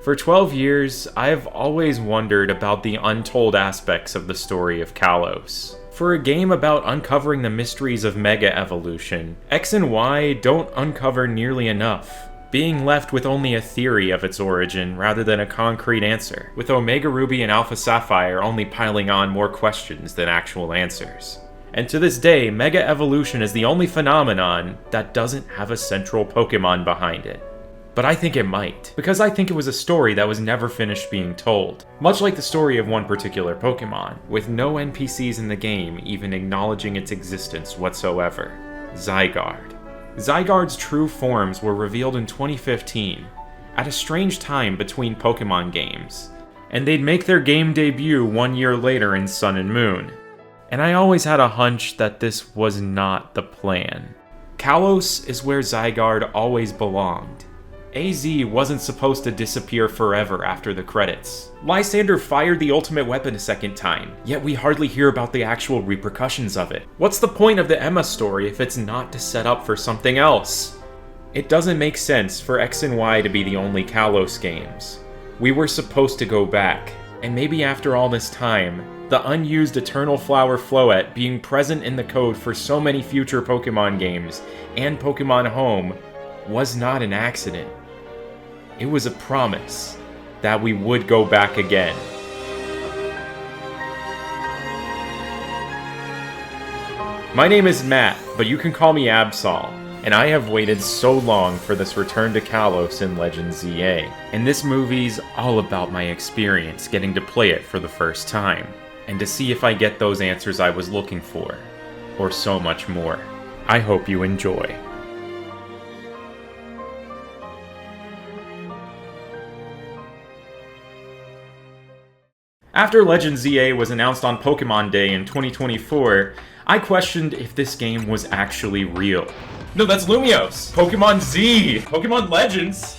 For 12 years, I have always wondered about the untold aspects of the story of Kalos. For a game about uncovering the mysteries of Mega Evolution, X and Y don't uncover nearly enough, being left with only a theory of its origin rather than a concrete answer, with Omega Ruby and Alpha Sapphire only piling on more questions than actual answers. And to this day, Mega Evolution is the only phenomenon that doesn't have a central Pokémon behind it. But I think it might, because I think it was a story that was never finished being told. Much like the story of one particular Pokémon, with no NPCs in the game even acknowledging its existence whatsoever. Zygarde. Zygarde's true forms were revealed in 2015, at a strange time between Pokémon games, and they'd make their game debut 1 year later in Sun and Moon. And I always had a hunch that this was not the plan. Kalos is where Zygarde always belonged. AZ wasn't supposed to disappear forever after the credits. Lysander fired the ultimate weapon a second time, yet we hardly hear about the actual repercussions of it. What's the point of the Emma story if it's not to set up for something else? It doesn't make sense for X and Y to be the only Kalos games. We were supposed to go back, and maybe after all this time, the unused Eternal Flower Floette being present in the code for so many future Pokémon games and Pokémon Home was not an accident. It was a promise that we would go back again. My name is Matt, but you can call me Absol, and I have waited so long for this return to Kalos in Legend ZA. And this movie's all about my experience getting to play it for the first time, and to see if I get those answers I was looking for, or so much more. I hope you enjoy. After Legend ZA was announced on Pokémon Day in 2024, I questioned if this game was actually real. No, that's Lumiose! Pokémon Z! Pokémon Legends!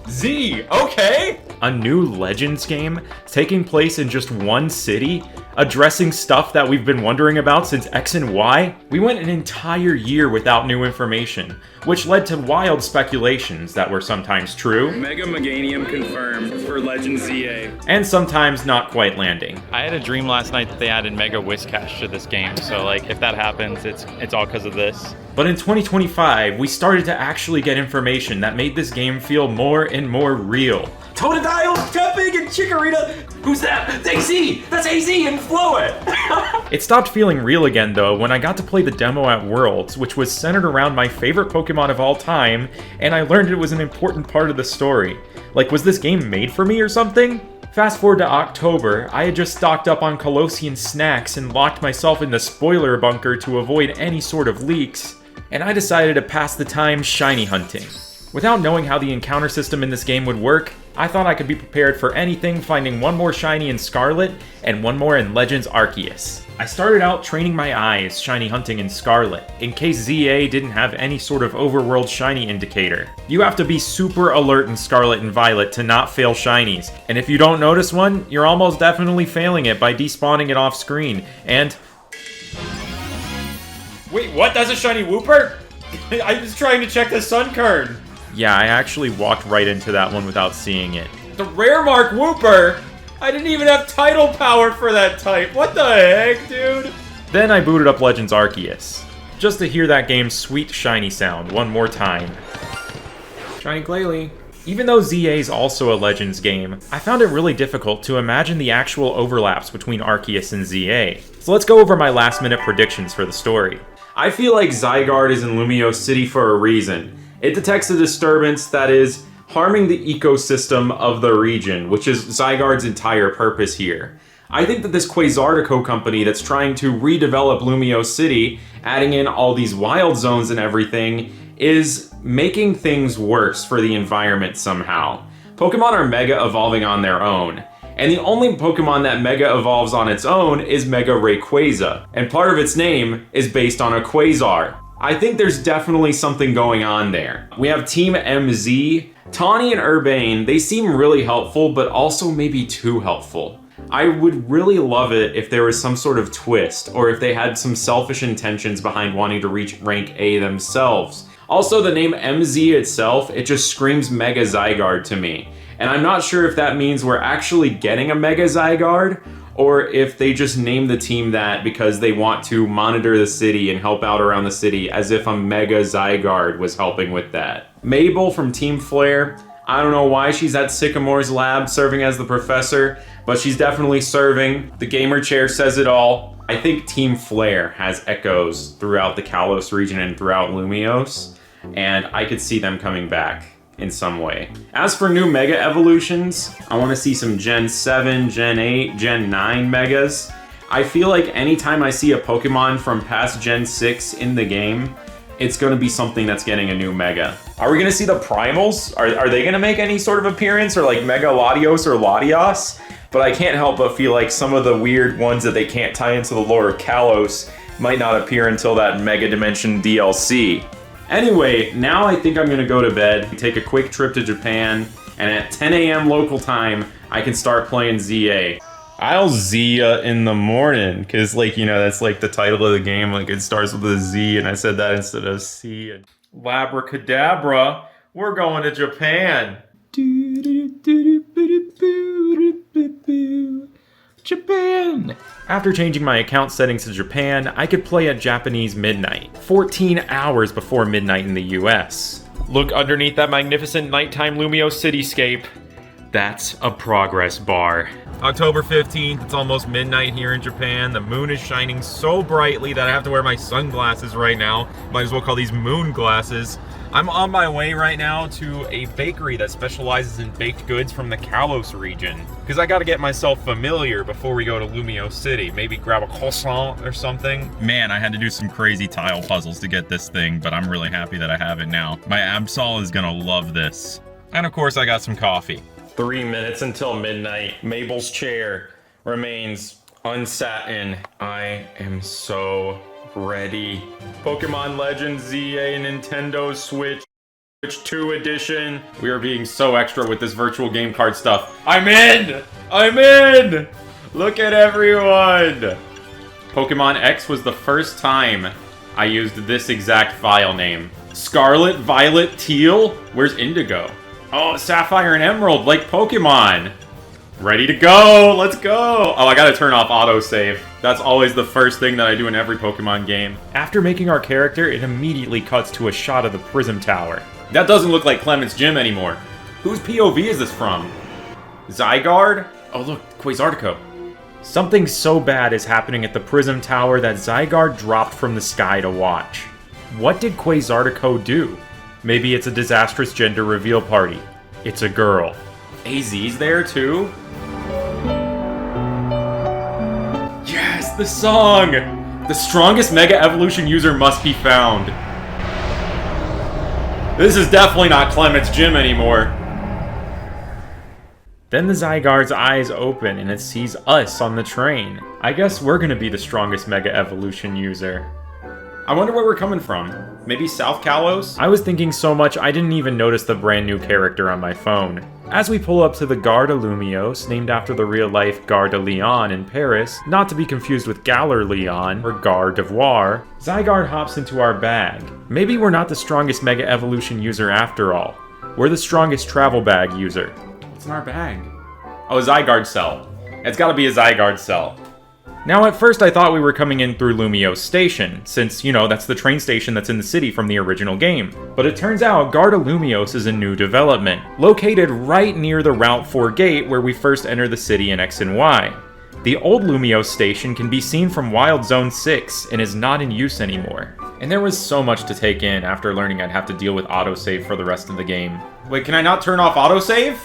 Z! Okay! A new Legends game taking place in just one city, addressing stuff that we've been wondering about since X and Y? We went an entire year without new information, which led to wild speculations that were sometimes true, Mega Meganium confirmed for Legend ZA, and sometimes not quite landing. I had a dream last night that they added Mega Whiscash to this game, so like if that happens, it's all because of this. But in 2025, we started to actually get information that made this game feel more and more real. Totodile, Tepig, and Chikorita! Who's that? That's AZ! That's AZ and Floette! It stopped feeling real again though when I got to play the demo at Worlds, which was centered around my favorite Pokemon of all time, and I learned it was an important part of the story. Like, was this game made for me or something? Fast forward to October, I had just stocked up on Colossian snacks and locked myself in the spoiler bunker to avoid any sort of leaks, and I decided to pass the time shiny hunting. Without knowing how the encounter system in this game would work, I thought I could be prepared for anything, finding one more shiny in Scarlet and one more in Legends Arceus. I started out training my eyes shiny hunting in Scarlet, in case ZA didn't have any sort of overworld shiny indicator. You have to be super alert in Scarlet and Violet to not fail shinies, and if you don't notice one, you're almost definitely failing it by despawning it off screen, and... Wait, what? That's a shiny Wooper? I was trying to check the Sunkern! Yeah, I actually walked right into that one without seeing it. The Rare Mark Wooper? I didn't even have title power for that type. What the heck, dude? Then I booted up Legends Arceus, just to hear that game's sweet shiny sound one more time. Shiny Glalie. Even though ZA is also a Legends game, I found it really difficult to imagine the actual overlaps between Arceus and ZA. So let's go over my last minute predictions for the story. I feel like Zygarde is in Lumiose City for a reason. It detects a disturbance that is harming the ecosystem of the region, which is Zygarde's entire purpose here. I think that this Quasartico company that's trying to redevelop Lumiose City, adding in all these wild zones and everything, is making things worse for the environment somehow. Pokemon are mega evolving on their own, and the only Pokemon that mega evolves on its own is Mega Rayquaza, and part of its name is based on a Quasar. I think there's definitely something going on there. We have Team MZ. Tawny and Urbane, they seem really helpful, but also maybe too helpful. I would really love it if there was some sort of twist, or if they had some selfish intentions behind wanting to reach rank A themselves. Also, the name MZ itself, it just screams Mega Zygarde to me. And I'm not sure if that means we're actually getting a Mega Zygarde, or if they just named the team that because they want to monitor the city and help out around the city, as if a Mega Zygarde was helping with that. Mabel from Team Flare, I don't know why she's at Sycamore's lab serving as the professor, but she's definitely serving. The gamer chair says it all. I think Team Flare has echoes throughout the Kalos region and throughout Lumiose, and I could see them coming back in some way. As for new Mega evolutions, I want to see some Gen 7, Gen 8, Gen 9 Megas. I feel like anytime I see a Pokemon from past Gen 6 in the game, it's going to be something that's getting a new Mega. Are we going to see the Primals? Are they going to make any sort of appearance, or like Mega Latios or Latios? But I can't help but feel like some of the weird ones that they can't tie into the lore of Kalos might not appear until that Mega Dimension DLC. Anyway, now I think I'm gonna go to bed, take a quick trip to Japan, and at 10 a.m. local time, I can start playing ZA. I'll Zia in the morning, because, like, you know, that's like the title of the game, like it starts with a Z, and I said that instead of C. Labracadabra, we're going to Japan. Japan! After changing my account settings to Japan, I could play at Japanese midnight, 14 hours before midnight in the US. Look underneath that magnificent nighttime Lumiose cityscape. That's a progress bar. October 15th, it's almost midnight here in Japan. The moon is shining so brightly that I have to wear my sunglasses right now. Might as well call these moon glasses. I'm on my way right now to a bakery that specializes in baked goods from the Kalos region, because I gotta get myself familiar before we go to Lumiose City. Maybe grab a croissant or something. Man, I had to do some crazy tile puzzles to get this thing, but I'm really happy that I have it now. My Absol is gonna love this. And of course, I got some coffee. 3 minutes until midnight. Mabel's chair remains unsatin. I am so ready. Pokemon Legends ZA Nintendo Switch 2 edition. We are being so extra with this virtual game card stuff. I'm in! I'm in! Look at everyone! Pokemon X was the first time I used this exact file name. Scarlet, Violet, Teal? Where's Indigo? Oh, Sapphire and Emerald, like Pokemon. Ready to go, let's go! Oh, I gotta turn off autosave. That's always the first thing that I do in every Pokemon game. After making our character, it immediately cuts to a shot of the Prism Tower. That doesn't look like Clement's gym anymore. Whose POV is this from? Zygarde? Oh look, Quasartico. Something so bad is happening at the Prism Tower that Zygarde dropped from the sky to watch. What did Quasartico do? Maybe it's a disastrous gender reveal party. It's a girl. AZ's there too? Yes, the song! The strongest Mega Evolution user must be found. This is definitely not Clement's gym anymore. Then the Zygarde's eyes open and it sees us on the train. I guess we're gonna be the strongest Mega Evolution user. I wonder where we're coming from. Maybe South Kalos? I was thinking so much I didn't even notice the brand new character on my phone. As we pull up to the Gare de Lumiose, named after the real-life Gare de Lyon in Paris, not to be confused with Galler Lyon or Gare d'Ivoire, Zygarde hops into our bag. Maybe we're not the strongest Mega Evolution user after all. We're the strongest travel bag user. What's in our bag? Oh, a Zygarde cell. It's gotta be a Zygarde cell. Now, at first I thought we were coming in through Lumiose Station, since, you know, that's the train station that's in the city from the original game. But it turns out Gare de Lumiose is a new development, located right near the Route 4 gate where we first enter the city in X and Y. The old Lumiose Station can be seen from Wild Zone 6 and is not in use anymore. And there was so much to take in after learning I'd have to deal with autosave for the rest of the game. Wait, can I not turn off autosave?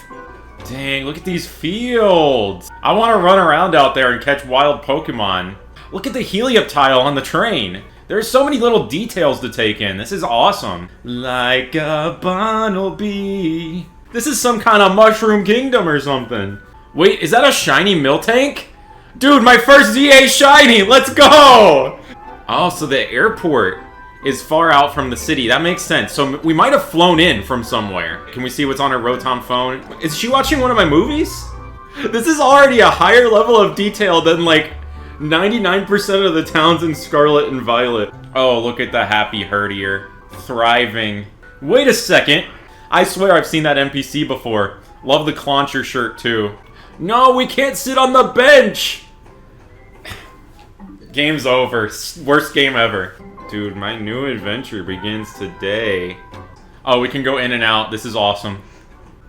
Dang, look at these fields! I want to run around out there and catch wild Pokemon. Look at the Helioptile on the train! There's so many little details to take in. This is awesome. Like a bumblebee. This is some kind of Mushroom Kingdom or something. Wait, is that a shiny Miltank? Dude, my first ZA shiny! Let's go! Oh, so the airport is far out from the city. That makes sense. So we might have flown in from somewhere. Can we see what's on her Rotom phone? Is she watching one of my movies? This is already a higher level of detail than like 99% of the towns in Scarlet and Violet. Oh, look at the happy herdier. Thriving. Wait a second. I swear I've seen that NPC before. Love the Clauncher shirt, too. No, we can't sit on the bench! Game's over. Worst game ever. Dude, my new adventure begins today. Oh, we can go in and out. This is awesome.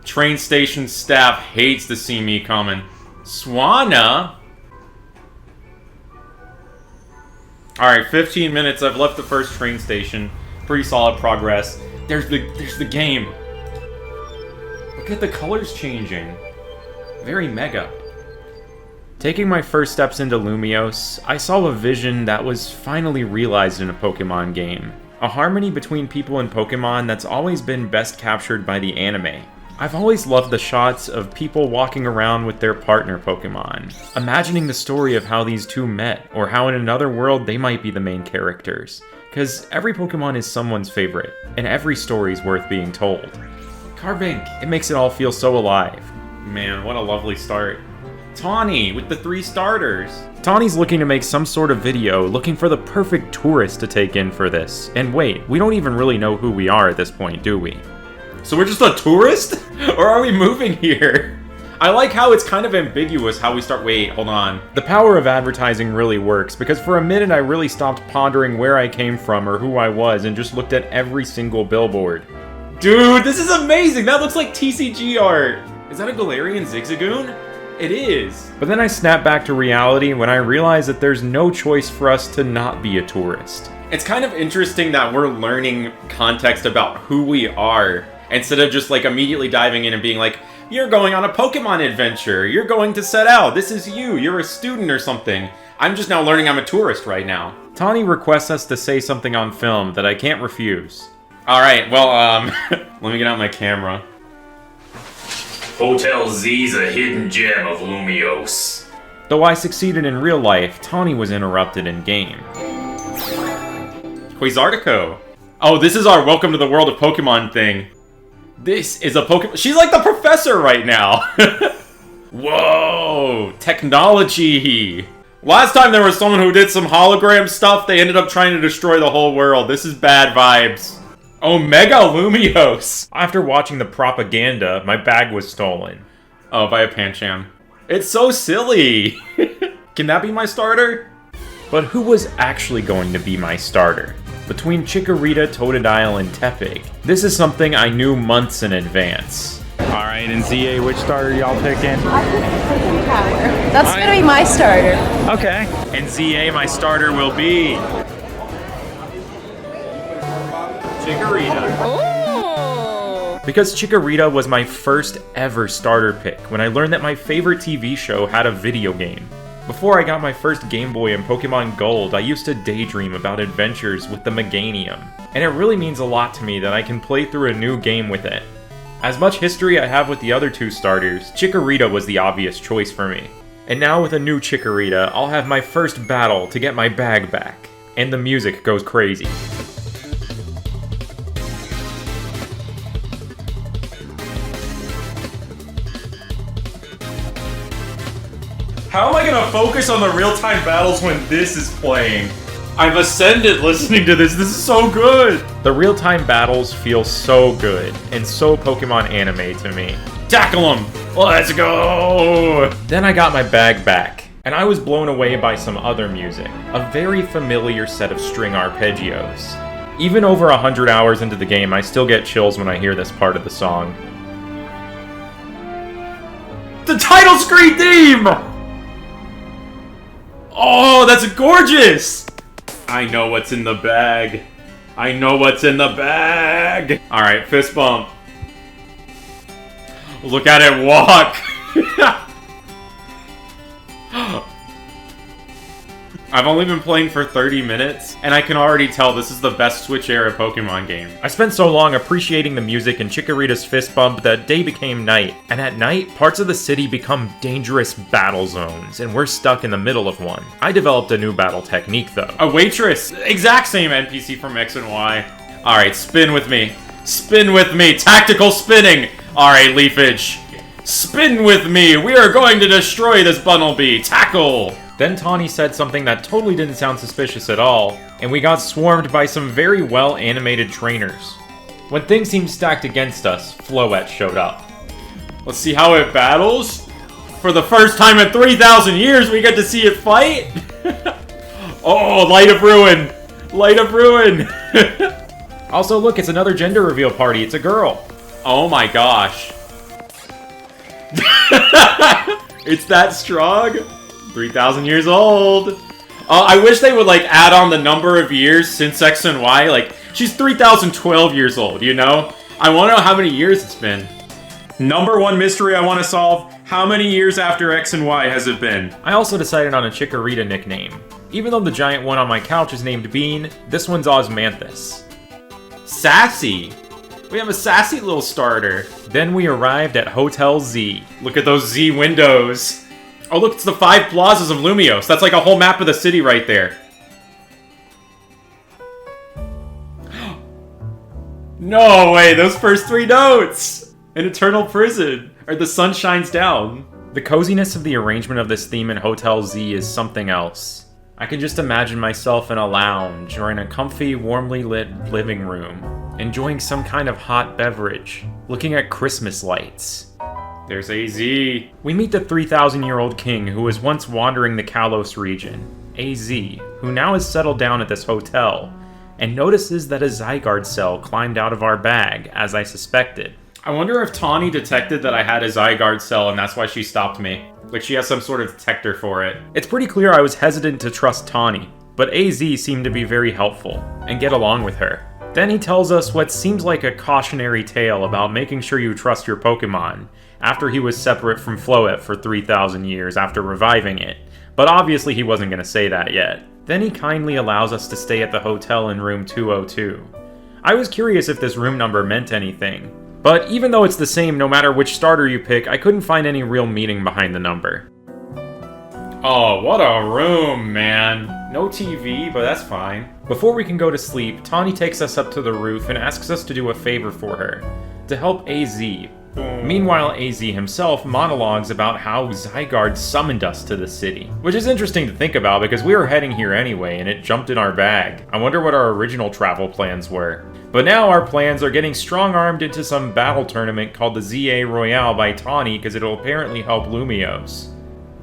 Train station staff hates to see me coming. Swanna? Alright, 15 minutes. I've left the first train station. Pretty solid progress. There's the game. Look at the colors changing. Very mega. Taking my first steps into Lumiose, I saw a vision that was finally realized in a Pokemon game. A harmony between people and Pokemon that's always been best captured by the anime. I've always loved the shots of people walking around with their partner Pokemon, imagining the story of how these two met, or how in another world they might be the main characters. Cause every Pokemon is someone's favorite, and every story's worth being told. Carbink, it makes it all feel so alive. Man, what a lovely start. Tawny, with the 3 starters. Tawny's looking to make some sort of video, looking for the perfect tourist to take in for this. And wait, we don't even really know who we are at this point, do we? So we're just a tourist? Or are we moving here? I like how it's kind of ambiguous how we start- wait, hold on. The power of advertising really works, because for a minute I really stopped pondering where I came from or who I was and just looked at every single billboard. Dude, this is amazing! That looks like TCG art! Is that a Galarian Zigzagoon? It is. But then I snapped back to reality when I realized that there's no choice for us to not be a tourist. It's kind of interesting that we're learning context about who we are, instead of just like immediately diving in and being like, you're going on a Pokemon adventure, you're going to set out, this is you, you're a student or something. I'm just now learning I'm a tourist right now. Tawny requests us to say something on film that I can't refuse. Alright, well, let me get out my camera. Hotel Z's a hidden gem of Lumiose. Though I succeeded in real life, Tawny was interrupted in game. Quasartico. Oh, this is our welcome to the world of Pokemon thing. This is a Pokemon. She's like the professor right now. Whoa, technology. Last time there was someone who did some hologram stuff, they ended up trying to destroy the whole world. This is bad vibes. Omega Lumiose! After watching the propaganda, my bag was stolen. Oh, by a Pancham. It's so silly! Can that be my starter? But who was actually going to be my starter? Between Chikorita, Totodile, and Tepig, this is something I knew months in advance. Alright, and ZA, which starter y'all picking? That's gonna be my starter. Okay. And ZA, my starter will be... Chikorita. Ooh. Because Chikorita was my first ever starter pick when I learned that my favorite TV show had a video game. Before I got my first Game Boy and Pokemon Gold, I used to daydream about adventures with the Meganium, and it really means a lot to me that I can play through a new game with it. As much history I have with the other 2 starters, Chikorita was the obvious choice for me. And now with a new Chikorita, I'll have my first battle to get my bag back. And the music goes crazy. How am I gonna focus on the real-time battles when this is playing? I've ascended listening to this. This is so good. The real-time battles feel so good and so Pokemon anime to me. Tackle him! Let's go! Then I got my bag back, and I was blown away by some other music. A very familiar set of string arpeggios. Even over 100 hours into the game, I still get chills when I hear this part of the song. The title screen theme! Oh, that's gorgeous! I know what's in the bag. I know what's in the bag! Alright, fist bump. Look at it walk! I've only been playing for 30 minutes, and I can already tell this is the best Switch-era Pokemon game. I spent so long appreciating the music and Chikorita's fist bump that day became night. And at night, parts of the city become dangerous battle zones, and we're stuck in the middle of one. I developed a new battle technique, though. A waitress! Exact same NPC from X and Y. Alright, spin with me. Spin with me! Tactical spinning! Alright, Leafage. Spin with me! We are going to destroy this Bunnelby! Tackle! Then Tawny said something that totally didn't sound suspicious at all, and we got swarmed by some very well-animated trainers. When things seemed stacked against us, Floette showed up. Let's see how it battles. For the first time in 3,000 years, we get to see it fight. Oh, Light of Ruin. Light of Ruin. Also, look, it's another gender reveal party. It's a girl. Oh my gosh. It's that strong. 3,000 years old. I wish they would, like, add on the number of years since X and Y. Like, she's 3,012 years old, you know? I want to know how many years it's been. Number one mystery I want to solve. How many years after X and Y has it been? I also decided on a Chikorita nickname. Even though the giant one on my couch is named Bean, this one's Osmanthus. Sassy! We have a sassy little starter. Then we arrived at Hotel Z. Look at those Z windows. Oh look, it's the 5 plazas of Lumiose. That's like a whole map of the city right there. No way, those first 3 notes! An eternal prison. Or the sun shines down. The coziness of the arrangement of this theme in Hotel Z is something else. I can just imagine myself in a lounge or in a comfy, warmly lit living room, enjoying some kind of hot beverage, looking at Christmas lights. There's AZ. We meet the 3,000-year-old king who was once wandering the Kalos region, AZ, who now has settled down at this hotel, and notices that a Zygarde cell climbed out of our bag, as I suspected. I wonder if Tawny detected that I had a Zygarde cell and that's why she stopped me. Like she has some sort of detector for it. It's pretty clear I was hesitant to trust Tawny, but AZ seemed to be very helpful, and get along with her. Then he tells us what seems like a cautionary tale about making sure you trust your Pokémon, after he was separate from Floette for 3,000 years after reviving it, but obviously he wasn't going to say that yet. Then he kindly allows us to stay at the hotel in room 202. I was curious if this room number meant anything, but even though it's the same no matter which starter you pick, I couldn't find any real meaning behind the number. Oh, what a room, man. No TV, but that's fine. Before we can go to sleep, Tawny takes us up to the roof and asks us to do a favor for her, to help AZ. Meanwhile, AZ himself monologues about how Zygarde summoned us to the city. Which is interesting to think about because we were heading here anyway and it jumped in our bag. I wonder what our original travel plans were. But now our plans are getting strong-armed into some battle tournament called the ZA Royale by Tawny because it'll apparently help Lumiose.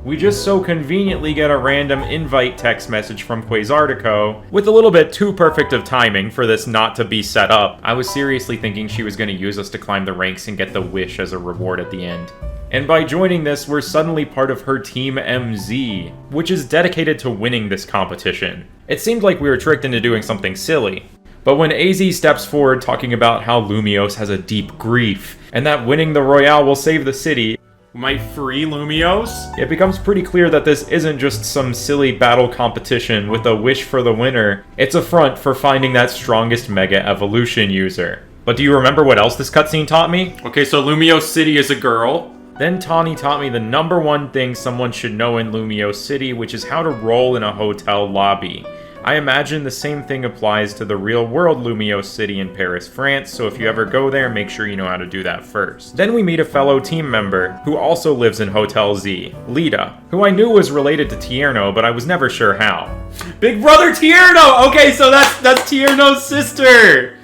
We just so conveniently get a random invite text message from Quasartico, with a little bit too perfect of timing for this not to be set up. I was seriously thinking she was going to use us to climb the ranks and get the wish as a reward at the end. And by joining this, we're suddenly part of her Team MZ, which is dedicated to winning this competition. It seemed like we were tricked into doing something silly. But when AZ steps forward talking about how Lumiose has a deep grief, and that winning the Royale will save the city, might free Lumiose, it becomes pretty clear that this isn't just some silly battle competition with a wish for the winner. It's a front for finding that strongest Mega Evolution user. But do you remember what else this cutscene taught me? Okay, so Lumiose City is a girl. Then Tawny taught me the number one thing someone should know in Lumiose City, which is how to roll in a hotel lobby. I imagine the same thing applies to the real-world Lumiose City in Paris, France, so if you ever go there, make sure you know how to do that first. Then we meet a fellow team member, who also lives in Hotel Z, Lita, who I knew was related to Tierno, but I was never sure how. Big Brother Tierno! Okay, so that's Tierno's sister!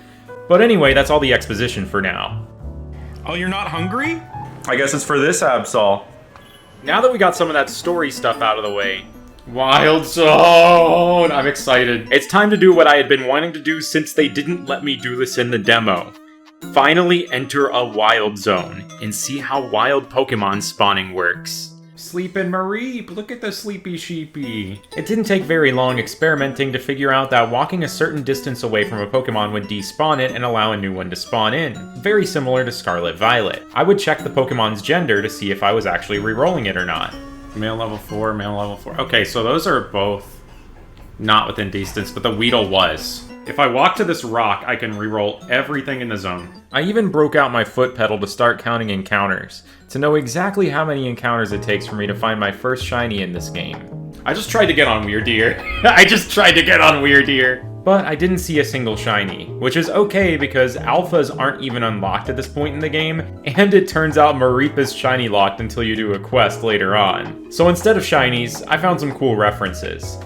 But anyway, that's all the exposition for now. Oh, you're not hungry? I guess it's for this Absol. Now that we got some of that story stuff out of the way, Wild Zone! I'm excited. It's time to do what I had been wanting to do since they didn't let me do this in the demo. Finally enter a Wild Zone and see how wild Pokemon spawning works. Sleepin' Mareep, look at the sleepy sheepy. It didn't take very long experimenting to figure out that walking a certain distance away from a Pokemon would despawn it and allow a new one to spawn in. Very similar to Scarlet Violet. I would check the Pokemon's gender to see if I was actually re-rolling it or not. Male level 4, male level 4. Okay, so those are both not within distance, but the Weedle was. If I walk to this rock, I can reroll everything in the zone. I even broke out my foot pedal to start counting encounters, to know exactly how many encounters it takes for me to find my first shiny in this game. I just tried to get on Weirdeer. I just tried to get on Weirdeer. But I didn't see a single shiny, which is okay because alphas aren't even unlocked at this point in the game, and it turns out Mareep is shiny locked until you do a quest later on. So instead of shinies, I found some cool references.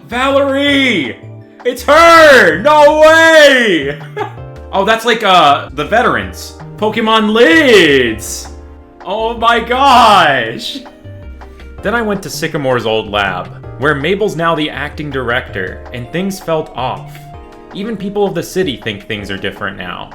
Valerie! It's her! No way! Oh, that's like, the veterans. Pokemon Lids! Oh my gosh! Then I went to Sycamore's old lab, where Mabel's now the acting director, and things felt off. Even people of the city think things are different now.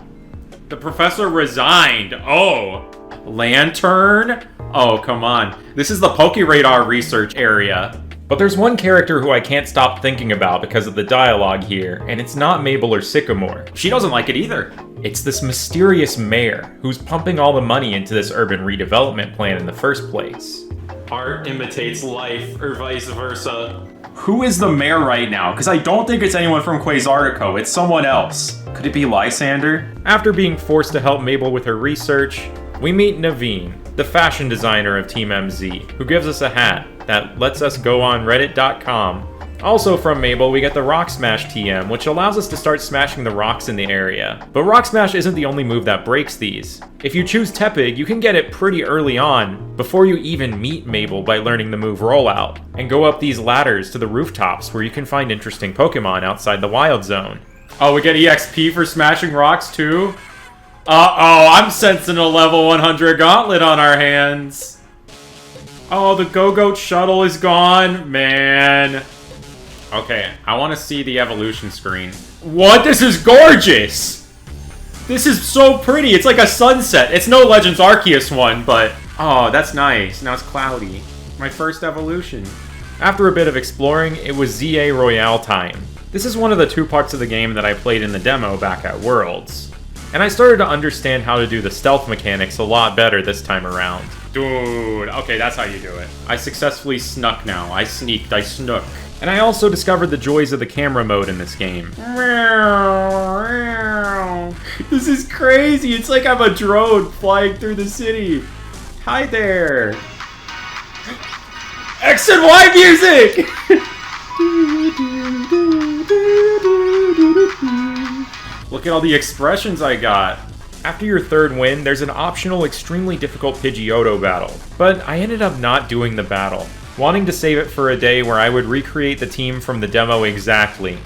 The professor resigned. Oh. Lantern? Oh, come on. This is the Pokeradar research area. But there's one character who I can't stop thinking about because of the dialogue here, and it's not Mabel or Sycamore. She doesn't like it either. It's this mysterious mayor who's pumping all the money into this urban redevelopment plan in the first place. Art imitates life, or vice versa. Who is the mayor right now? Because I don't think it's anyone from Quasartico, it's someone else. Could it be Lysander? After being forced to help Mabel with her research, we meet Naveen, the fashion designer of Team MZ, who gives us a hat that lets us go on reddit.com. Also from Mabel, we get the Rock Smash TM, which allows us to start smashing the rocks in the area. But Rock Smash isn't the only move that breaks these. If you choose Tepig, you can get it pretty early on, before you even meet Mabel by learning the move Rollout, and go up these ladders to the rooftops where you can find interesting Pokemon outside the Wild Zone. Oh, we get EXP for smashing rocks too? Uh-oh, I'm sensing a level 100 gauntlet on our hands. Oh, the Go-Goat shuttle is gone, man. Okay, I want to see the evolution screen. What? This is gorgeous! This is so pretty. It's like a sunset. It's no Legends Arceus one, but... Oh, that's nice. Now it's cloudy. My first evolution. After a bit of exploring, it was ZA Royale time. This is one of the 2 parts of the game that I played in the demo back at Worlds. And I started to understand how to do the stealth mechanics a lot better this time around. Dude, okay, that's how you do it. I successfully snuck now. I sneaked, I snook. And I also discovered the joys of the camera mode in this game. This is crazy. It's like I'm a drone flying through the city. Hi there. X and Y music! Look at all the expressions I got. After your 3rd win, there's an optional extremely difficult Pidgeotto battle. But I ended up not doing the battle, wanting to save it for a day where I would recreate the team from the demo exactly.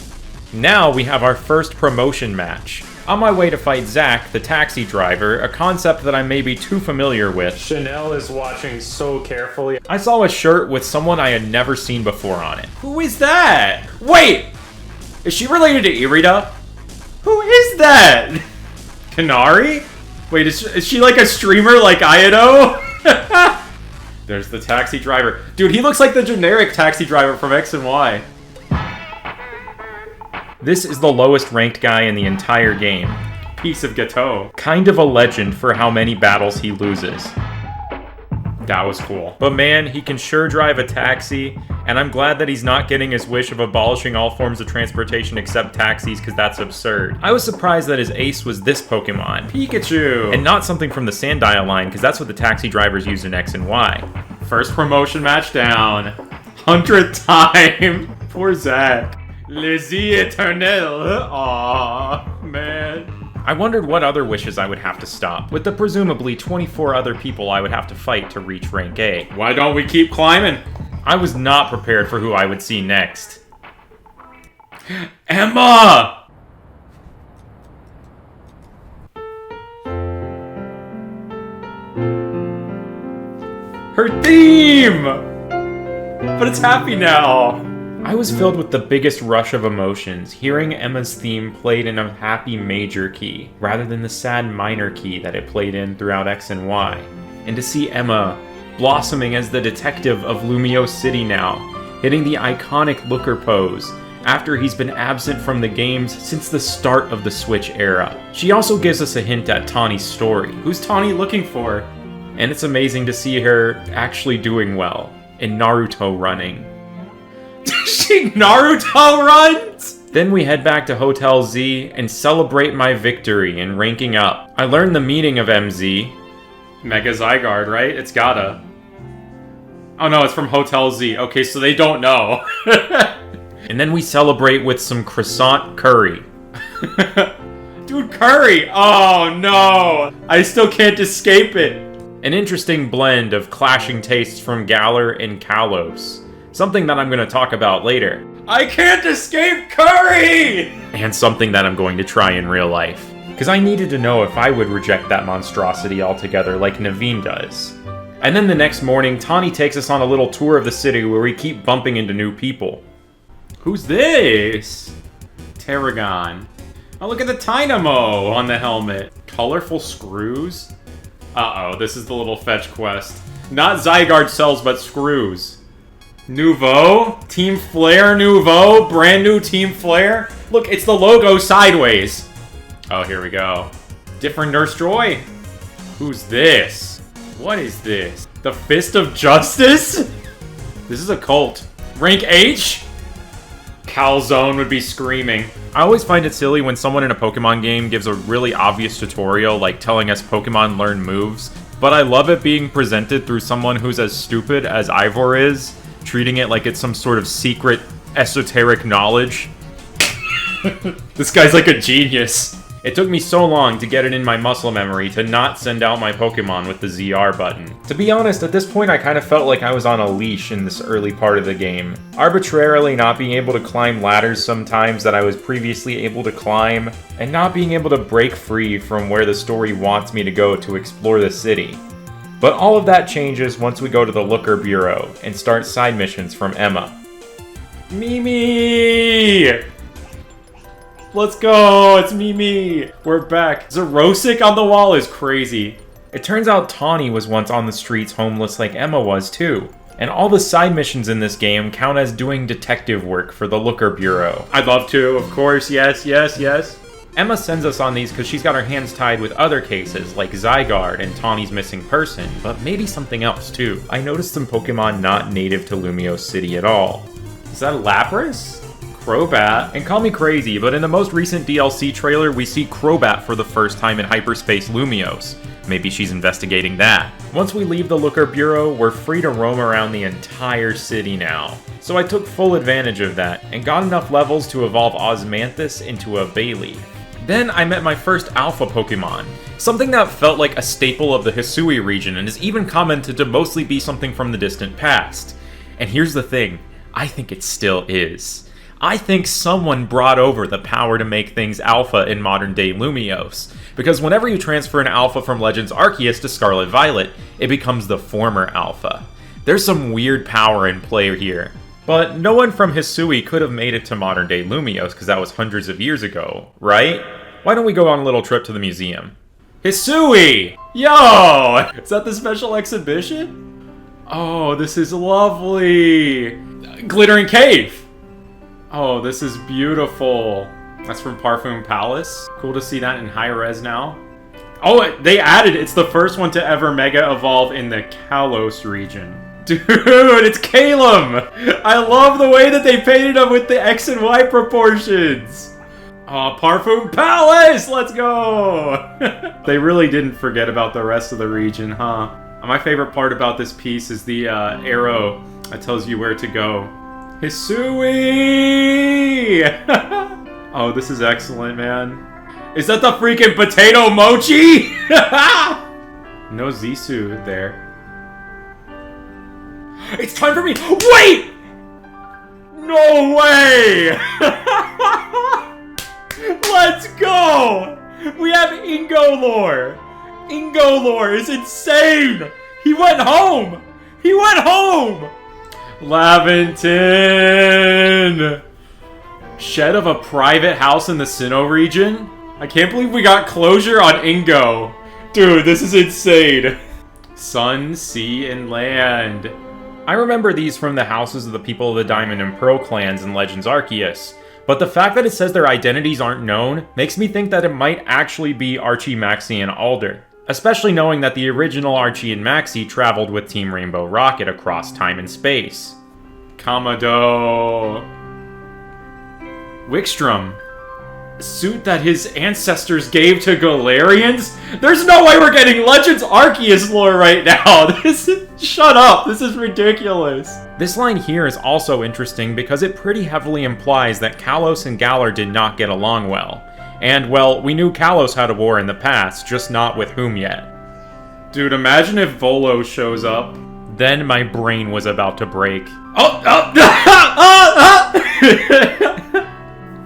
Now we have our first promotion match. On my way to fight Zach, the taxi driver, a concept that I may be too familiar with. Chanel is watching so carefully. I saw a shirt with someone I had never seen before on it. Who is that? Wait! Is she related to Irida? Who is that? Kanari? Wait, is she like a streamer like Ayato? There's the taxi driver. Dude, he looks like the generic taxi driver from X and Y. This is the lowest ranked guy in the entire game. Piece of gâteau. Kind of a legend for how many battles he loses. That was cool. But man, he can sure drive a taxi, and I'm glad that he's not getting his wish of abolishing all forms of transportation except taxis, because that's absurd. I was surprised that his ace was this Pokemon, Pikachu, and not something from the Sandile line, because that's what the taxi drivers use in X and Y. First promotion match down. 100th time. Poor Zach. Lizzie Eternel. Aww, man. I wondered what other wishes I would have to stop, with the presumably 24 other people I would have to fight to reach rank A. Why don't we keep climbing? I was not prepared for who I would see next. Emma! Her theme! But it's happy now. I was filled with the biggest rush of emotions, hearing Emma's theme played in a happy major key, rather than the sad minor key that it played in throughout X and Y. And to see Emma blossoming as the detective of Lumiose City now, hitting the iconic looker pose, after he's been absent from the games since the start of the Switch era. She also gives us a hint at Tawny's story. Who's Tawny looking for? And it's amazing to see her actually doing well, in Naruto running. She Naruto runs? Then we head back to Hotel Z and celebrate my victory in ranking up. I learned the meaning of MZ. Mega Zygarde, right? It's gotta. Oh no, it's from Hotel Z. Okay, so they don't know. And then we celebrate with some croissant curry. Dude, curry! Oh no! I still can't escape it. An interesting blend of clashing tastes from Galar and Kalos. Something that I'm going to talk about later. I can't escape curry! And something that I'm going to try in real life. because I needed to know if I would reject that monstrosity altogether like Naveen does. And then the next morning, Tawny takes us on a little tour of the city where we keep bumping into new people. Who's this? Tarragon. Oh, look at the Dynamo on the helmet. Colorful screws? Uh-oh, this is the little fetch quest. Not Zygarde cells, but screws. Nouveau? Team Flare Nouveau? Brand new Team Flare? Look, it's the logo sideways. Oh, here we go. Different Nurse Joy? Who's this? What is this? The Fist of Justice? This is a cult. Rank H? Calzone would be screaming. I always find it silly when someone in a Pokemon game gives a really obvious tutorial, like telling us Pokemon learn moves, but I love it being presented through someone who's as stupid as Ivor is, treating it like it's some sort of secret, esoteric knowledge. This guy's like a genius. It took me so long to get it in my muscle memory to not send out my Pokemon with the ZR button. To be honest, at this point I kind of felt like I was on a leash in this early part of the game. Arbitrarily not being able to climb ladders sometimes that I was previously able to climb, and not being able to break free from where the story wants me to go to explore the city. But all of that changes once we go to the Looker Bureau and start side missions from Emma. Mimi! Let's go! It's Mimi! We're back. Zerosic on the wall is crazy. It turns out Tawny was once on the streets homeless like Emma was too. And all the side missions in this game count as doing detective work for the Looker Bureau. I'd love to, of course. Yes, yes, yes. Emma sends us on these because she's got her hands tied with other cases, like Zygarde and Tawny's missing person, but maybe something else too. I noticed some Pokemon not native to Lumiose City at all. Is that a Lapras? Crobat? And call me crazy, but in the most recent DLC trailer, we see Crobat for the first time in Hyperspace Lumiose. Maybe she's investigating that. Once we leave the Looker Bureau, we're free to roam around the entire city now. So I took full advantage of that, and got enough levels to evolve Osmanthus into a Bayleaf. Then I met my first Alpha Pokemon, something that felt like a staple of the Hisui region and is even commented to mostly be something from the distant past. And here's the thing, I think it still is. I think someone brought over the power to make things alpha in modern-day Lumiose, because whenever you transfer an alpha from Legends Arceus to Scarlet Violet, it becomes the former alpha. There's some weird power in play here. But no one from Hisui could have made it to modern-day Lumiose, because that was hundreds of years ago, right? Why don't we go on a little trip to the museum? Hisui! Yo! Is that the special exhibition? Oh, this is lovely! Glittering Cave! Oh, this is beautiful. That's from Parfum Palace. Cool to see that in high res now. Oh, they added it's the first one to ever Mega Evolve in the Kalos region. Dude, it's Calum! I love the way that they painted him with the X and Y proportions. Oh, Parfum Palace! Let's go! They really didn't forget about the rest of the region, huh? My favorite part about this piece is the arrow that tells you where to go. Hisui! Oh, this is excellent, man. Is that the freaking potato mochi? No Zisu there. It's time for me. Wait! No way! Let's go! We have Ingolor. Ingolor is insane. He went home. He went home. Laventon! Shed of a private house in the Sinnoh region? I can't believe we got closure on Ingo. Dude, this is insane. Sun, sea, and land. I remember these from the houses of the people of the Diamond and Pearl clans in Legends Arceus, but the fact that it says their identities aren't known makes me think that it might actually be Archie, Maxie, and Alder. Especially knowing that the original Archie and Maxie traveled with Team Rainbow Rocket across time and space. Kamado. Wickstrom. A suit that his ancestors gave to Galarians? There's no way we're getting Legends Arceus lore right now! Shut up! This is ridiculous! This line here is also interesting because it pretty heavily implies that Kalos and Galar did not get along well. And, well, we knew Kalos had a war in the past, just not with whom yet. Dude, imagine if Volo shows up. Then my brain was about to break. Oh!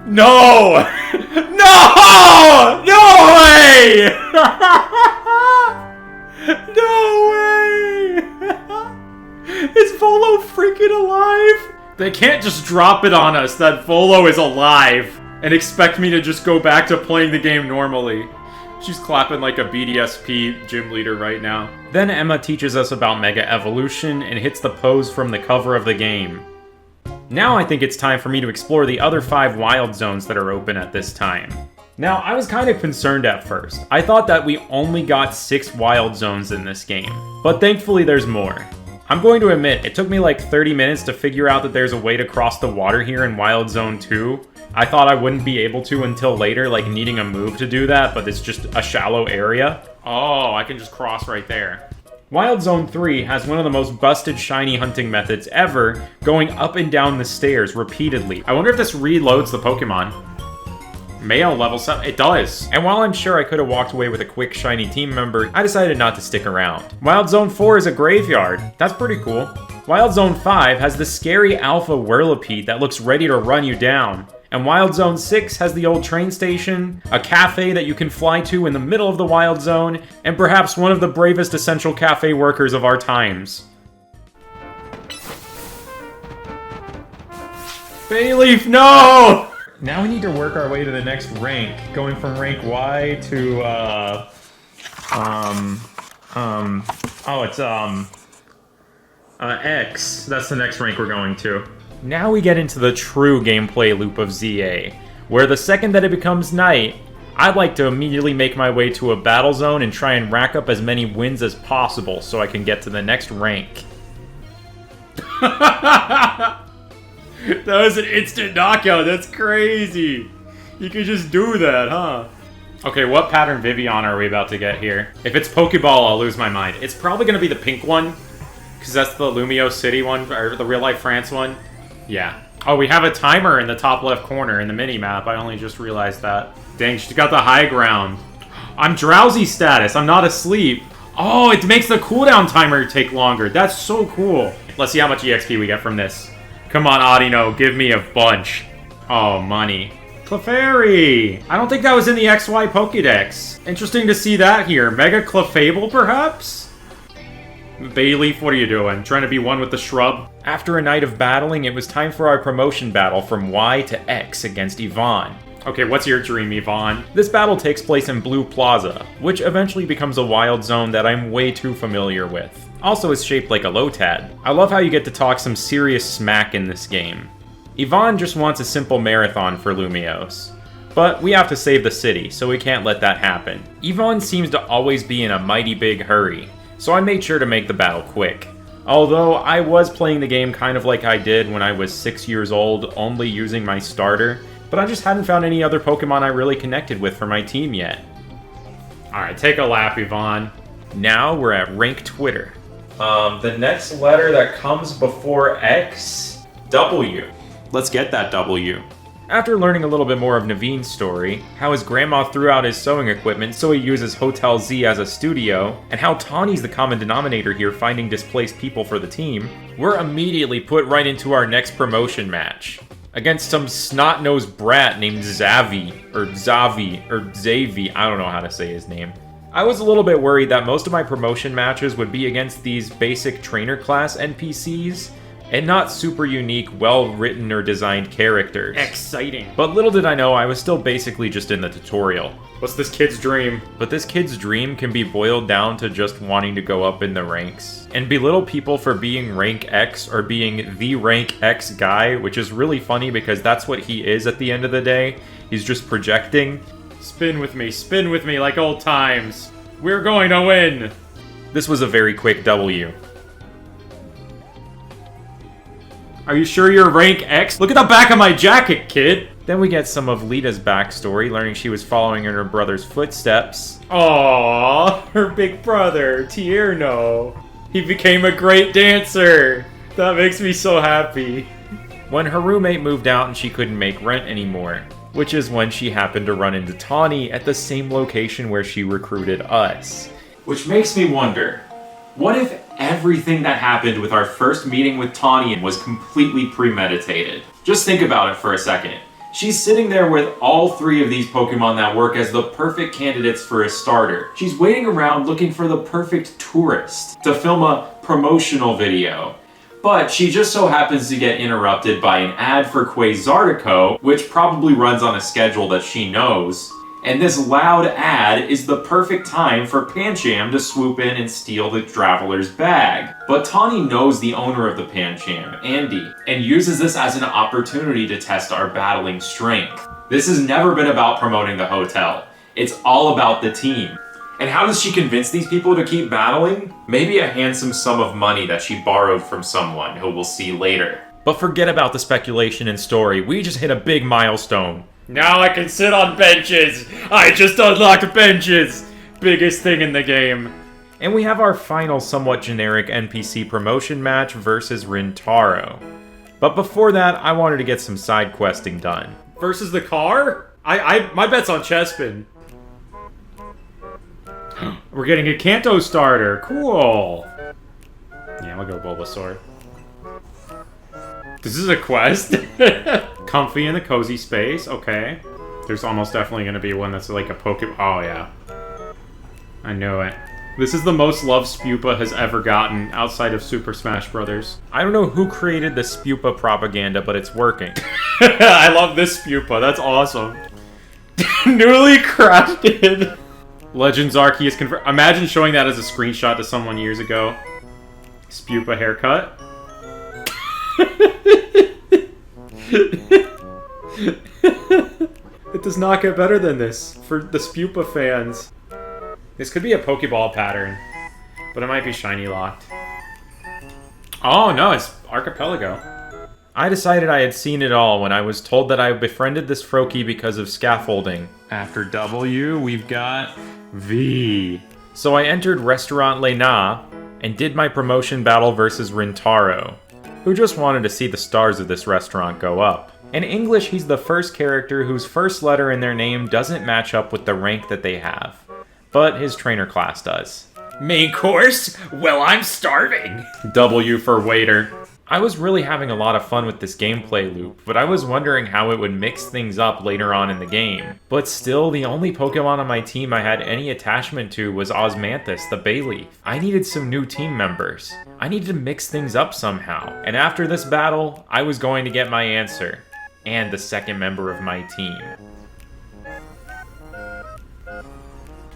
No! No! No way! No way! Is Volo freaking alive? They can't just drop it on us that Volo is alive and expect me to just go back to playing the game normally. She's clapping like a BDSP gym leader right now. Then Emma teaches us about Mega Evolution and hits the pose from the cover of the game. Now I think it's time for me to explore the other 5 wild zones that are open at this time. Now, I was kind of concerned at first. I thought that we only got 6 wild zones in this game, but thankfully there's more. I'm going to admit, it took me like 30 minutes to figure out that there's a way to cross the water here in Wild Zone 2. I thought I wouldn't be able to until later, like needing a move to do that, but it's just a shallow area. Oh, I can just cross right there. Wild Zone 3 has one of the most busted shiny hunting methods ever, going up and down the stairs repeatedly. I wonder if this reloads the Pokemon. Male level 7, it does. And while I'm sure I could have walked away with a quick shiny team member, I decided not to stick around. Wild Zone 4 is a graveyard. That's pretty cool. Wild Zone 5 has the scary Alpha Whirlipede that looks ready to run you down. And Wild Zone 6 has the old train station, a cafe that you can fly to in the middle of the Wild Zone, and perhaps one of the bravest essential cafe workers of our times. Bayleaf, no! Now we need to work our way to the next rank, going from rank Y to, X. That's the next rank we're going to. Now we get into the true gameplay loop of ZA, where the second that it becomes night, I'd like to immediately make my way to a battle zone and try and rack up as many wins as possible so I can get to the next rank. That was an instant knockout, that's crazy! You could just do that, huh? Okay, what pattern Vivian are we about to get here? If it's Pokeball, I'll lose my mind. It's probably gonna be the pink one, because that's the Lumiose City one, or the real-life France one. Yeah. Oh, we have a timer in the top left corner in the mini-map. I only just realized that. Dang, she's got the high ground. I'm drowsy status. I'm not asleep. Oh, it makes the cooldown timer take longer. That's so cool. Let's see how much EXP we get from this. Come on, Audino, give me a bunch. Oh, money. Clefairy! I don't think that was in the XY Pokédex. Interesting to see that here. Mega Clefable, perhaps? Bayleaf, what are you doing? Trying to be one with the shrub? After a night of battling, it was time for our promotion battle from Y to X against Yvonne. Okay, what's your dream, Yvonne? This battle takes place in Blue Plaza, which eventually becomes a wild zone that I'm way too familiar with. Also, it's shaped like a Lotad. I love how you get to talk some serious smack in this game. Yvonne just wants a simple marathon for Lumiose. But we have to save the city, so we can't let that happen. Yvonne seems to always be in a mighty big hurry, so I made sure to make the battle quick. Although I was playing the game kind of like I did when I was 6 years old, only using my starter, but I just hadn't found any other Pokemon I really connected with for my team yet. Alright, take a lap, Yvonne. Now we're at rank Twitter. The next letter that comes before X, W. Let's get that W. After learning a little bit more of Naveen's story, how his grandma threw out his sewing equipment so he uses Hotel Z as a studio, and how Tawny's the common denominator here finding displaced people for the team, we're immediately put right into our next promotion match. Against some snot-nosed brat named Zavi, or Zavi, I don't know how to say his name. I was a little bit worried that most of my promotion matches would be against these basic trainer class NPCs, and not super unique, well-written or designed characters. Exciting. But little did I know I was still basically just in the tutorial. What's this kid's dream? But this kid's dream can be boiled down to just wanting to go up in the ranks, and belittle people for being rank X or being the rank X guy, which is really funny because that's what he is at the end of the day. He's just projecting. Spin with me like old times. We're going to win! This was a very quick W. Are you sure you're rank X? Look at the back of my jacket, kid! Then we get some of Lita's backstory, learning she was following in her brother's footsteps. Aww, her big brother, Tierno. He became a great dancer! That makes me so happy. When her roommate moved out and she couldn't make rent anymore, which is when she happened to run into Tawny at the same location where she recruited us. Which makes me wonder, what if everything that happened with our first meeting with Tawny was completely premeditated? Just think about it for a second. She's sitting there with all 3 of these Pokemon that work as the perfect candidates for a starter. She's waiting around looking for the perfect tourist to film a promotional video. But she just so happens to get interrupted by an ad for Quasartico, which probably runs on a schedule that she knows. And this loud ad is the perfect time for Pancham to swoop in and steal the traveler's bag. But Tawny knows the owner of the Pancham, Andy, and uses this as an opportunity to test our battling strength. This has never been about promoting the hotel. It's all about the team. And how does she convince these people to keep battling? Maybe a handsome sum of money that she borrowed from someone who we'll see later. But forget about the speculation and story, we just hit a big milestone. Now I can sit on benches! I just unlocked benches! Biggest thing in the game. And we have our final somewhat generic NPC promotion match versus Rintaro. But before that, I wanted to get some side questing done. Versus the car? My bet's on Chespin. We're getting a Kanto starter, cool! Yeah, I'll go Bulbasaur. This is a quest? Comfy in the cozy space, okay. There's almost definitely gonna be one that's like a Pokemon. Oh yeah. I knew it. This is the most love Spupa has ever gotten outside of Super Smash Bros. I don't know who created the Spupa propaganda, but it's working. I love this Spupa, that's awesome. Newly crafted. Legends Arceus is confirmed. Imagine showing that as a screenshot to someone years ago. Spupa haircut. It does not get better than this for the Spupa fans. This could be a Pokeball pattern, but it might be shiny locked. Oh no, it's Archipelago. I decided I had seen it all when I was told that I befriended this Froakie because of scaffolding. After W, we've got V. So I entered Restaurant Lena and did my promotion battle versus Rintaro, who just wanted to see the stars of this restaurant go up. In English, he's the first character whose first letter in their name doesn't match up with the rank that they have, but his trainer class does. Main course? Well, I'm starving. W for waiter. I was really having a lot of fun with this gameplay loop, but I was wondering how it would mix things up later on in the game. But still, the only Pokemon on my team I had any attachment to was Osmanthus, the Bayleaf. I needed some new team members. I needed to mix things up somehow. And after this battle, I was going to get my answer. And the second member of my team.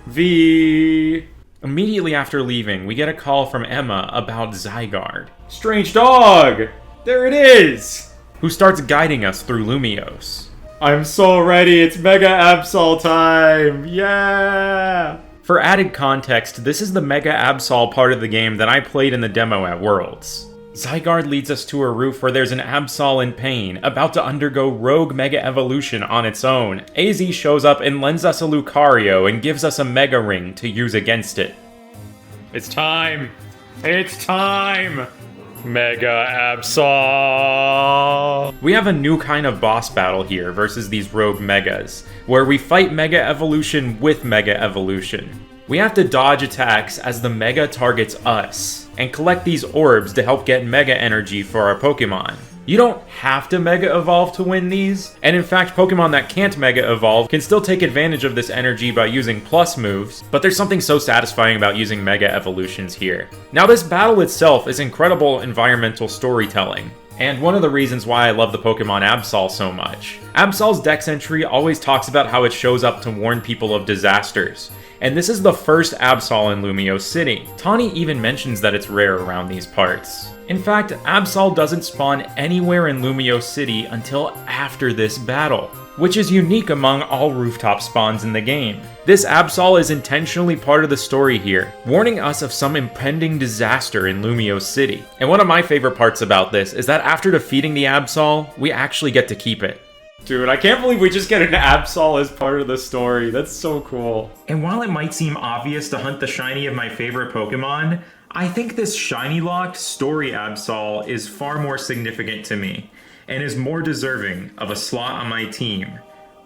V. Immediately after leaving, we get a call from Emma about Zygarde. Strange dog! There it is! Who starts guiding us through Lumiose. I'm so ready, it's Mega Absol time! Yeah! For added context, this is the Mega Absol part of the game that I played in the demo at Worlds. Zygarde leads us to a roof where there's an Absol in pain, about to undergo rogue Mega Evolution on its own. AZ shows up and lends us a Lucario and gives us a Mega Ring to use against it. It's time! It's time! Mega Absol! We have a new kind of boss battle here versus these rogue Megas, where we fight Mega Evolution with Mega Evolution. We have to dodge attacks as the Mega targets us, and collect these orbs to help get Mega Energy for our Pokemon. You don't have to Mega Evolve to win these, and in fact Pokemon that can't Mega Evolve can still take advantage of this energy by using plus moves, but there's something so satisfying about using Mega Evolutions here. Now this battle itself is incredible environmental storytelling, and one of the reasons why I love the Pokemon Absol so much. Absol's Dex entry always talks about how it shows up to warn people of disasters, and this is the first Absol in Lumiose City. Tawny even mentions that it's rare around these parts. In fact, Absol doesn't spawn anywhere in Lumiose City until after this battle, which is unique among all rooftop spawns in the game. This Absol is intentionally part of the story here, warning us of some impending disaster in Lumiose City. And one of my favorite parts about this is that after defeating the Absol, we actually get to keep it. Dude, I can't believe we just get an Absol as part of the story. That's so cool. And while it might seem obvious to hunt the shiny of my favorite Pokemon, I think this shiny locked story Absol is far more significant to me, and is more deserving of a slot on my team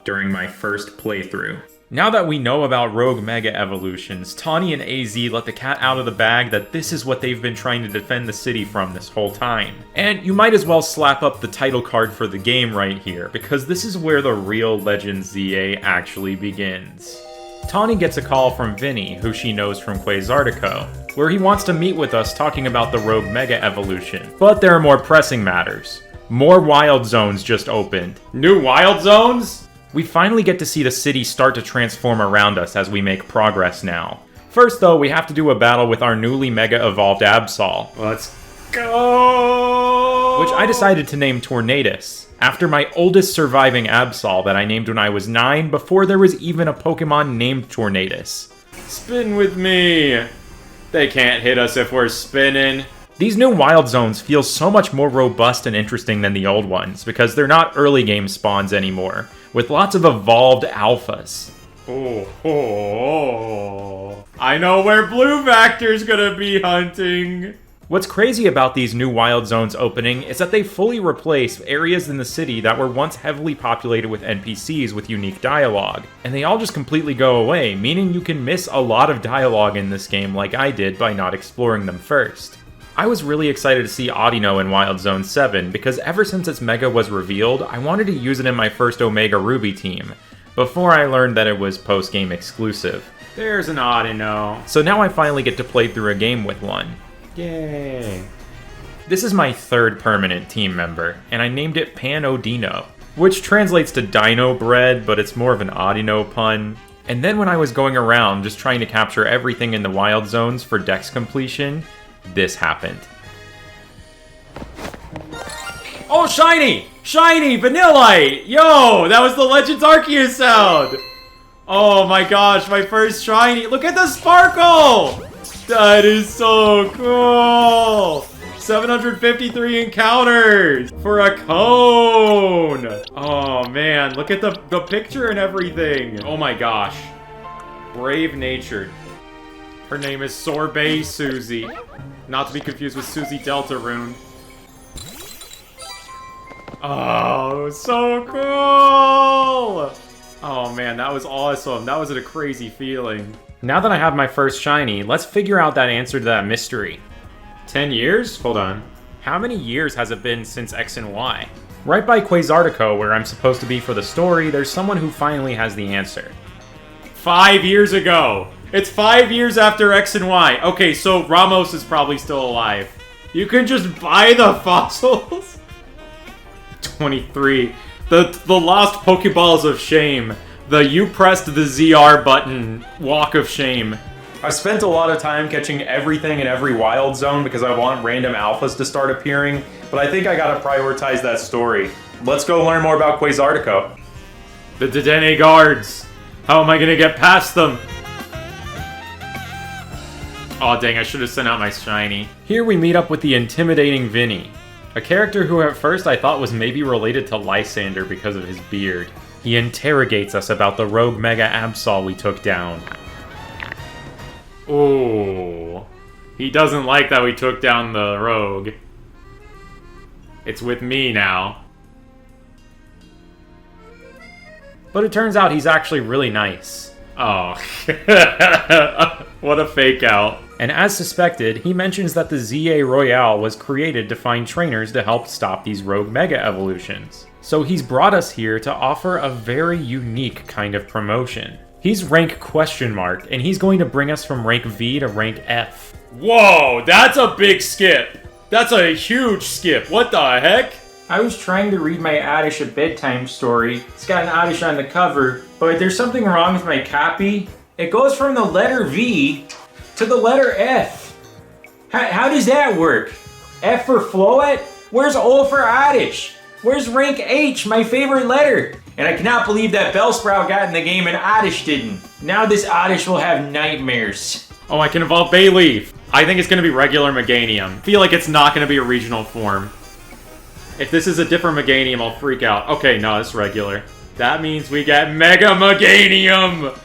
during my first playthrough. Now that we know about Rogue Mega Evolutions, Tawny and AZ let the cat out of the bag that this is what they've been trying to defend the city from this whole time. And you might as well slap up the title card for the game right here, because this is where the real Legend ZA actually begins. Tawny gets a call from Vinny, who she knows from Quasartico, where he wants to meet with us talking about the Rogue Mega Evolution. But there are more pressing matters. More wild zones just opened. New wild zones? We finally get to see the city start to transform around us as we make progress now. First though, we have to do a battle with our newly mega evolved Absol. Let's go! Which I decided to name Tornadus, after my oldest surviving Absol that I named when I was 9 before there was even a Pokemon named Tornadus. Spin with me! They can't hit us if we're spinning. These new wild zones feel so much more robust and interesting than the old ones, because they're not early game spawns anymore, with lots of evolved alphas. Oh, I know where Blue Vector's gonna be hunting. What's crazy about these new wild zones opening is that they fully replace areas in the city that were once heavily populated with NPCs with unique dialogue, and they all just completely go away, meaning you can miss a lot of dialogue in this game like I did by not exploring them first. I was really excited to see Audino in Wild Zone 7, because ever since its Mega was revealed, I wanted to use it in my first Omega Ruby team, before I learned that it was post-game exclusive. There's an Audino. So now I finally get to play through a game with one. Yay. This is my third permanent team member, and I named it Panodino, which translates to Dino Bread, but it's more of an Audino pun. And then when I was going around just trying to capture everything in the Wild Zones for Dex completion, this happened. Oh, shiny! Shiny! Vanillite! Yo, that was the Legends Arceus sound! Oh my gosh, my first shiny! Look at the sparkle! That is so cool! 753 encounters for a cone! Oh man, look at the picture and everything! Oh my gosh. Brave natured. Her name is Sorbet Susie. Not to be confused with Susie Deltarune. Oh, so cool! Oh man, that was awesome. That was a crazy feeling. Now that I have my first shiny, let's figure out that answer to that mystery. 10 years? Hold on. How many years has it been since X and Y? Right by Quasartico, where I'm supposed to be for the story, there's someone who finally has the answer. 5 years ago! It's 5 years after X and Y. Okay, so Ramos is probably still alive. You can just buy the fossils? 23. The lost Pokeballs of shame. The you pressed the ZR button walk of shame. I spent a lot of time catching everything in every wild zone because I want random alphas to start appearing, but I think I gotta prioritize that story. Let's go learn more about Quasartico. The Dedenne guards. How am I gonna get past them? Aw, dang, I should have sent out my shiny. Here we meet up with the intimidating Vinny, a character who at first I thought was maybe related to Lysander because of his beard. He interrogates us about the Rogue Mega Absol we took down. Ooh. He doesn't like that we took down the Rogue. It's with me now. But it turns out he's actually really nice. Oh. What a fake out. And as suspected, he mentions that the ZA Royale was created to find trainers to help stop these Rogue Mega Evolutions. So he's brought us here to offer a very unique kind of promotion. He's rank ? And he's going to bring us from rank V to rank F. Whoa, that's a big skip. That's a huge skip. What the heck? I was trying to read my Oddish a bedtime story. It's got an Oddish on the cover, but there's something wrong with my copy. It goes from the letter V to the letter F. How does that work? F for Floet? Where's O for Oddish? Where's rank H, my favorite letter? And I cannot believe that Bellsprout got in the game and Oddish didn't. Now this Oddish will have nightmares. Oh, I can evolve Bayleaf. I think it's going to be regular Meganium. I feel like it's not going to be a regional form. If this is a different Meganium, I'll freak out. Okay, no, it's regular. That means we get Mega Meganium!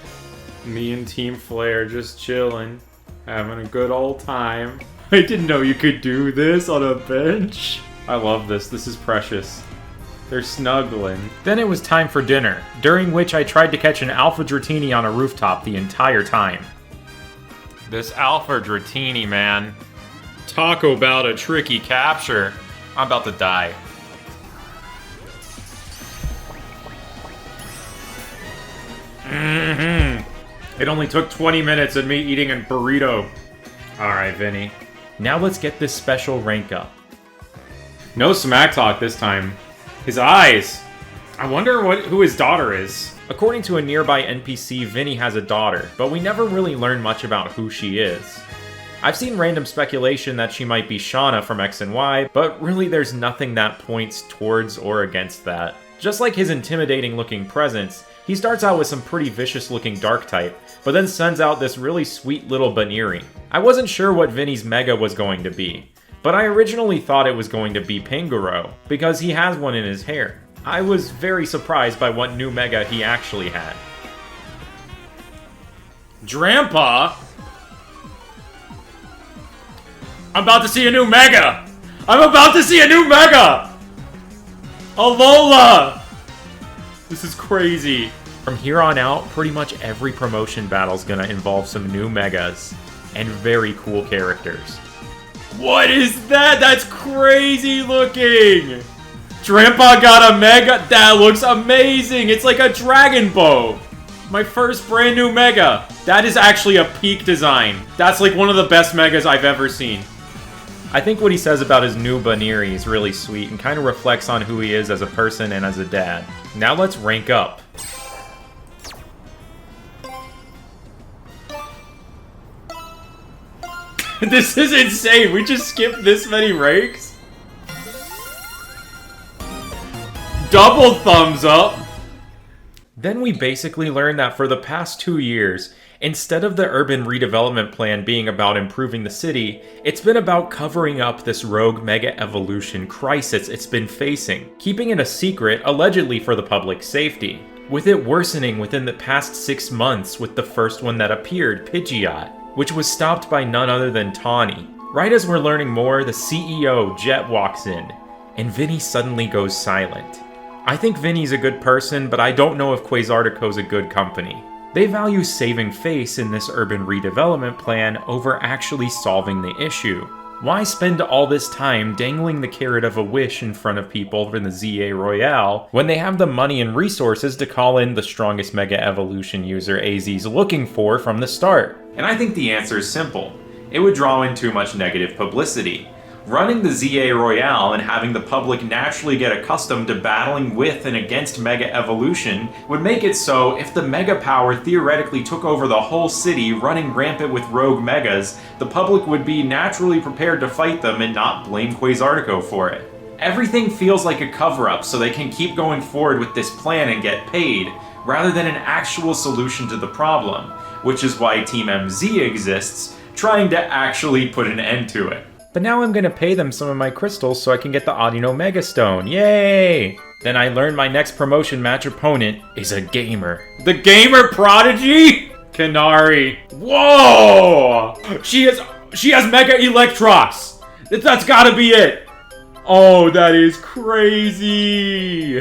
Me and Team Flare just chilling. Having a good old time. I didn't know you could do this on a bench. I love this. This is precious. They're snuggling. Then it was time for dinner, during which I tried to catch an Alpha Dratini on a rooftop the entire time. This Alpha Dratini, man. Talk about a tricky capture. I'm about to die. It only took 20 minutes of me eating a burrito. Alright, Vinny. Now let's get this special rank up. No smack talk this time. His eyes! I wonder who his daughter is. According to a nearby NPC, Vinny has a daughter, but we never really learn much about who she is. I've seen random speculation that she might be Shauna from X and Y, but really there's nothing that points towards or against that. Just like his intimidating looking presence, he starts out with some pretty vicious looking dark type, but then sends out this really sweet little Baneri. I wasn't sure what Vinny's Mega was going to be, but I originally thought it was going to be Pingaro, because he has one in his hair. I was very surprised by what new Mega he actually had. Drampa? I'm about to see a new Mega! I'm about to see a new Mega! Alola! This is crazy. From here on out, pretty much every promotion battle's gonna involve some new Megas, and very cool characters. What is that? That's crazy looking! Drampa got a Mega? That looks amazing! It's like a Dragon Bow! My first brand new Mega! That is actually a peak design. That's like one of the best Megas I've ever seen. I think what he says about his new Baneri is really sweet and kind of reflects on who he is as a person and as a dad. Now let's rank up. This is insane! We just skipped this many ranks? Double thumbs up! Then we basically learned that for the past 2 years, instead of the urban redevelopment plan being about improving the city, it's been about covering up this rogue mega evolution crisis it's been facing, keeping it a secret allegedly for the public's safety. With it worsening within the past 6 months with the first one that appeared, Pidgeot, which was stopped by none other than Tawny. Right as we're learning more, the CEO, Jet, walks in, and Vinny suddenly goes silent. I think Vinny's a good person, but I don't know if Quasartico's a good company. They value saving face in this urban redevelopment plan over actually solving the issue. Why spend all this time dangling the carrot of a wish in front of people for the ZA Royale when they have the money and resources to call in the strongest Mega Evolution user AZ's looking for from the start? And I think the answer is simple. It would draw in too much negative publicity. Running the ZA Royale and having the public naturally get accustomed to battling with and against Mega Evolution would make it so if the Mega Power theoretically took over the whole city running rampant with rogue Megas, the public would be naturally prepared to fight them and not blame Quasartico for it. Everything feels like a cover-up so they can keep going forward with this plan and get paid, rather than an actual solution to the problem, which is why Team MZ exists, trying to actually put an end to it. But now I'm gonna pay them some of my crystals so I can get the Audino Mega Stone. Yay! Then I learned my next promotion match opponent is a gamer. The gamer prodigy? Canary. Whoa! She has Mega Electrox! That's gotta be it! Oh, that is crazy!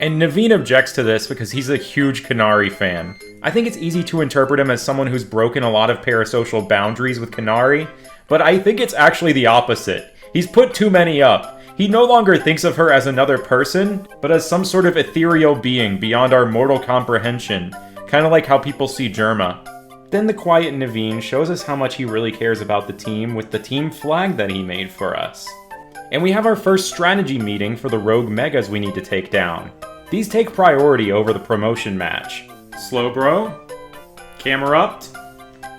And Naveen objects to this because he's a huge Canary fan. I think it's easy to interpret him as someone who's broken a lot of parasocial boundaries with Canary, but I think it's actually the opposite. He's put too many up. He no longer thinks of her as another person, but as some sort of ethereal being beyond our mortal comprehension, kind of like how people see Germa. Then the quiet Naveen shows us how much he really cares about the team with the team flag that he made for us. And we have our first strategy meeting for the rogue Megas we need to take down. These take priority over the promotion match. Slowbro? Camerupt?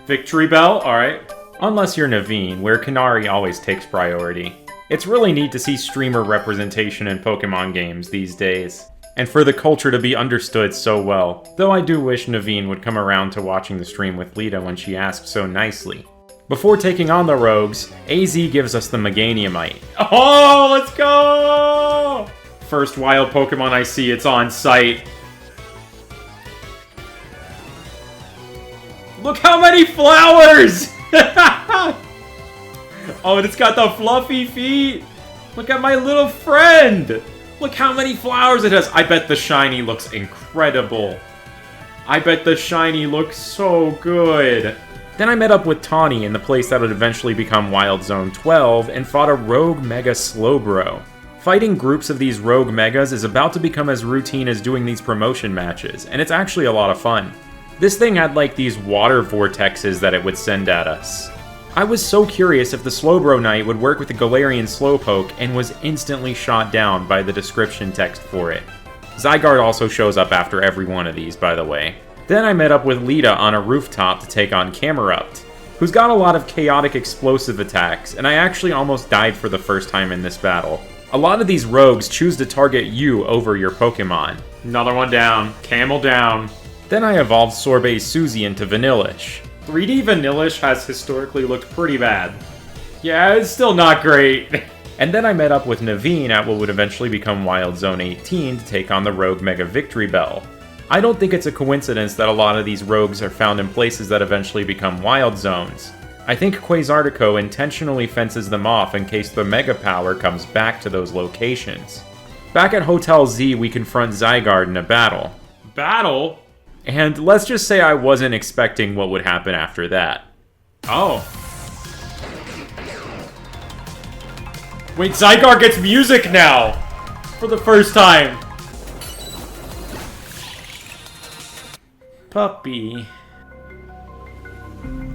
Victory Bell? Alright. Unless you're Naveen, where Canary always takes priority. It's really neat to see streamer representation in Pokemon games these days, and for the culture to be understood so well, though I do wish Naveen would come around to watching the stream with Lita when she asked so nicely. Before taking on the rogues, AZ gives us the Meganiumite. Oh, let's go! First wild Pokemon I see, it's on site. Look how many flowers! Oh, and it's got the fluffy feet! Look at my little friend! Look how many flowers it has. I bet the shiny looks incredible. I bet the shiny looks so good. Then I met up with Tawny in the place that would eventually become Wild Zone 12 and fought a Rogue Mega Slowbro. Fighting groups of these Rogue Megas is about to become as routine as doing these promotion matches, and it's actually a lot of fun. This thing had like these water vortexes that it would send at us. I was so curious if the Slowbro Knight would work with the Galarian Slowpoke and was instantly shot down by the description text for it. Zygarde also shows up after every one of these, by the way. Then I met up with Lita on a rooftop to take on Camerupt, who's got a lot of chaotic explosive attacks, and I actually almost died for the first time in this battle. A lot of these rogues choose to target you over your Pokemon. Another one down. Camel down. Then I evolved Sorbet Suzy into Vanillish. 3D Vanillish has historically looked pretty bad. Yeah, it's still not great. And then I met up with Naveen at what would eventually become Wild Zone 18 to take on the Rogue Mega Victory Bell. I don't think it's a coincidence that a lot of these rogues are found in places that eventually become Wild Zones. I think Quasartico intentionally fences them off in case the Mega Power comes back to those locations. Back at Hotel Z, we confront Zygarde in a battle. Battle? And let's just say I wasn't expecting what would happen after that. Oh. Wait, Zygarde gets music now! For the first time. Puppy.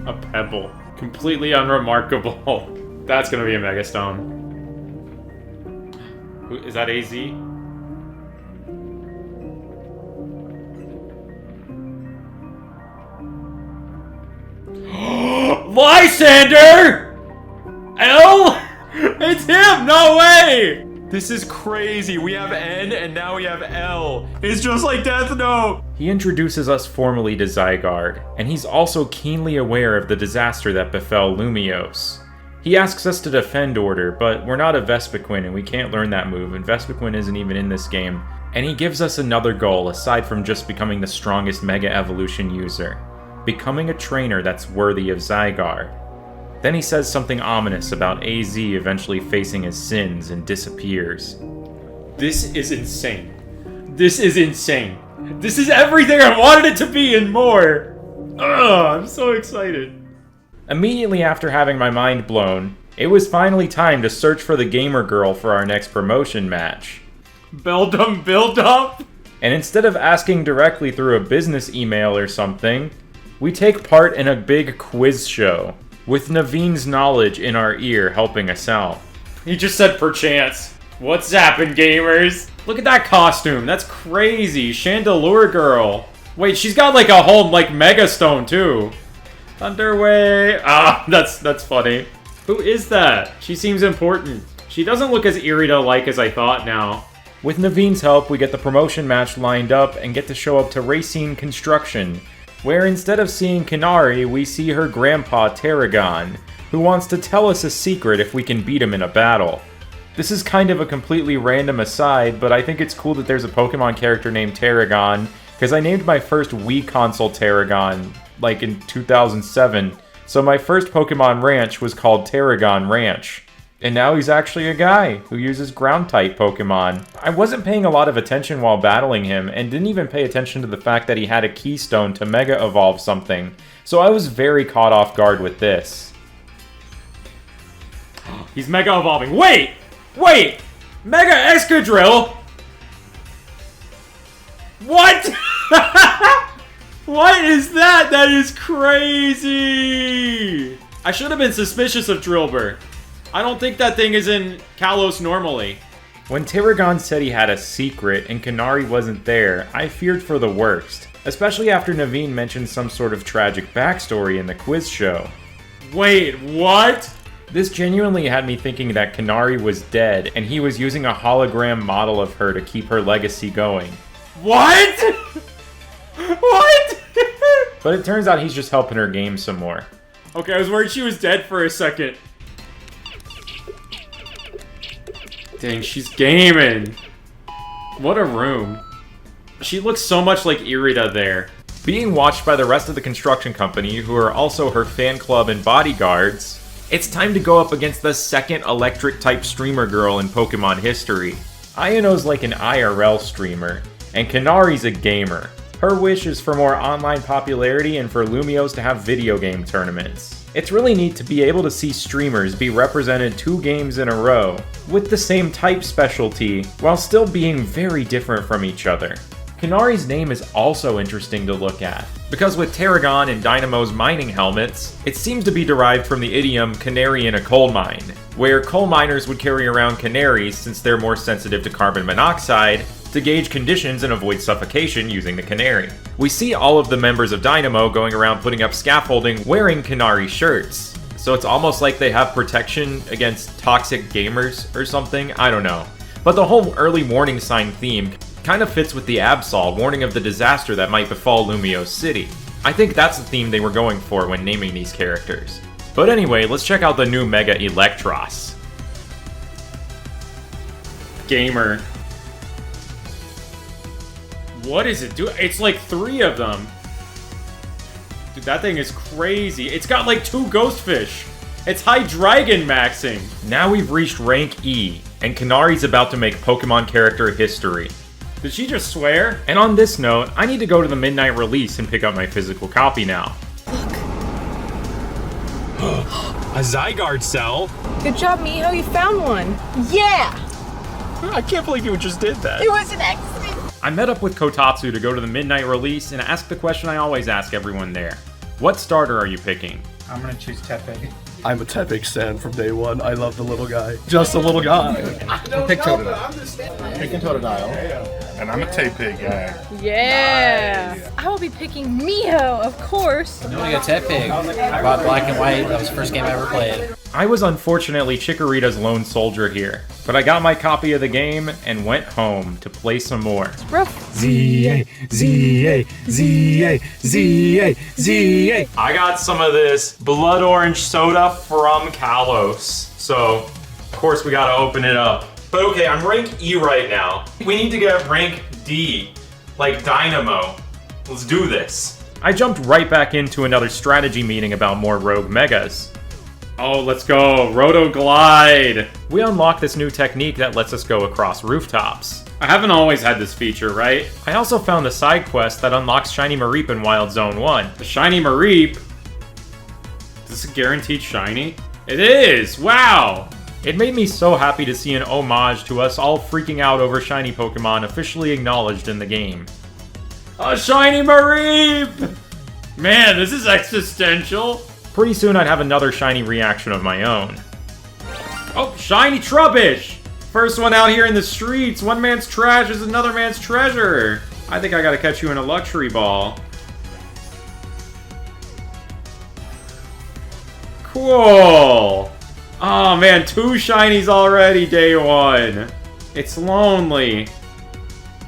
A pebble. Completely unremarkable. That's gonna be a Megastone. Is that AZ? Lysander! L? It's him! No way! This is crazy. We have N and now we have L. It's just like Death Note. He introduces us formally to Zygarde, and he's also keenly aware of the disaster that befell Lumiose. He asks us to defend Order, but we're not a Vespiquen and we can't learn that move, and Vespiquen isn't even in this game. And he gives us another goal aside from just becoming the strongest Mega Evolution user. Becoming a trainer that's worthy of Zygarde. Then he says something ominous about AZ eventually facing his sins and disappears. This is insane. This is insane. This is everything I wanted it to be and more. Ugh, I'm so excited. Immediately after having my mind blown, it was finally time to search for the gamer girl for our next promotion match. Build up. And instead of asking directly through a business email or something, we take part in a big quiz show, with Naveen's knowledge in our ear helping us out. He just said perchance. What's zappin', gamers? Look at that costume. That's crazy. Chandelure girl. Wait, she's got like a whole like Megastone too. Thunderwave. Ah, that's funny. Who is that? She seems important. She doesn't look as Irida-like as I thought now. With Naveen's help, we get the promotion match lined up and get to show up to Racine Construction, where instead of seeing Kanari, we see her grandpa Tarragon, who wants to tell us a secret if we can beat him in a battle. This is kind of a completely random aside, but I think it's cool that there's a Pokemon character named Tarragon, because I named my first Wii console Tarragon, like in 2007, so my first Pokemon Ranch was called Tarragon Ranch. And now he's actually a guy who uses ground-type Pokemon. I wasn't paying a lot of attention while battling him, and didn't even pay attention to the fact that he had a keystone to Mega Evolve something, so I was very caught off guard with this. He's Mega Evolving. Wait! Mega Excadrill? What? What is that? That is crazy! I should have been suspicious of Drillbur. I don't think that thing is in Kalos normally. When Tarragon said he had a secret and Kanari wasn't there, I feared for the worst. Especially after Naveen mentioned some sort of tragic backstory in the quiz show. Wait, what? This genuinely had me thinking that Kanari was dead and he was using a hologram model of her to keep her legacy going. What? What? But it turns out he's just helping her game some more. Okay, I was worried she was dead for a second. Dang, she's gaming. What a room. She looks so much like Irida there. Being watched by the rest of the construction company, who are also her fan club and bodyguards, it's time to go up against the second electric-type streamer girl in Pokemon history. Ayano's like an IRL streamer, and Kanari's a gamer. Her wish is for more online popularity and for Lumiose to have video game tournaments. It's really neat to be able to see streamers be represented 2 games in a row, with the same type specialty, while still being very different from each other. Kanari's name is also interesting to look at, because with Tarragon and Dynamo's mining helmets, it seems to be derived from the idiom canary in a coal mine, where coal miners would carry around canaries since they're more sensitive to carbon monoxide, to gauge conditions and avoid suffocation using the canary. We see all of the members of Dynamo going around putting up scaffolding wearing canary shirts, so it's almost like they have protection against toxic gamers or something, I don't know. But the whole early warning sign theme kind of fits with the Absol, warning of the disaster that might befall Lumiose City. I think that's the theme they were going for when naming these characters. But anyway, let's check out the new Mega Electros. Gamer. What is it doing? It's like 3 of them. Dude, that thing is crazy. It's got like 2 ghost fish. It's high dragon maxing. Now we've reached rank E, and Kanari's about to make Pokemon character history. Did she just swear? And on this note, I need to go to the midnight release and pick up my physical copy now. A Zygarde cell? Good job, Miho. You found one. Yeah! I can't believe you just did that. It was an accident. I met up with Kotatsu to go to the midnight release and ask the question I always ask everyone there. What starter are you picking? I'm gonna choose Tepig. I'm a Tepig stan from day one. I love the little guy. Just a little guy. Pick Totodile. Picking Totodile. And I'm a Tepig guy. Yeah! Nice. I will be picking Miho, of course. I'm gonna go Tepig. I bought Black and White. That was the first game I ever played. I was unfortunately Chikorita's lone soldier here, but I got my copy of the game and went home to play some more. Z-A, Z-A, Z-A, Z-A, Z-A. I got some of this blood orange soda from Kalos. So, of course we gotta open it up. But okay, I'm rank E right now. We need to get rank D, like Dynamo. Let's do this. I jumped right back into another strategy meeting about more Rogue Megas. Oh, let's go. Roto Glide. We unlocked this new technique that lets us go across rooftops. I haven't always had this feature, right? I also found the side quest that unlocks Shiny Mareep in Wild Zone 1. The Shiny Mareep? Is this a guaranteed shiny? It is! Wow! It made me so happy to see an homage to us all freaking out over shiny Pokemon officially acknowledged in the game. A Shiny Mareep! Man, this is existential. Pretty soon I'd have another shiny reaction of my own. Oh, Shiny Trubbish! First one out here in the streets. One man's trash is another man's treasure. I think I gotta catch you in a luxury ball. Cool! Oh man, 2 shinies already, day 1. It's lonely.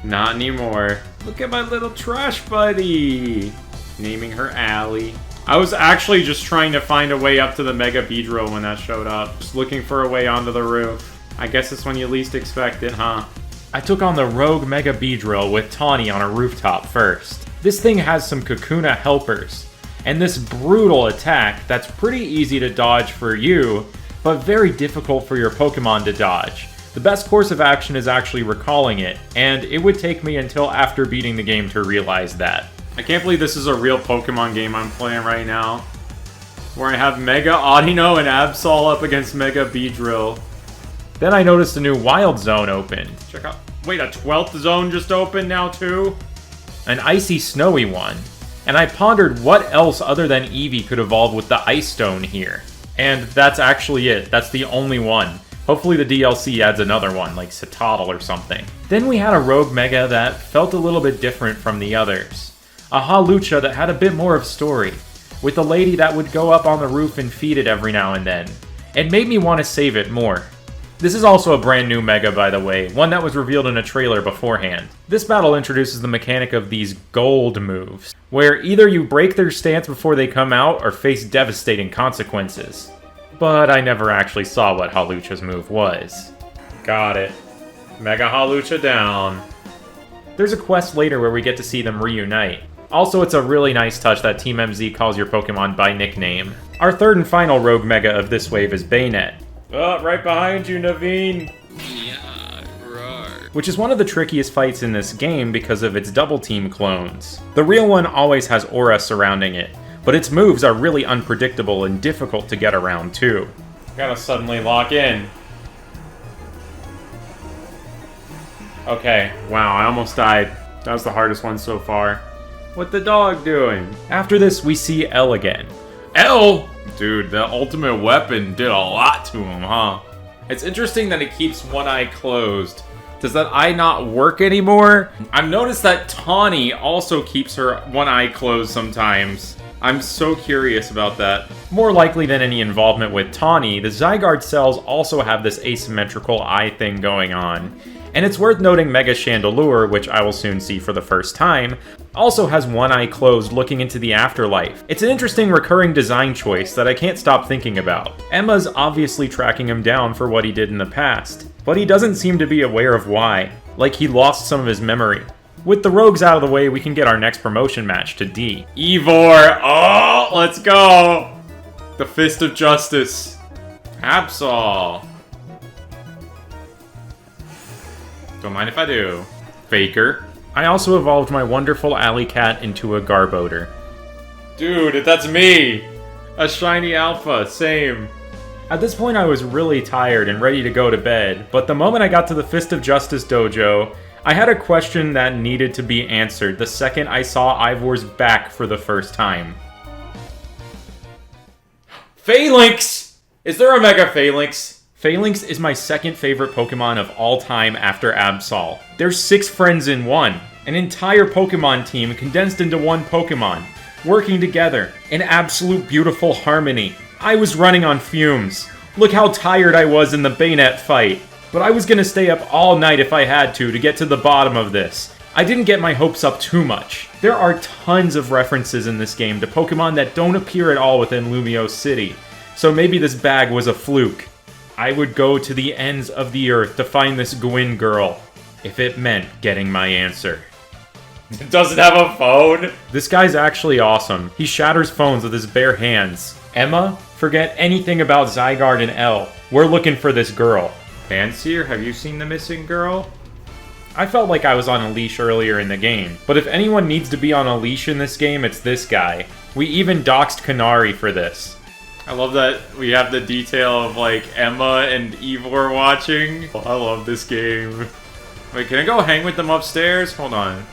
Not anymore. Look at my little trash buddy. Naming her Allie. I was actually just trying to find a way up to the Mega Beedrill when that showed up. Just looking for a way onto the roof. I guess it's when you least expect it, huh? I took on the Rogue Mega Beedrill with Tawny on a rooftop first. This thing has some Kakuna helpers, and this brutal attack that's pretty easy to dodge for you, but very difficult for your Pokemon to dodge. The best course of action is actually recalling it, and it would take me until after beating the game to realize that. I can't believe this is a real Pokemon game I'm playing right now, where I have Mega Audino and Absol up against Mega Beedrill. Then I noticed a new Wild Zone opened. Check out. Wait, a 12th zone just opened now too? An icy snowy one. And I pondered what else other than Eevee could evolve with the Ice Stone here. And that's actually it. That's the only one. Hopefully the DLC adds another one, like Citadel or something. Then we had a Rogue Mega that felt a little bit different from the others. A Hawlucha that had a bit more of story, with a lady that would go up on the roof and feed it every now and then. It made me want to save it more. This is also a brand new Mega, by the way, one that was revealed in a trailer beforehand. This battle introduces the mechanic of these gold moves, where either you break their stance before they come out or face devastating consequences. But I never actually saw what Hawlucha's move was. Got it. Mega Hawlucha down. There's a quest later where we get to see them reunite. Also, it's a really nice touch that Team MZ calls your Pokemon by nickname. Our third and final Rogue Mega of this wave is Bayonet. Oh, right behind you, Naveen. Yeah, roar. which is one of the trickiest fights in this game because of its double team clones. The real one always has aura surrounding it, but its moves are really unpredictable and difficult to get around too. Gotta suddenly lock in. Okay, wow, I almost died. That was the hardest one so far. What the dog doing? After this, we see L again. L? Dude, the ultimate weapon did a lot to him, huh? It's interesting that it keeps one eye closed. Does that eye not work anymore? I've noticed that Tawny also keeps her one eye closed sometimes. I'm so curious about that. More likely than any involvement with Tawny, the Zygarde cells also have this asymmetrical eye thing going on. And it's worth noting Mega Chandelure, which I will soon see for the first time, also has one eye closed looking into the afterlife. It's an interesting recurring design choice that I can't stop thinking about. Emma's obviously tracking him down for what he did in the past, but he doesn't seem to be aware of why, like he lost some of his memory. With the rogues out of the way, we can get our next promotion match to D. Ivor! Oh, let's go! The Fist of Justice. Absol. Don't mind if I do. Faker. I also evolved my wonderful alley cat into a Garbodor. Dude, that's me! A shiny alpha, same. At this point I was really tired and ready to go to bed, but the moment I got to the Fist of Justice dojo, I had a question that needed to be answered the second I saw Ivor's back for the first time. Phalanx! Is there a Mega Phalanx? Phalanx is my second favorite Pokemon of all time after Absol. There's 6 friends in one. An entire Pokemon team condensed into one Pokemon, working together in absolute beautiful harmony. I was running on fumes. Look how tired I was in the Bayonet fight. But I was gonna stay up all night if I had to get to the bottom of this. I didn't get my hopes up too much. There are tons of references in this game to Pokemon that don't appear at all within Lumiose City, so maybe this bag was a fluke. I would go to the ends of the earth to find this Gwyn girl, if it meant getting my answer. It doesn't have a phone? This guy's actually awesome. He shatters phones with his bare hands. Emma, forget anything about Zygarde and L. We're looking for this girl. Fancier, have you seen the missing girl? I felt like I was on a leash earlier in the game, but if anyone needs to be on a leash in this game, it's this guy. We even doxed Kanari for this. I love that we have the detail of, like, Emma and Ivor watching. I love this game. Wait, can I go hang with them upstairs? Hold on.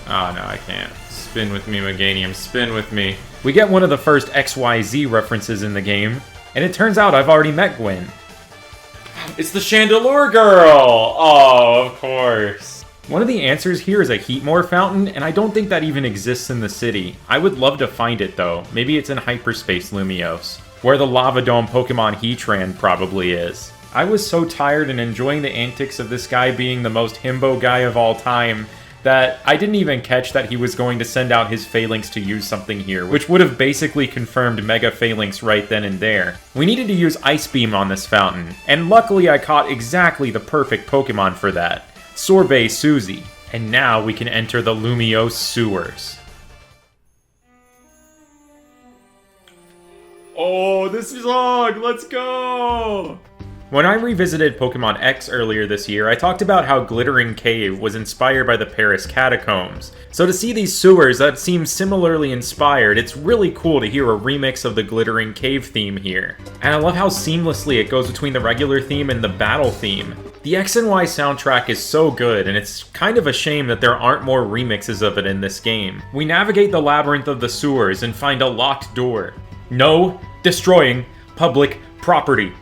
Oh, no, I can't. Spin with me, Meganium. Spin with me. We get one of the first XYZ references in the game, and it turns out I've already met Gwyn. It's the Chandelure girl! Oh, of course. One of the answers here is a Heatmore fountain, and I don't think that even exists in the city. I would love to find it though. Maybe it's in Hyperspace Lumiose, where the Lava Dome Pokemon Heatran probably is. I was so tired and enjoying the antics of this guy being the most himbo guy of all time that I didn't even catch that he was going to send out his Phalanx to use something here, which would have basically confirmed Mega Phalanx right then and there. We needed to use Ice Beam on this fountain, and luckily I caught exactly the perfect Pokemon for that. Sorbet Suzy. And now we can enter the Lumiose sewers. Oh, this song! Let's go! When I revisited Pokemon X earlier this year, I talked about how Glittering Cave was inspired by the Paris catacombs. So to see these sewers that seem similarly inspired, it's really cool to hear a remix of the Glittering Cave theme here. And I love how seamlessly it goes between the regular theme and the battle theme. The X and Y soundtrack is so good, and it's kind of a shame that there aren't more remixes of it in this game. We navigate the labyrinth of the sewers and find a locked door. No destroying public property.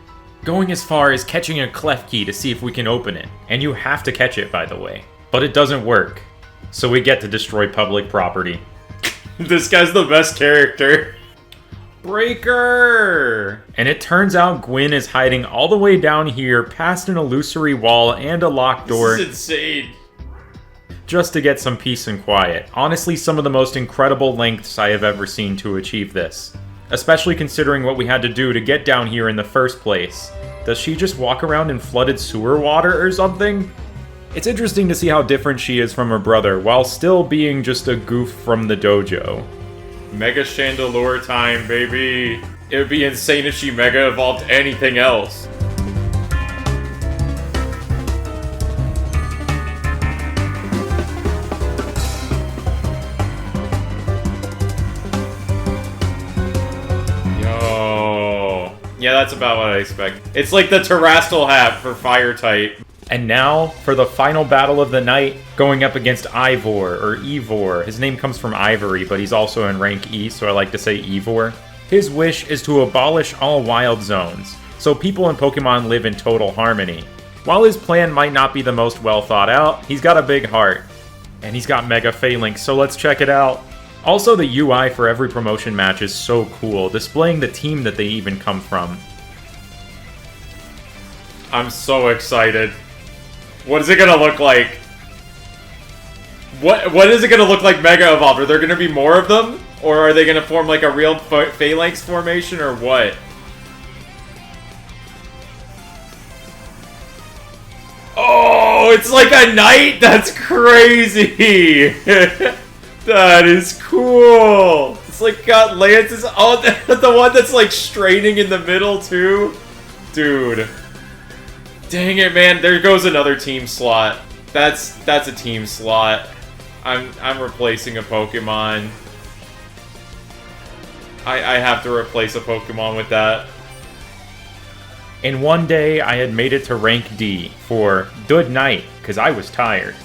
Going as far as catching a Klefki to see if we can open it. And you have to catch it, by the way. But it doesn't work. So we get to destroy public property. This guy's the best character. Breaker! And it turns out Gwyn is hiding all the way down here past an illusory wall and a locked door. This is insane. Just to get some peace and quiet. Honestly, some of the most incredible lengths I have ever seen to achieve this. Especially considering what we had to do to get down here in the first place. Does she just walk around in flooded sewer water or something? It's interesting to see how different she is from her brother, while still being just a goof from the dojo. Mega Chandelure time, baby! It would be insane if she Mega Evolved anything else. Yeah, that's about what I expect. It's like the Terrastal hat for fire type. And now, for the final battle of the night, going up against Ivor, or Ivor. His name comes from Ivory, but he's also in rank E, so I like to say Ivor. His wish is to abolish all wild zones, so people and Pokemon live in total harmony. While his plan might not be the most well thought out, he's got a big heart. And he's got Mega Phalanx, so let's check it out. Also, the UI for every promotion match is so cool, displaying the team that they even come from. I'm so excited. What is it gonna look like? What is it gonna look like Mega Evolved? Are there gonna be more of them? Or are they gonna form like a real Phalanx formation or what? Oh, it's like a knight? That's crazy! That is cool! It's like got lances. Oh, the one that's like straining in the middle too? Dude. Dang it, man. There goes another team slot. That's a team slot. I'm replacing a Pokemon. I have to replace a Pokemon with that. And one day, I had made it to rank D for good night, because I was tired.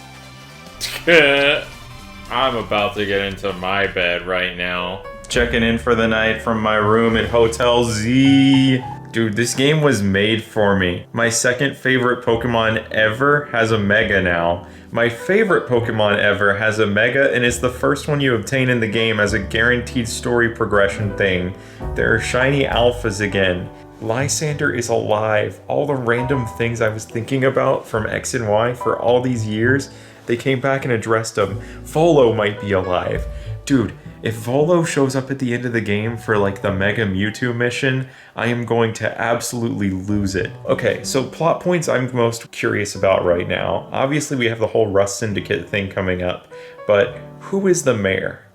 I'm about to get into my bed right now. Checking in for the night from my room at Hotel Z. Dude, this game was made for me. My second favorite Pokemon ever has a Mega now. My favorite Pokemon ever has a Mega, and it's the first one you obtain in the game as a guaranteed story progression thing. There are shiny alphas again. Lysander is alive. All the random things I was thinking about from X and Y for all these years, they came back and addressed them. Volo might be alive. Dude, if Volo shows up at the end of the game for like the Mega Mewtwo mission, I am going to absolutely lose it. Okay, so plot points I'm most curious about right now. Obviously we have the whole Rust Syndicate thing coming up, but who is the mayor?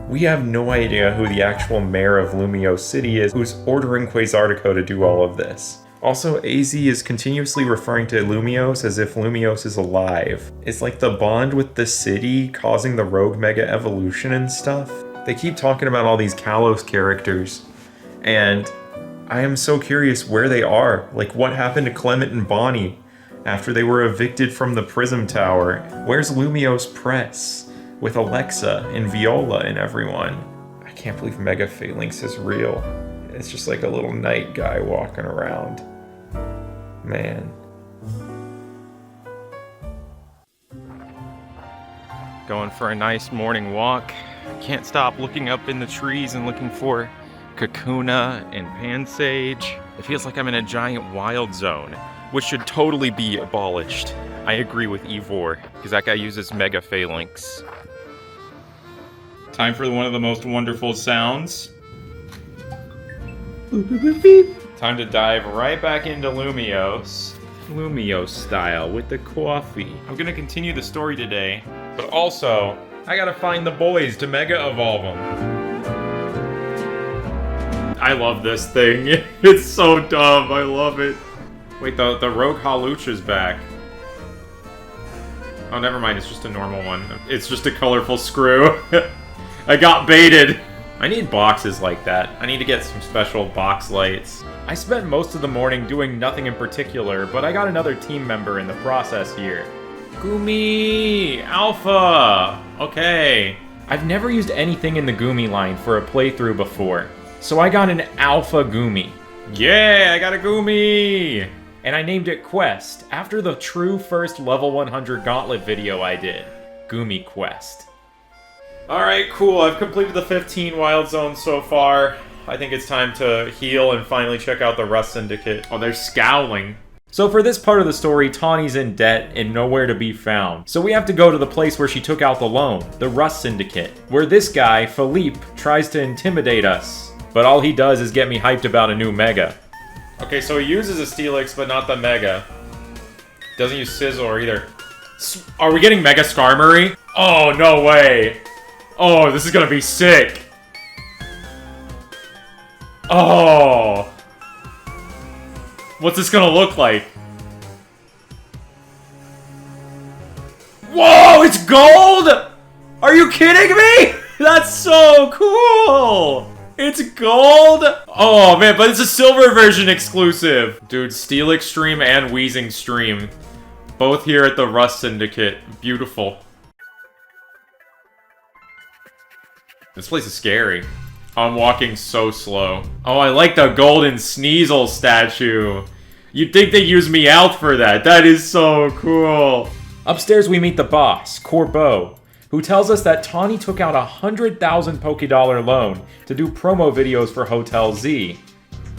We have no idea who the actual mayor of Lumiose City is, who's ordering Quasartico to do all of this. Also, AZ is continuously referring to Lumiose as if Lumiose is alive. It's like the bond with the city causing the rogue Mega Evolution and stuff. They keep talking about all these Kalos characters, and I am so curious where they are. Like, what happened to Clement and Bonnie after they were evicted from the Prism Tower? Where's Lumiose Press with Alexa and Viola and everyone? I can't believe Mega Phalanx is real. It's just like a little knight guy walking around. Man. Going for a nice morning walk. Can't stop looking up in the trees and looking for Kakuna and Pansage. It feels like I'm in a giant wild zone, which should totally be abolished. I agree with Ivor, because that guy uses Mega Phalanx. Time for one of the most wonderful sounds. Time to dive right back into Lumiose. Lumiose style with the coffee. I'm gonna continue the story today, but also, I gotta find the boys to Mega Evolve them. I love this thing. It's so dumb. I love it. Wait, the Rogue Halucha's back. Oh, never mind. It's just a normal one. It's just a colorful screw. I got baited. I need boxes like that. I need to get some special box lights. I spent most of the morning doing nothing in particular, but I got another team member in the process here. Gumi! Alpha! Okay. I've never used anything in the Gumi line for a playthrough before, so I got an Alpha Gumi. Yeah, I got a Gumi! And I named it Quest, after the true first level 100 Gauntlet video I did. Gumi Quest. Alright, cool. I've completed the 15 Wild Zones so far. I think it's time to heal and finally check out the Rust Syndicate. Oh, they're scowling. So for this part of the story, Tawny's in debt and nowhere to be found. So we have to go to the place where she took out the loan, the Rust Syndicate, where this guy, Philippe, tries to intimidate us. But all he does is get me hyped about a new Mega. Okay, so he uses a Steelix, but not the Mega. Doesn't use Scizor either. Are we getting Mega Skarmory? Oh, no way. Oh, this is gonna be sick. Oh. What's this gonna look like? Whoa, it's gold! Are you kidding me? That's so cool! It's gold? Oh man, but it's a silver version exclusive. Dude, Steel Extreme and Wheezing Stream. Both here at the Rust Syndicate. Beautiful. This place is scary. I'm walking so slow. Oh, I like the golden Sneasel statue. You'd think they use me out for that. That is so cool. Upstairs we meet the boss, Corbeau, who tells us that Tawny took out a 100,000 Pokédollar loan to do promo videos for Hotel Z.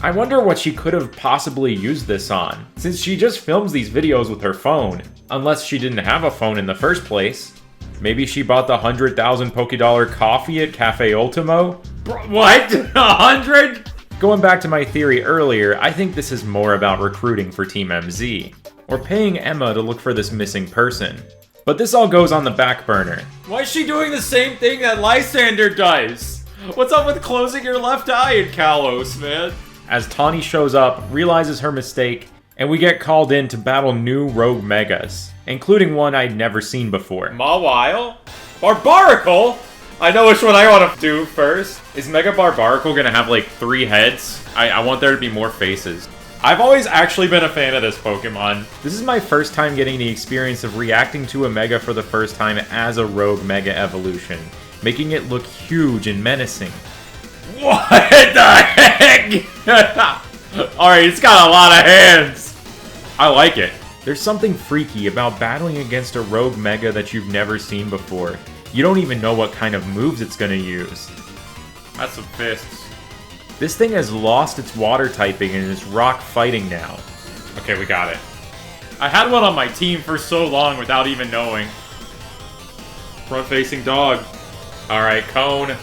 I wonder what she could have possibly used this on, since she just films these videos with her phone, unless she didn't have a phone in the first place. Maybe she bought the 100,000 Pokédollar coffee at Cafe Ultimo? What? 100? Going back to my theory earlier, I think this is more about recruiting for Team MZ, or paying Emma to look for this missing person. But this all goes on the back burner. Why is she doing the same thing that Lysander does? What's up with closing your left eye in Kalos, man? As Tawny shows up, realizes her mistake, and we get called in to battle new rogue megas, including one I'd never seen before. Mawile? Barbaracle? I know which one I want to do first. Is Mega Barbaracle gonna have like 3 heads? I want there to be more faces. I've always actually been a fan of this Pokemon. This is my first time getting the experience of reacting to a Mega for the first time as a rogue Mega evolution, making it look huge and menacing. What the heck? Alright, it's got a lot of hands. I like it. There's something freaky about battling against a rogue Mega that you've never seen before. You don't even know what kind of moves it's gonna use. That's some fists. This thing has lost its water typing and is rock fighting now. Okay, we got it. I had one on my team for so long without even knowing. Front-facing dog. Alright, Cone.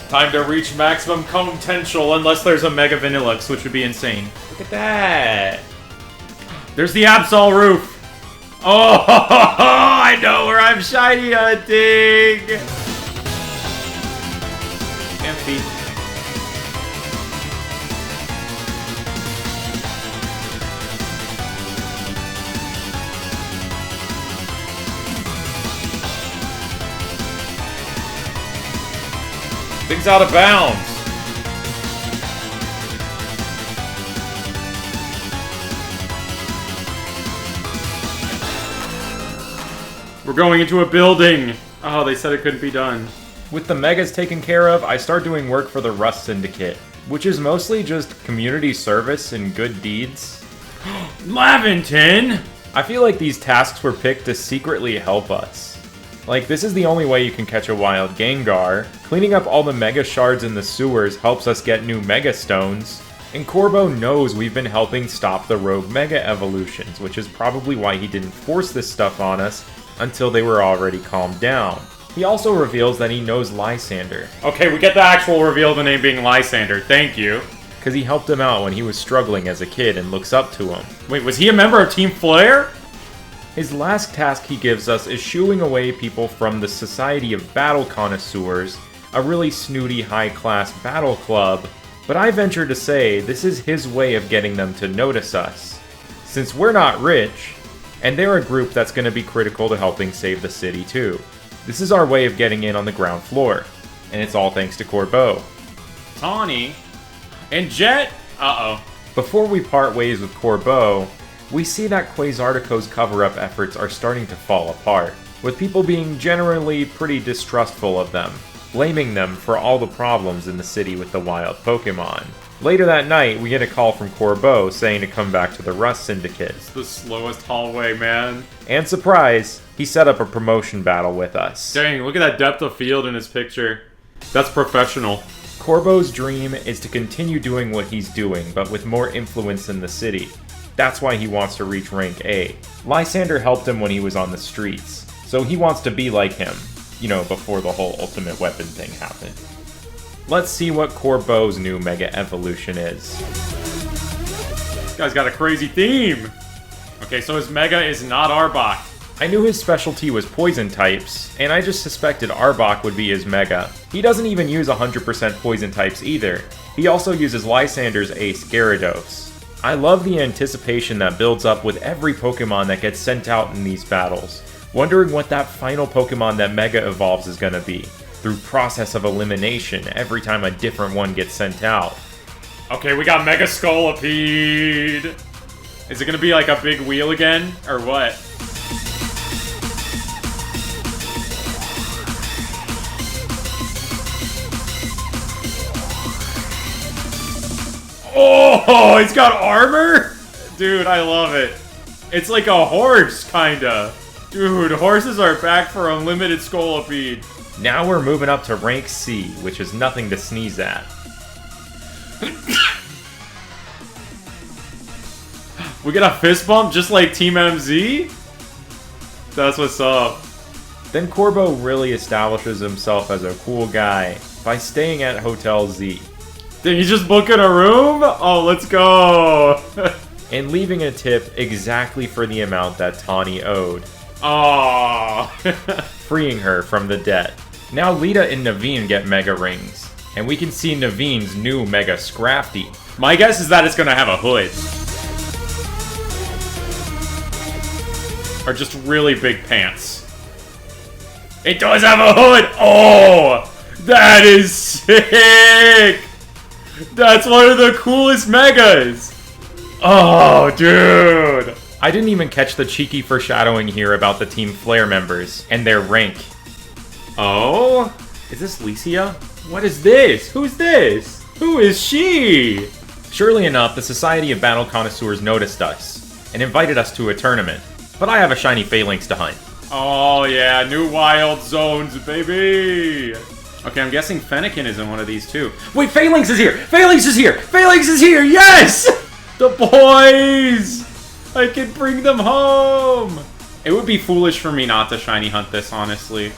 Time to reach maximum Cone potential unless there's a Mega Vanillux, which would be insane. Look at that. There's the Absol roof. Oh, I know where I'm shiny hunting. Empty. Thing's out of bounds. We're going into a building. Oh, they said it couldn't be done. With the Megas taken care of, I start doing work for the Rust Syndicate, which is mostly just community service and good deeds. Laventon! I feel like these tasks were picked to secretly help us. Like, this is the only way you can catch a wild Gengar. Cleaning up all the Mega Shards in the sewers helps us get new Mega Stones. And Corbeau knows we've been helping stop the rogue Mega evolutions, which is probably why he didn't force this stuff on us until they were already calmed down. He also reveals that he knows Lysander. Okay, we get the actual reveal of the name being Lysander, thank you. Because he helped him out when he was struggling as a kid and looks up to him. Wait, was he a member of Team Flare? His last task he gives us is shooing away people from the Society of Battle Connoisseurs, a really snooty high-class battle club, but I venture to say this is his way of getting them to notice us. Since we're not rich, and they're a group that's going to be critical to helping save the city too. This is our way of getting in on the ground floor, and it's all thanks to Corbeau. Tawny? And Jet? Uh-oh. Before we part ways with Corbeau, we see that Quasartico's cover-up efforts are starting to fall apart, with people being generally pretty distrustful of them, blaming them for all the problems in the city with the wild Pokemon. Later that night, we get a call from Corbeau saying to come back to the Rust Syndicate. It's the slowest hallway, man. And surprise, he set up a promotion battle with us. Dang, look at that depth of field in his picture. That's professional. Corbeau's dream is to continue doing what he's doing, but with more influence in the city. That's why he wants to reach rank A. Lysander helped him when he was on the streets, so he wants to be like him, you know, before the whole ultimate weapon thing happened. Let's see what Corbeau's new Mega Evolution is. This guy's got a crazy theme! Okay, so his Mega is not Arbok. I knew his specialty was poison types, and I just suspected Arbok would be his Mega. He doesn't even use 100% poison types either. He also uses Lysander's ace, Gyarados. I love the anticipation that builds up with every Pokemon that gets sent out in these battles, wondering what that final Pokemon that Mega evolves is gonna be. through process of elimination every time a different one gets sent out. Okay, we got Mega Scolipede. Is it gonna be like a big wheel again, or what? Oh, it's got armor? Dude, I love it. It's like a horse, kinda. Dude, horses are back for unlimited Scolipede. Now we're moving up to rank C, which is nothing to sneeze at. We get a fist bump just like Team MZ? That's what's up. Then Corbo really establishes himself as a cool guy by staying at Hotel Z. Did he just book in a room? Oh, let's go. And leaving a tip exactly for the amount that Tawny owed. Oh. Freeing her from the debt. Now Lita and Naveen get Mega Rings, and we can see Naveen's new Mega Scrafty. My guess is that it's gonna have a hood. Or just really big pants. It does have a hood! Oh! That is sick! That's one of the coolest Megas! Oh, dude! I didn't even catch the cheeky foreshadowing here about the Team Flare members and their rank. Oh? Is this Licia? What is this? Who's this? Who is she? Surely enough, the Society of Battle Connoisseurs noticed us and invited us to a tournament. But I have a shiny Phalanx to hunt. Oh yeah, new wild zones, baby! Okay, I'm guessing Fennekin is in one of these too. Wait, Phalanx is here! Phalanx is here! Phalanx is here! Yes! The boys! I can bring them home! It would be foolish for me not to shiny hunt this, honestly.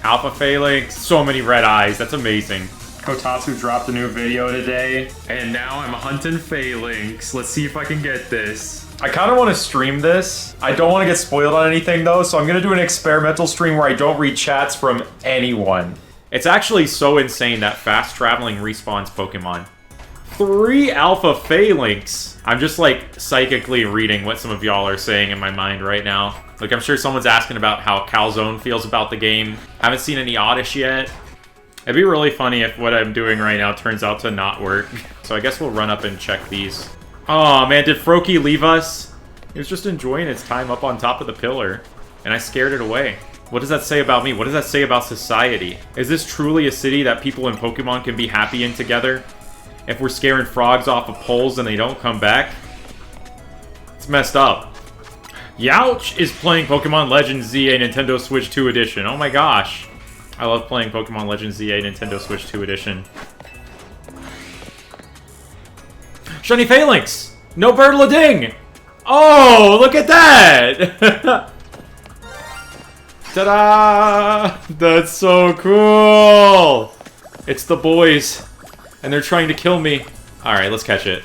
Alpha Phalanx, so many red eyes, that's amazing. Kotatsu dropped a new video today, and now I'm hunting Phalanx. Let's see if I can get this. I kind of want to stream this. I don't want to get spoiled on anything though, so I'm going to do an experimental stream where I don't read chats from anyone. It's actually so insane that fast traveling respawns Pokemon. 3 Alpha Phalanx! I'm just like psychically reading what some of y'all are saying in my mind right now. Like I'm sure someone's asking about how Calzone feels about the game. Haven't seen any Oddish yet. It'd be really funny if what I'm doing right now turns out to not work. So I guess we'll run up and check these. Oh man, did Froakie leave us? He was just enjoying his time up on top of the pillar, and I scared it away. What does that say about me? What does that say about society? Is this truly a city that people in Pokemon can be happy in together? If we're scaring frogs off of poles and they don't come back? It's messed up. Youch is playing Pokemon Legends ZA Nintendo Switch 2 Edition. Oh my gosh. I love playing Pokemon Legends ZA Nintendo Switch 2 Edition. Shiny Phalanx! No Birdlading! Oh, look at that! Ta-da! That's so cool! It's the boys. And they're trying to kill me. Alright, let's catch it.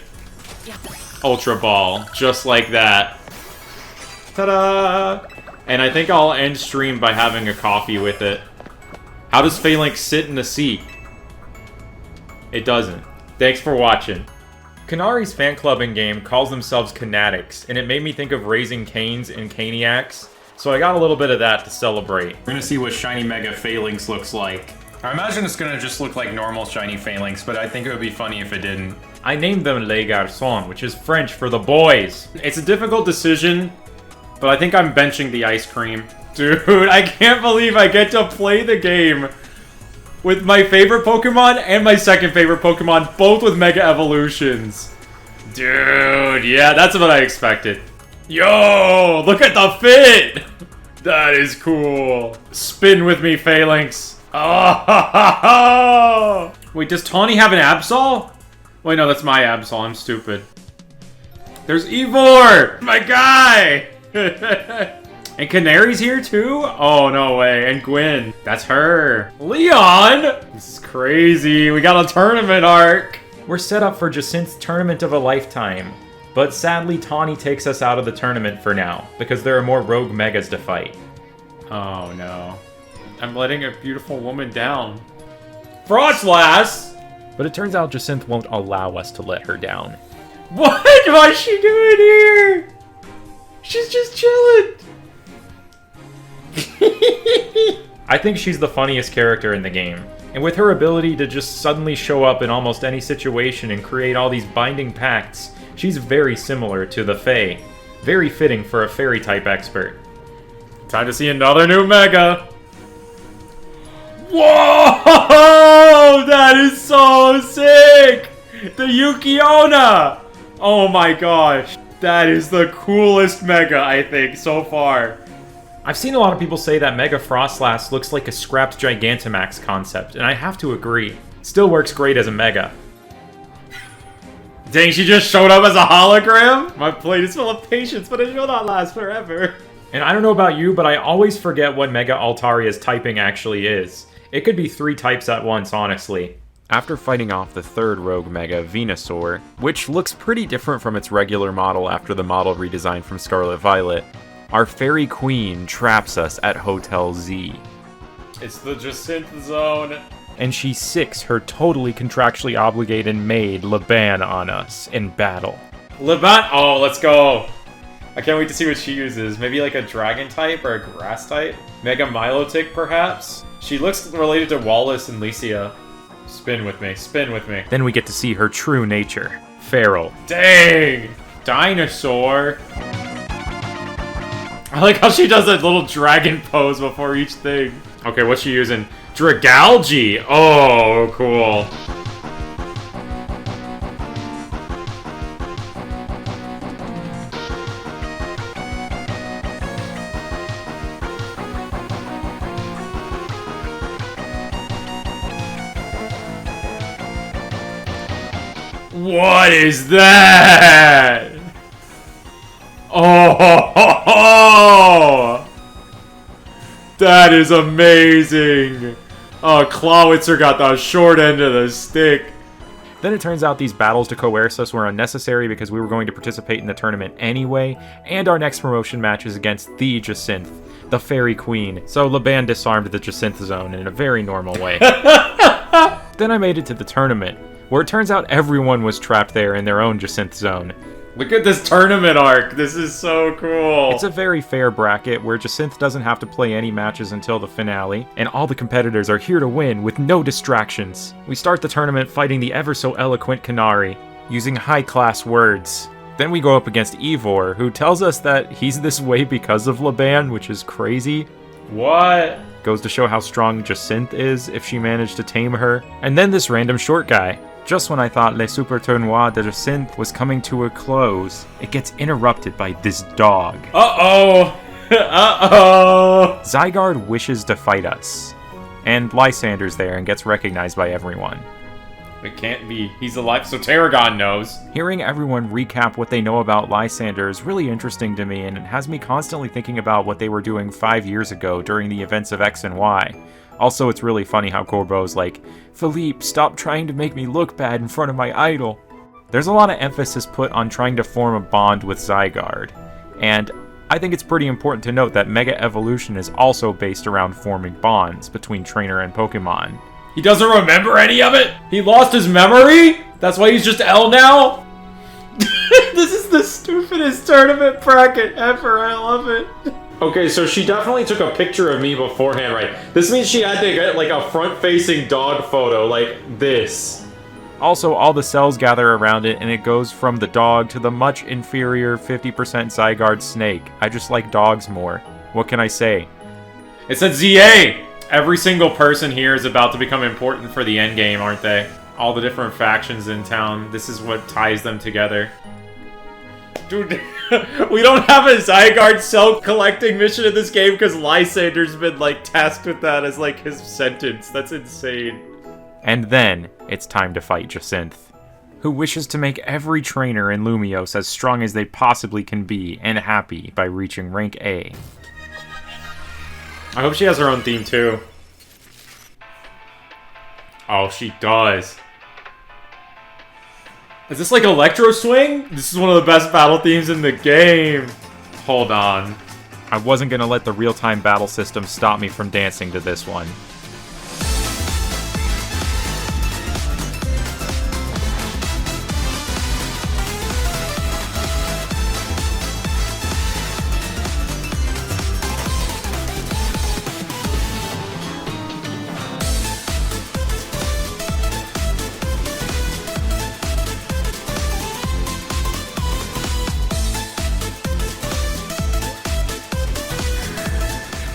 Ultra Ball. Just like that. Ta-da! And I think I'll end stream by having a coffee with it. How does Phalanx sit in the seat? It doesn't. Thanks for watching. Kanari's fan club in-game calls themselves Canatics, and it made me think of Raising Canes and Caniacs, so I got a little bit of that to celebrate. We're gonna see what Shiny Mega Phalanx looks like. I imagine it's gonna just look like normal Shiny Phalanx, but I think it would be funny if it didn't. I named them Les Garçons, which is French for the boys. It's a difficult decision, but I think I'm benching the ice cream. Dude, I can't believe I get to play the game with my favorite Pokemon and my second favorite Pokemon, both with Mega Evolutions. Dude, yeah, that's what I expected. Yo, look at the fit! That is cool. Spin with me, Phalanx. Oh! Wait, does Tawny have an Absol? Wait, no, that's my Absol. I'm stupid. There's Ivor! My guy! And Canary's here too? Oh, no way. And Gwen. That's her. Leon! This is crazy. We got a tournament arc. We're set up for Jacint's tournament of a lifetime. But sadly, Tawny takes us out of the tournament for now, because there are more rogue megas to fight. Oh, no. I'm letting a beautiful woman down. Frostlass! But it turns out Jacint won't allow us to let her down. What? What's she doing here? She's just chilling. I think she's the funniest character in the game. And with her ability to just suddenly show up in almost any situation and create all these binding pacts, she's very similar to the Fae. Very fitting for a fairy-type expert. Time to see another new Mega! Whoa! That is so sick! The Yukiona! Oh my gosh. That is the coolest Mega, I think, so far. I've seen a lot of people say that Mega Frostlass looks like a scrapped Gigantamax concept, and I have to agree. Still works great as a Mega. Dang, she just showed up as a hologram? My plate is full of patience, but it will not last forever. And I don't know about you, but I always forget what Mega Altaria's typing actually is. It could be 3 types at once, honestly. After fighting off the third rogue Mega, Venusaur, which looks pretty different from its regular model after the model redesign from Scarlet Violet, our Fairy Queen traps us at Hotel Z. It's the Jacinth Zone. And she sicks her totally contractually obligated maid, Laban, on us in battle. Laban? Oh, let's go. I can't wait to see what she uses. Maybe like a dragon type or a grass type? Mega Milotic, perhaps? She looks related to Wallace and Lycia. Spin with me, spin with me. Then we get to see her true nature, feral. Dang! Dinosaur! I like how she does that little dragon pose before each thing. Okay, what's she using? Dragalge! Oh, cool. What is that? Oh, ho, ho, ho. That is amazing. Oh, Clawitzer got the short end of the stick. Then it turns out these battles to coerce us were unnecessary because we were going to participate in the tournament anyway, and our next promotion match is against the Jacinth, the Fairy Queen. So Laban disarmed the Jacinth Zone in a very normal way. Then I made it to the tournament, where it turns out everyone was trapped there in their own Jacinth Zone. Look at this tournament arc. This is so cool. It's a very fair bracket where Jacinth doesn't have to play any matches until the finale, and all the competitors are here to win with no distractions. We start the tournament fighting the ever so eloquent Canary, using high-class words. Then we go up against Ivor, who tells us that he's this way because of Laban, which is crazy. What? Goes to show how strong Jacinth is if she managed to tame her. And then this random short guy. Just when I thought Le Super Tournoi de Jacinth was coming to a close, it gets interrupted by this dog. Uh-oh! Uh-oh! Zygarde wishes to fight us. And Lysander's there and gets recognized by everyone. It can't be. He's alive, so Tarragon knows. Hearing everyone recap what they know about Lysander is really interesting to me, and it has me constantly thinking about what they were doing 5 years ago during the events of X and Y. Also, it's really funny how Corbeau's like, Philippe, stop trying to make me look bad in front of my idol. There's a lot of emphasis put on trying to form a bond with Zygarde, and I think it's pretty important to note that Mega Evolution is also based around forming bonds between trainer and Pokemon. He doesn't remember any of it? He lost his memory? That's why he's just L now? This is the stupidest tournament bracket ever. I love it. Okay, so she definitely took a picture of me beforehand, right? This means she had to get like a front-facing dog photo like this. Also, all the cells gather around it, and it goes from the dog to the much inferior 50% Zygarde snake. I just like dogs more. What can I say? It said ZA! Every single person here is about to become important for the endgame, aren't they? All the different factions in town. This is what ties them together. Dude, we don't have a Zygarde cell collecting mission in this game because Lysander's been like tasked with that as like his sentence. That's insane. And then, it's time to fight Jacinth, who wishes to make every trainer in Lumiose as strong as they possibly can be and happy by reaching rank A. I hope she has her own theme too. Oh, she does. Is this like Electro Swing? This is one of the best battle themes in the game. Hold on. I wasn't gonna let the real-time battle system stop me from dancing to this one.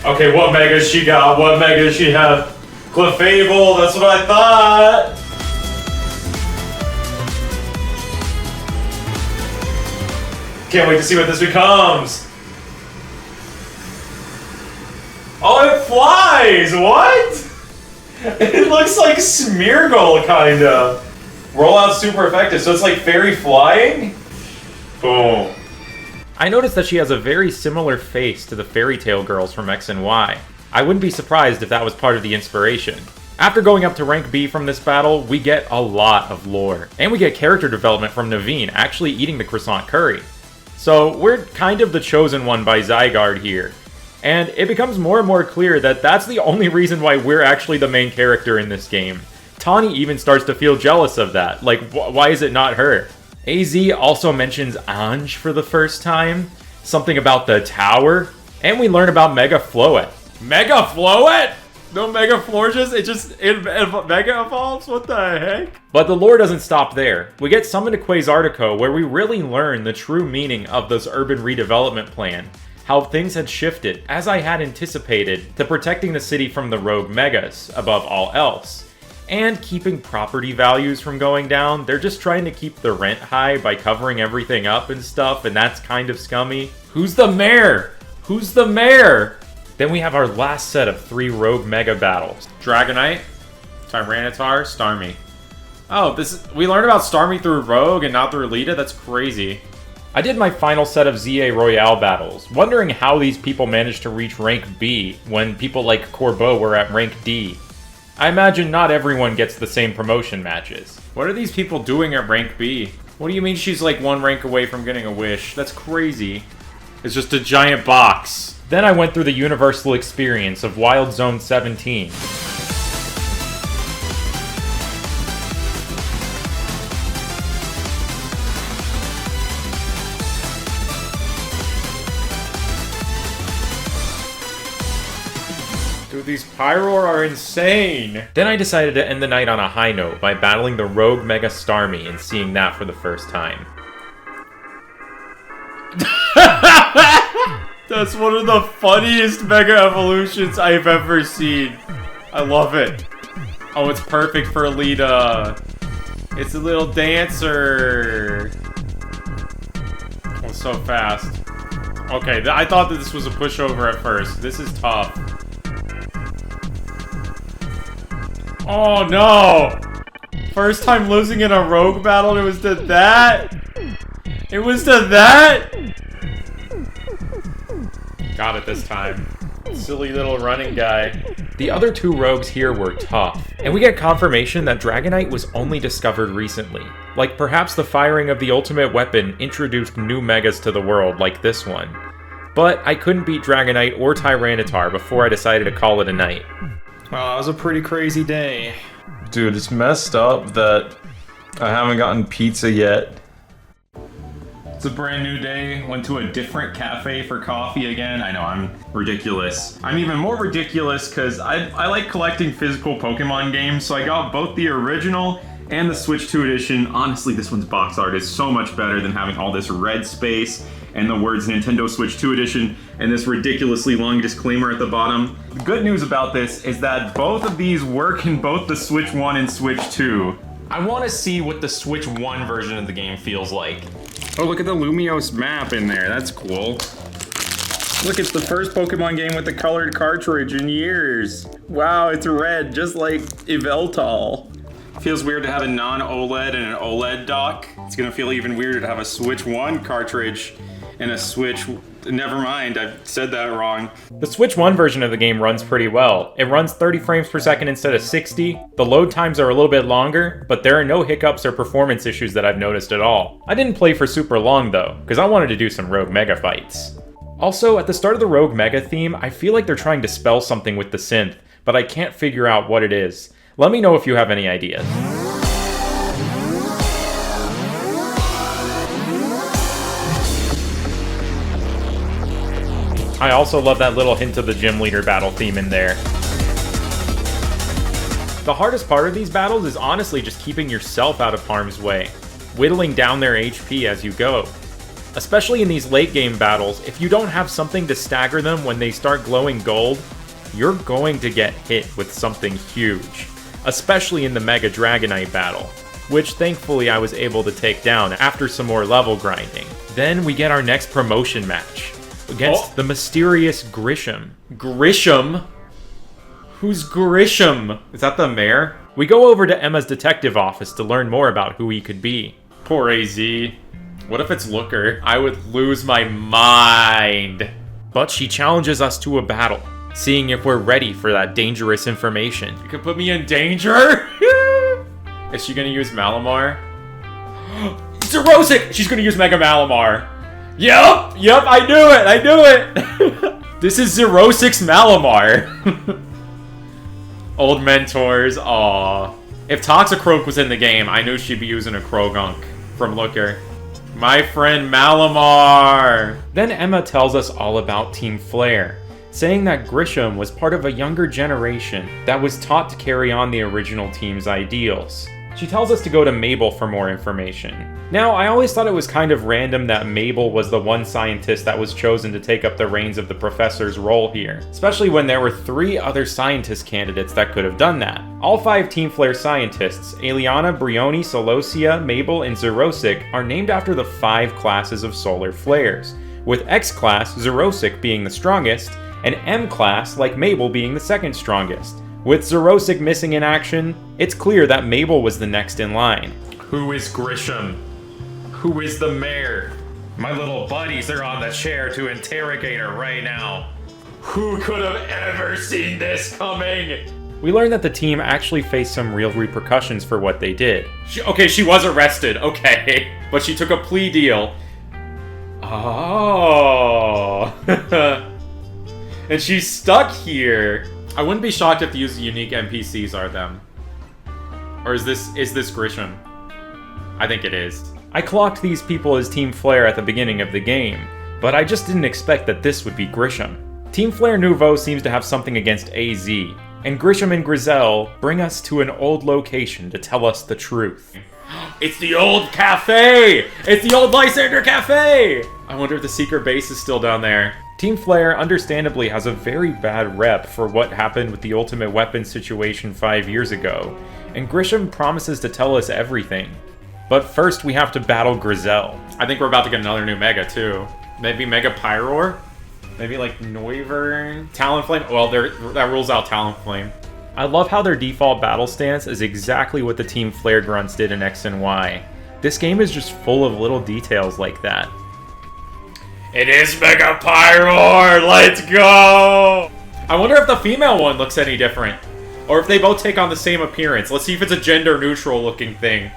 Okay, what Mega she got? What Mega does she have? Clefable, that's what I thought! Can't wait to see what this becomes! Oh, it flies! What? It looks like Smeargle, kinda. Rollout super effective, so it's like fairy flying? Boom. I noticed that she has a very similar face to the fairy tale girls from X and Y. I wouldn't be surprised if that was part of the inspiration. After going up to rank B from this battle, we get a lot of lore. And we get character development from Naveen actually eating the croissant curry. So we're kind of the chosen one by Zygarde here. And it becomes more and more clear that that's the only reason why we're actually the main character in this game. Tawny even starts to feel jealous of that. Like, why is it not her? AZ also mentions Ange for the first time, something about the tower, and we learn about Mega Floette. Mega Floette? No Mega Florges? It Mega evolves? What the heck? But the lore doesn't stop there. We get summoned to Quasartico, where we really learn the true meaning of this urban redevelopment plan, how things had shifted, as I had anticipated, to protecting the city from the rogue Megas, above all else. And keeping property values from going down. They're just trying to keep the rent high by covering everything up and stuff, and that's kind of scummy. Who's the mayor? Who's the mayor? Then we have our last set of 3 rogue mega battles. Dragonite, Tyranitar, Starmie. Oh, we learned about Starmie through Rogue and not through Lita? That's crazy. I did my final set of ZA Royale battles, wondering how these people managed to reach rank B when people like Corbeau were at rank D. I imagine not everyone gets the same promotion matches. What are these people doing at rank B? What do you mean she's like 1 rank away from getting a wish? That's crazy. It's just a giant box. Then I went through the universal experience of Wild Zone 17. Dude, these Pyroar are insane! Then I decided to end the night on a high note by battling the Rogue Mega Starmie and seeing that for the first time. That's one of the funniest Mega Evolutions I've ever seen. I love it. Oh, it's perfect for Lita. It's a little dancer. Oh, so fast. Okay, I thought that this was a pushover at first. This is tough. Oh no! First time losing in a rogue battle, it was to that? It was to that? Got it this time. Silly little running guy. The other 2 rogues here were tough, and we get confirmation that Dragonite was only discovered recently. Like perhaps the firing of the ultimate weapon introduced new megas to the world like this one. But I couldn't beat Dragonite or Tyranitar before I decided to call it a night. Well, that was a pretty crazy day. Dude, it's messed up that I haven't gotten pizza yet. It's a brand new day. Went to a different cafe for coffee again. I know, I'm ridiculous. I'm even more ridiculous because I like collecting physical Pokemon games, so I got both the original and the Switch 2 edition. Honestly, this one's box art is so much better than having all this red space and the words Nintendo Switch 2 edition and this ridiculously long disclaimer at the bottom. The good news about this is that both of these work in both the Switch 1 and Switch 2. I want to see what the Switch 1 version of the game feels like. Oh, look at the Lumiose map in there. That's cool. Look, it's the first Pokemon game with a colored cartridge in years. Wow, it's red, just like Yveltal. Feels weird to have a non-OLED and an OLED dock. It's gonna feel even weirder to have a Switch 1 cartridge and a Switch... Never mind, I said that wrong. The Switch 1 version of the game runs pretty well. It runs 30 frames per second instead of 60. The load times are a little bit longer, but there are no hiccups or performance issues that I've noticed at all. I didn't play for super long though, because I wanted to do some Rogue Mega fights. Also, at the start of the Rogue Mega theme, I feel like they're trying to spell something with the synth, but I can't figure out what it is. Let me know if you have any ideas. I also love that little hint of the gym leader battle theme in there. The hardest part of these battles is honestly just keeping yourself out of harm's way, whittling down their HP as you go. Especially in these late game battles, if you don't have something to stagger them when they start glowing gold, you're going to get hit with something huge. Especially in the Mega Dragonite battle, which thankfully I was able to take down after some more level grinding. Then we get our next promotion match against the mysterious Grisham. Grisham? Who's Grisham? Is that the mayor? We go over to Emma's detective office to learn more about who he could be. Poor AZ. What if it's Looker? I would lose my mind. But she challenges us to a battle, seeing if we're ready for that dangerous information. You could put me in danger? Is she gonna use Malamar? Zerosic! She's gonna use Mega Malamar. Yep, I knew it! This is Zerosic's Malamar. Old mentors, aww. If Toxicroak was in the game, I knew she'd be using a Krogunk from Looker. My friend Malamar! Then Emma tells us all about Team Flare, saying that Grisham was part of a younger generation that was taught to carry on the original team's ideals. She tells us to go to Mabel for more information. Now, I always thought it was kind of random that Mabel was the one scientist that was chosen to take up the reins of the professor's role here, especially when there were 3 other scientist candidates that could have done that. All 5 Team Flare scientists, Eliana, Brioni, Solosia, Mabel, and Zerosic, are named after the 5 classes of solar flares, with X-Class, Zerosic being the strongest, and M-Class, like Mabel, being the second strongest. With Zerosic missing in action, it's clear that Mabel was the next in line. Who is Grisham? Who is the mayor? My little buddies are on the chair to interrogate her right now. Who could have ever seen this coming? We learn that the team actually faced some real repercussions for what they did. She was arrested, okay. But she took a plea deal. Oh. And she's stuck here. I wouldn't be shocked if these unique NPCs are them. Or is this Grisham? I think it is. I clocked these people as Team Flare at the beginning of the game, but I just didn't expect that this would be Grisham. Team Flare Nouveau seems to have something against AZ, and Grisham and Grizel bring us to an old location to tell us the truth. It's the old cafe! It's the old Lysander cafe! I wonder if the secret base is still down there. Team Flare understandably has a very bad rep for what happened with the Ultimate Weapon situation 5 years ago, and Grisham promises to tell us everything. But first we have to battle Grizel. I think we're about to get another new Mega too. Maybe Mega Pyroar? Maybe like Noivern? Talonflame? Well, that rules out Talonflame. I love how their default battle stance is exactly what the Team Flare grunts did in X and Y. This game is just full of little details like that. It is Mega Pyroar! Let's go! I wonder if the female one looks any different. Or if they both take on the same appearance. Let's see if it's a gender-neutral looking thing.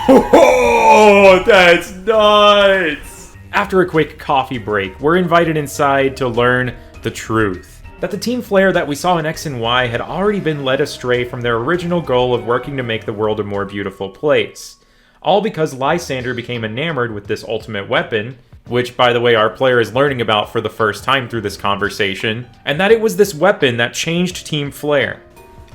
Oh, that's nuts! After a quick coffee break, we're invited inside to learn the truth. That the Team Flare that we saw in X and Y had already been led astray from their original goal of working to make the world a more beautiful place. All because Lysander became enamored with this ultimate weapon, which, by the way, our player is learning about for the first time through this conversation, and that it was this weapon that changed Team Flare.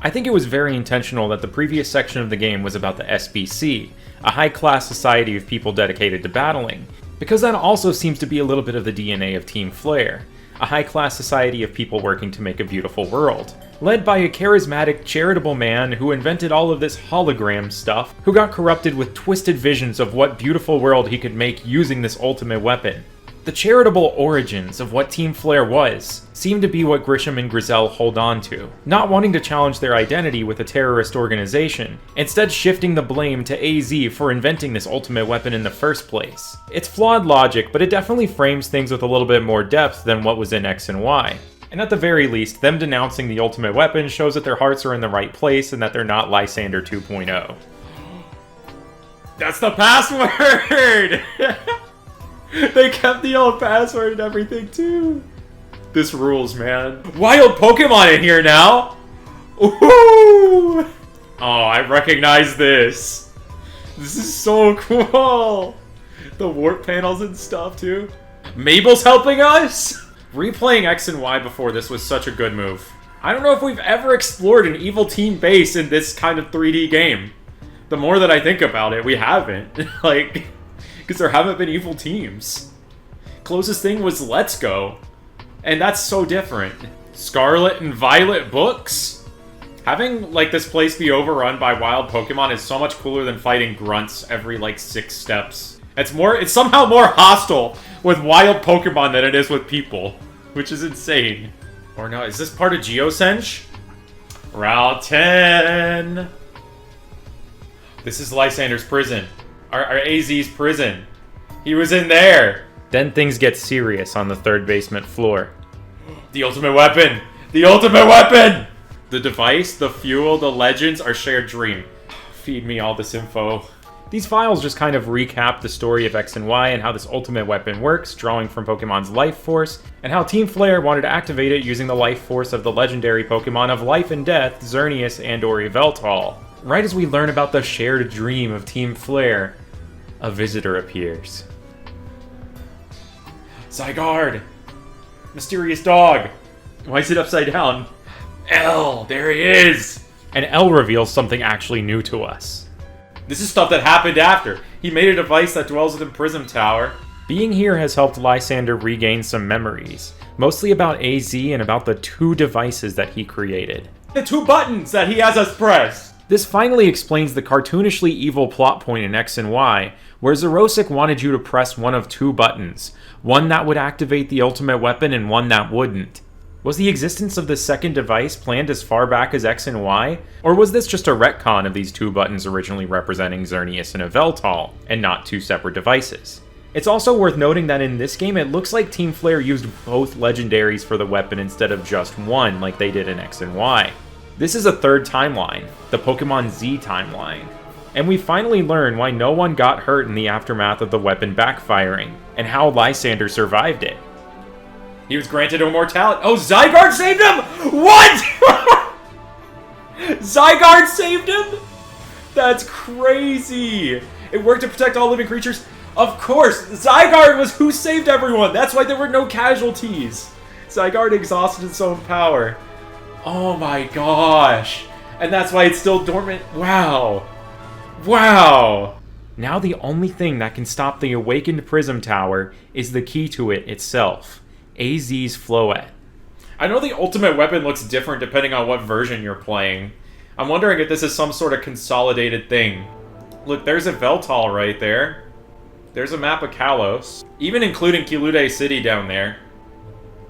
I think it was very intentional that the previous section of the game was about the SBC, a high-class society of people dedicated to battling, because that also seems to be a little bit of the DNA of Team Flare, a high-class society of people working to make a beautiful world, led by a charismatic, charitable man who invented all of this hologram stuff, who got corrupted with twisted visions of what beautiful world he could make using this ultimate weapon. The charitable origins of what Team Flare was seem to be what Grisham and Grizel hold on to, not wanting to challenge their identity with a terrorist organization, instead shifting the blame to AZ for inventing this ultimate weapon in the first place. It's flawed logic, but it definitely frames things with a little bit more depth than what was in X and Y. And at the very least, them denouncing the ultimate weapon shows that their hearts are in the right place and that they're not Lysander 2.0. That's the password! They kept the old password and everything too. This rules, man. Wild Pokemon in here now! Ooh! Oh, I recognize this. This is so cool! The warp panels and stuff too. Mabel's helping us? Replaying X and Y before this was such a good move. I don't know if we've ever explored an evil team base in this kind of 3D game. The more that I think about it, we haven't. Like, because there haven't been evil teams. Closest thing was Let's Go. And that's so different. Scarlet and Violet books? Having, like, this place be overrun by wild Pokemon is so much cooler than fighting grunts every, like, 6 steps. It's somehow more hostile with wild Pokemon than it is with people. Which is insane. Or no, is this part of Geosenj? Route 10! This is Lysander's prison. Our AZ's prison. He was in there! Then things get serious on the third basement floor. The ultimate weapon! The ultimate weapon! The device, the fuel, the legends, our shared dream. Feed me all this info. These files just kind of recap the story of X and Y and how this ultimate weapon works, drawing from Pokemon's life force, and how Team Flare wanted to activate it using the life force of the legendary Pokemon of Life and Death, Xerneas and or Yveltal. Right as we learn about the shared dream of Team Flare, a visitor appears. Zygarde! Mysterious dog! Why is it upside down? L! There he is! And L reveals something actually new to us. This is stuff that happened after. He made a device that dwells within Prism Tower. Being here has helped Lysander regain some memories, mostly about AZ and about the 2 devices that he created. The 2 buttons that he has us press! This finally explains the cartoonishly evil plot point in X and Y, where Xerosic wanted you to press one of 2 buttons, one that would activate the ultimate weapon and one that wouldn't. Was the existence of this second device planned as far back as X and Y, or was this just a retcon of these 2 buttons originally representing Xerneas and Yveltal, and not 2 separate devices? It's also worth noting that in this game it looks like Team Flare used both legendaries for the weapon instead of just one like they did in X and Y. This is a 3rd timeline, the Pokemon Z timeline. And we finally learn why no one got hurt in the aftermath of the weapon backfiring, and how Lysander survived it. He was granted immortality. Oh, Zygarde saved him? What? Zygarde saved him? That's crazy. It worked to protect all living creatures. Of course, Zygarde was who saved everyone. That's why there were no casualties. Zygarde exhausted its own power. Oh my gosh. And that's why it's still dormant. Wow. Wow. Now the only thing that can stop the awakened Prism Tower is the key to it itself. AZ's Floette. I know the ultimate weapon looks different depending on what version you're playing. I'm wondering if this is some sort of consolidated thing. Look, there's a Yveltal right there. There's a map of Kalos. Even including Kylude City down there.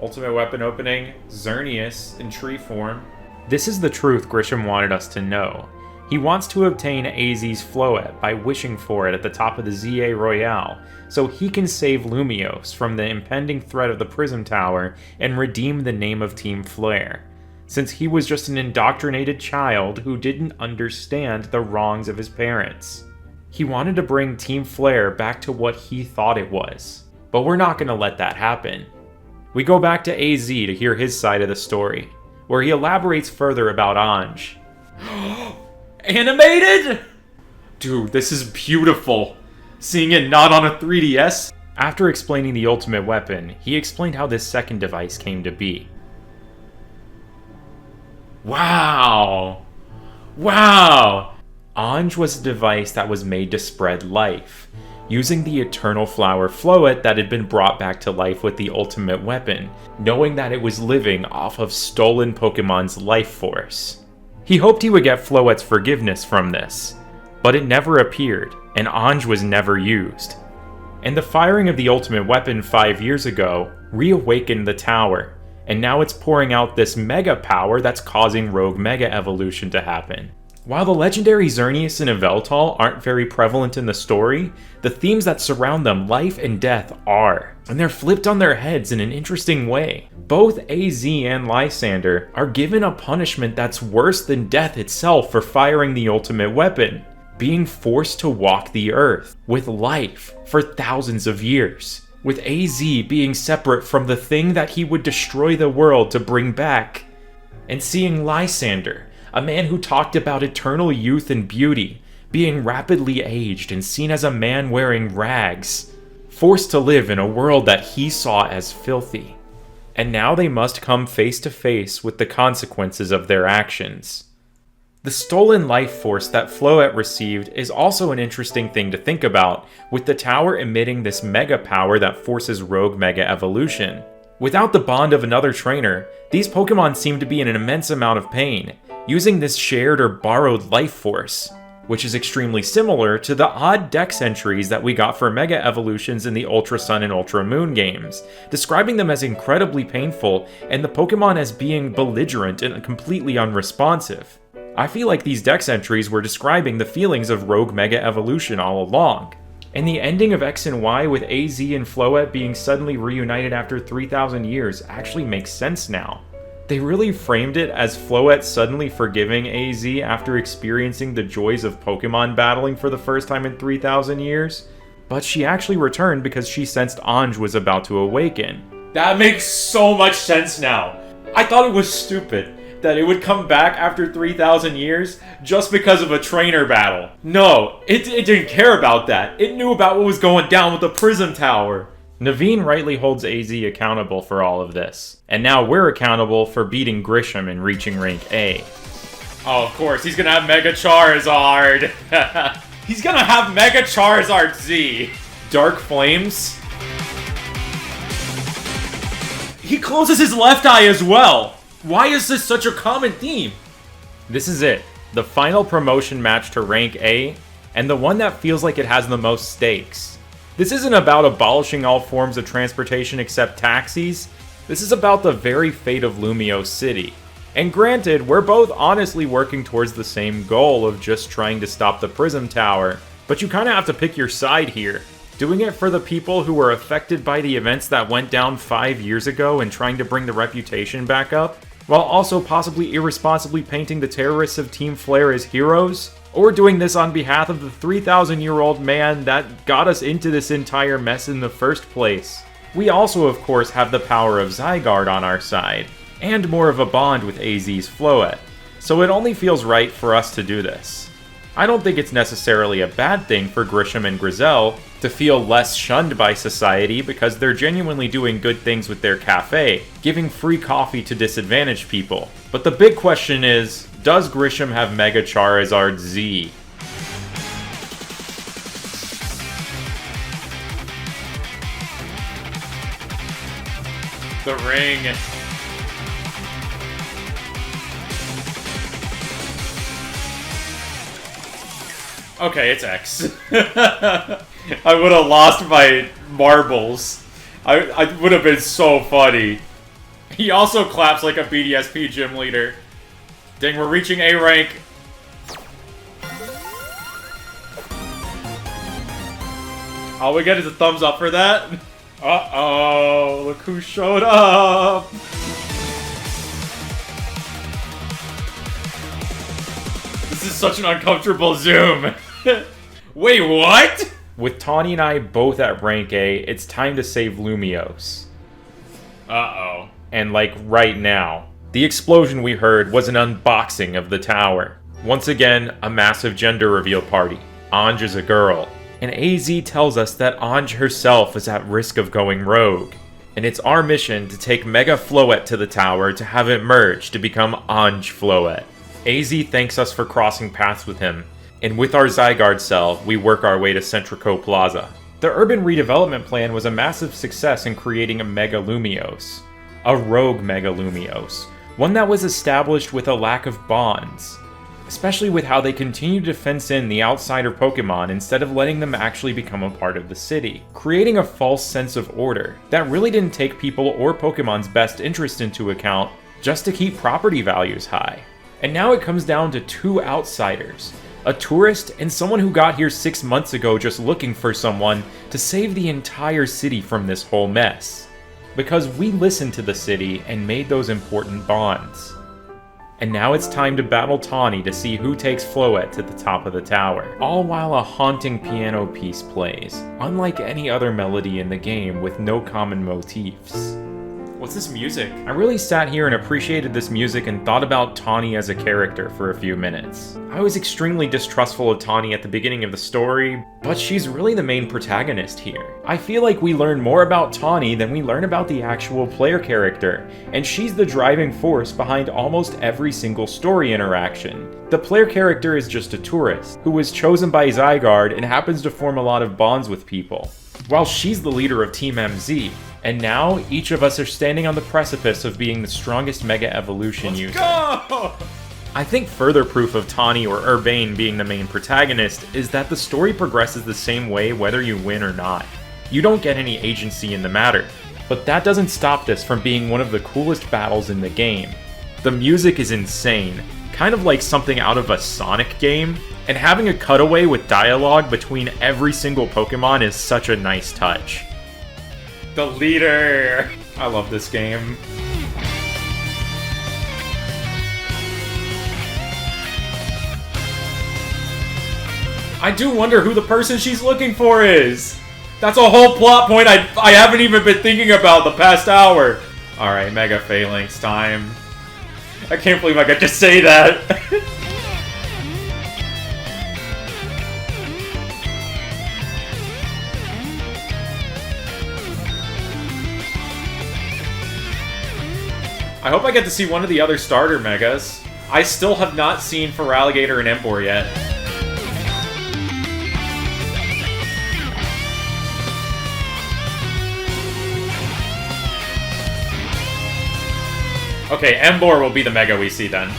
Ultimate weapon opening, Xerneas in tree form. This is the truth Grisham wanted us to know. He wants to obtain AZ's Floette by wishing for it at the top of the ZA Royale, so he can save Lumiose from the impending threat of the Prism Tower and redeem the name of Team Flare, since he was just an indoctrinated child who didn't understand the wrongs of his parents. He wanted to bring Team Flare back to what he thought it was, but we're not going to let that happen. We go back to AZ to hear his side of the story, where he elaborates further about Anj. Animated? Dude, this is beautiful. Seeing it not on a 3DS. After explaining the ultimate weapon, he explained how this second device came to be. Wow. Wow. Anj was a device that was made to spread life, using the Eternal Flower Floette that had been brought back to life with the ultimate weapon, knowing that it was living off of stolen Pokemon's life force. He hoped he would get Floette's forgiveness from this, but it never appeared, and Anj was never used. And the firing of the ultimate weapon 5 years ago reawakened the tower, and now it's pouring out this mega power that's causing Rogue Mega Evolution to happen. While the legendary Xerneas and Yveltal aren't very prevalent in the story, the themes that surround them, life and death, are. And they're flipped on their heads in an interesting way. Both AZ and Lysander are given a punishment that's worse than death itself for firing the ultimate weapon, being forced to walk the earth with life for thousands of years, with AZ being separate from the thing that he would destroy the world to bring back, and seeing Lysander, a man who talked about eternal youth and beauty, being rapidly aged and seen as a man wearing rags, forced to live in a world that he saw as filthy. And now they must come face to face with the consequences of their actions. The stolen life force that Floette received is also an interesting thing to think about, with the tower emitting this mega power that forces rogue mega evolution. Without the bond of another trainer, these Pokemon seem to be in an immense amount of pain, using this shared or borrowed life force, which is extremely similar to the odd dex entries that we got for Mega Evolutions in the Ultra Sun and Ultra Moon games, describing them as incredibly painful and the Pokemon as being belligerent and completely unresponsive. I feel like these dex entries were describing the feelings of Rogue Mega Evolution all along. And the ending of X and Y with AZ and Floette being suddenly reunited after 3,000 years actually makes sense now. They really framed it as Floette suddenly forgiving AZ after experiencing the joys of Pokemon battling for the first time in 3,000 years, but she actually returned because she sensed Ange was about to awaken. That makes so much sense now. I thought it was stupid that it would come back after 3,000 years just because of a trainer battle. No, it didn't care about that. It knew about what was going down with the Prism Tower. Naveen rightly holds AZ accountable for all of this, and now we're accountable for beating Grisham and reaching rank A. Oh, of course, he's gonna have Mega Charizard! He's gonna have Mega Charizard Z! Dark Flames? He closes his left eye as well! Why is this such a common theme? This is it, the final promotion match to rank A, and the one that feels like it has the most stakes. This isn't about abolishing all forms of transportation except taxis, this is about the very fate of Lumiose City. And granted, we're both honestly working towards the same goal of just trying to stop the Prism Tower, but you kinda have to pick your side here. Doing it for the people who were affected by the events that went down 5 years ago and trying to bring the reputation back up, while also possibly irresponsibly painting the terrorists of Team Flare as heroes? Or doing this on behalf of the 3,000-year-old man that got us into this entire mess in the first place? We also, of course, have the power of Zygarde on our side, and more of a bond with AZ's Floette, so it only feels right for us to do this. I don't think it's necessarily a bad thing for Grisham and Grizel to feel less shunned by society because they're genuinely doing good things with their cafe, giving free coffee to disadvantaged people. But the big question is, does Grisham have Mega Charizard Z? The ring. Okay, it's X. I would have lost my marbles. I would have been so funny. He also claps like a BDSP gym leader. Dang, we're reaching A rank. All we get is a thumbs up for that. Uh-oh, look who showed up. This is such an uncomfortable zoom. Wait, what? With Tawny and I both at rank A, it's time to save Lumiose. Uh-oh. And like right now. The explosion we heard was an unboxing of the tower. Once again, a massive gender reveal party. Ange is a girl. And AZ tells us that Ange herself is at risk of going rogue. And it's our mission to take Mega Floette to the tower to have it merge to become Ange Floette. AZ thanks us for crossing paths with him. And with our Zygarde cell, we work our way to Centrico Plaza. The urban redevelopment plan was a massive success in creating a Mega Lumiose. A rogue Mega Lumiose. One that was established with a lack of bonds, especially with how they continue to fence in the outsider Pokemon instead of letting them actually become a part of the city, creating a false sense of order that really didn't take people or Pokemon's best interest into account just to keep property values high. And now it comes down to two outsiders, a tourist and someone who got here 6 months ago just looking for someone to save the entire city from this whole mess. Because we listened to the city and made those important bonds. And now it's time to battle Tawny to see who takes Floette to the top of the tower, all while a haunting piano piece plays, unlike any other melody in the game with no common motifs. What's this music? I really sat here and appreciated this music and thought about Tawny as a character for a few minutes. I was extremely distrustful of Tawny at the beginning of the story, but she's really the main protagonist here. I feel like we learn more about Tawny than we learn about the actual player character, and she's the driving force behind almost every single story interaction. The player character is just a tourist, who was chosen by Zygarde and happens to form a lot of bonds with people, while she's the leader of Team MZ. And now, each of us are standing on the precipice of being the strongest Mega Evolution user. Go! I think further proof of Tawny or Urbane being the main protagonist is that the story progresses the same way whether you win or not. You don't get any agency in the matter, but that doesn't stop this from being one of the coolest battles in the game. The music is insane, kind of like something out of a Sonic game, and having a cutaway with dialogue between every single Pokemon is such a nice touch. The leader! I love this game. I do wonder who the person she's looking for is! That's a whole plot point I haven't even been thinking about the past hour! Alright, Mega Phalanx time. I can't believe I could just say that! I hope I get to see one of the other starter Megas. I still have not seen Feraligatr and Emboar yet. Okay, Emboar will be the Mega we see then.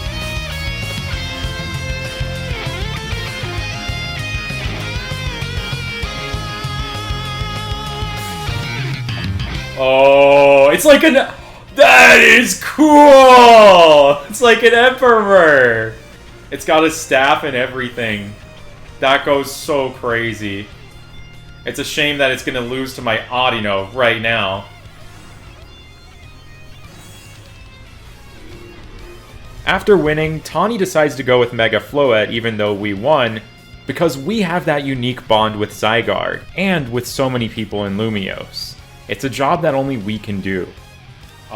Oh, it's like an... That is cool! It's like an Emperor! It's got a staff and everything. That goes so crazy. It's a shame that it's gonna lose to my Audino right now. After winning, Tawny decides to go with Mega Floette even though we won, because we have that unique bond with Zygarde, and with so many people in Lumiose. It's a job that only we can do.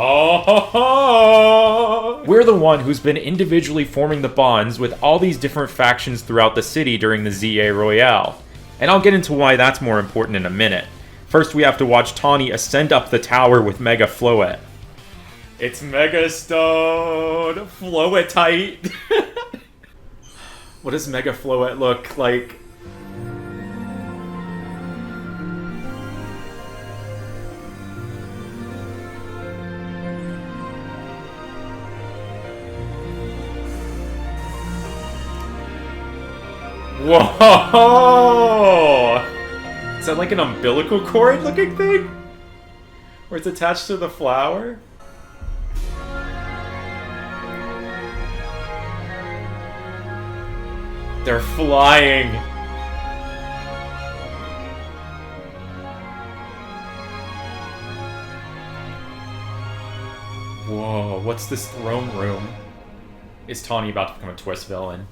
Oh! We're the one who's been individually forming the bonds with all these different factions throughout the city during the ZA Royale. And I'll get into why that's more important in a minute. First, we have to watch Tawny ascend up the tower with Mega Floette. It's Mega Stone! Floetite! What does Mega Floette look like? Whoa! Is that like an umbilical cord looking thing? Where it's attached to the flower? They're flying! Whoa, what's this throne room? Is Tawny about to become a twist villain?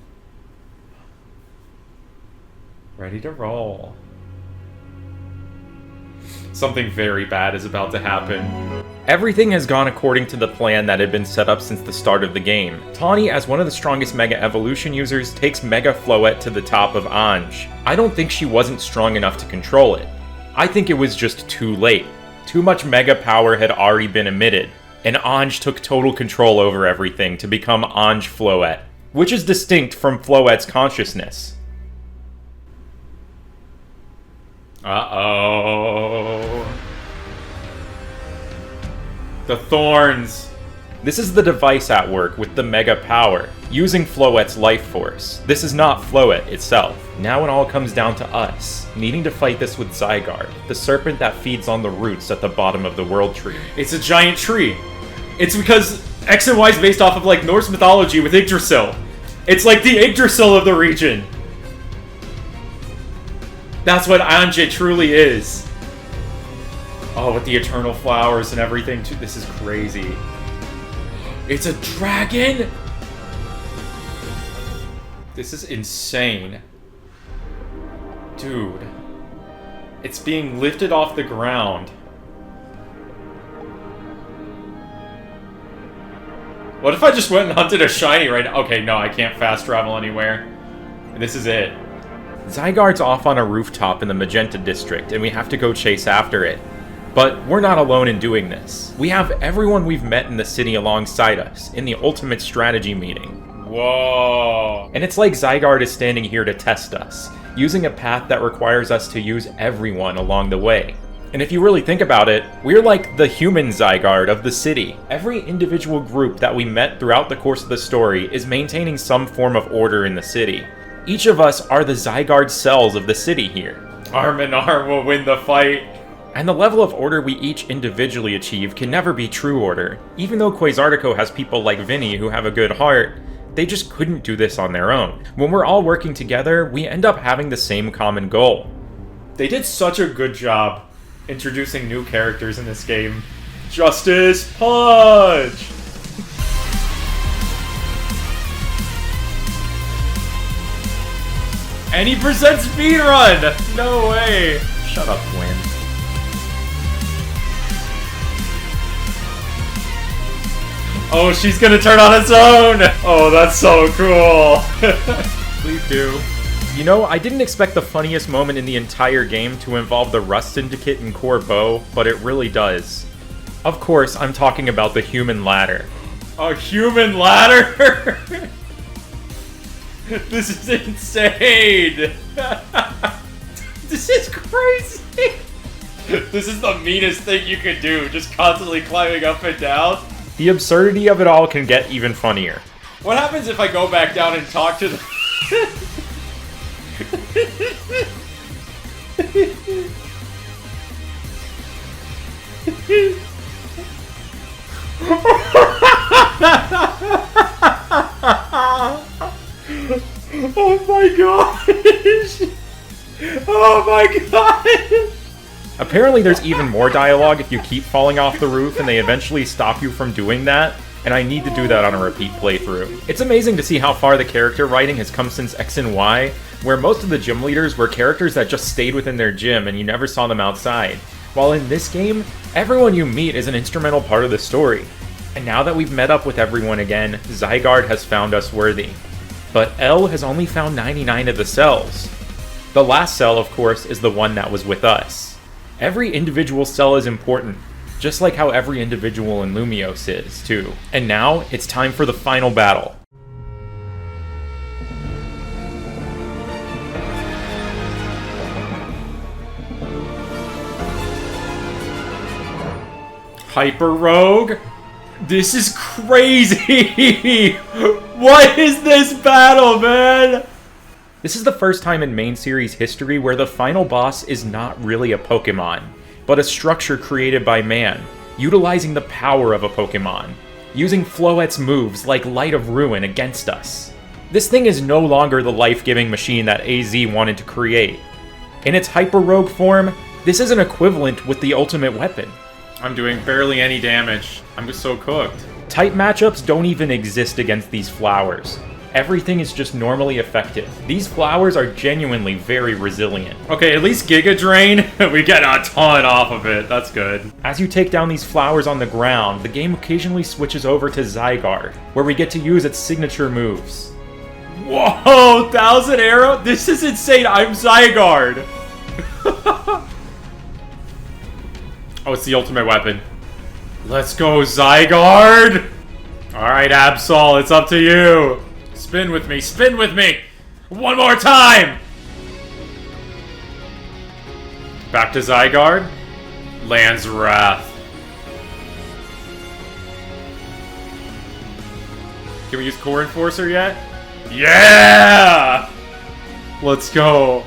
Ready to roll. Something very bad is about to happen. Everything has gone according to the plan that had been set up since the start of the game. Tawny, as one of the strongest Mega Evolution users, takes Mega Floette to the top of Ange. I don't think she wasn't strong enough to control it. I think it was just too late. Too much Mega power had already been emitted, and Ange took total control over everything to become Ange Floette, which is distinct from Floette's consciousness. Uh-oh. The thorns. This is the device at work with the Mega power, using Floette's life force. This is not Floette itself. Now it all comes down to us, needing to fight this with Zygarde, the serpent that feeds on the roots at the bottom of the world tree. It's a giant tree. It's because X and Y is based off of like Norse mythology with Yggdrasil. It's like the Yggdrasil of the region. That's what Ange truly is. Oh, with the eternal flowers and everything too. This is crazy. It's a dragon? This is insane. Dude. It's being lifted off the ground. What if I just went and hunted a shiny right now? Okay, no, I can't fast travel anywhere. This is it. Zygarde's off on a rooftop in the Magenta District, and we have to go chase after it. But we're not alone in doing this. We have everyone we've met in the city alongside us in the ultimate strategy meeting. Whoa. And it's like Zygarde is standing here to test us, using a path that requires us to use everyone along the way. And if you really think about it, we're like the human Zygarde of the city. Every individual group that we met throughout the course of the story is maintaining some form of order in the city. Each of us are the Zygarde cells of the city here. Arm in arm will win the fight. And the level of order we each individually achieve can never be true order. Even though Quasartico has people like Vinny who have a good heart, they just couldn't do this on their own. When we're all working together, we end up having the same common goal. They did such a good job introducing new characters in this game. Justice Punch! And he presents speedrun! No way! Shut up, Gwen. Oh, she's gonna turn on its own! Oh, that's so cool! Please do. You know, I didn't expect the funniest moment in the entire game to involve the Rust Syndicate and Corbeau, but it really does. Of course, I'm talking about the human ladder. A human ladder? This is insane! This is crazy! This is the meanest thing you could do, just constantly climbing up and down. The absurdity of it all can get even funnier. What happens if I go back down and talk to the... Oh my gosh! Oh my gosh! Apparently there's even more dialogue if you keep falling off the roof and they eventually stop you from doing that, and I need to do that on a repeat playthrough. It's amazing to see how far the character writing has come since X and Y, where most of the gym leaders were characters that just stayed within their gym and you never saw them outside. While in this game, everyone you meet is an instrumental part of the story. And now that we've met up with everyone again, Zygarde has found us worthy. But L has only found 99 of the cells. The last cell, of course, is the one that was with us. Every individual cell is important, just like how every individual in Lumiose is, too. And now, it's time for the final battle. Hyper Rogue? This is crazy! What is this battle, man? This is the first time in main series history where the final boss is not really a Pokemon, but a structure created by man, utilizing the power of a Pokemon, using Floette's moves like Light of Ruin against us. This thing is no longer the life-giving machine that AZ wanted to create. In its Hyper Rogue form, this is an equivalent with the ultimate weapon. I'm doing barely any damage. I'm just so cooked. Type matchups don't even exist against these flowers. Everything is just normally effective. These flowers are genuinely very resilient. Okay, at least Giga Drain, we get a ton off of it. That's good. As you take down these flowers on the ground, the game occasionally switches over to Zygarde, where we get to use its signature moves. Whoa, 1000 Arrow? This is insane. I'm Zygarde. Oh, it's the ultimate weapon. Let's go, Zygarde! Alright, Absol, it's up to you. Spin with me, spin with me! One more time! Back to Zygarde. Land's Wrath. Can we use Core Enforcer yet? Yeah! Let's go.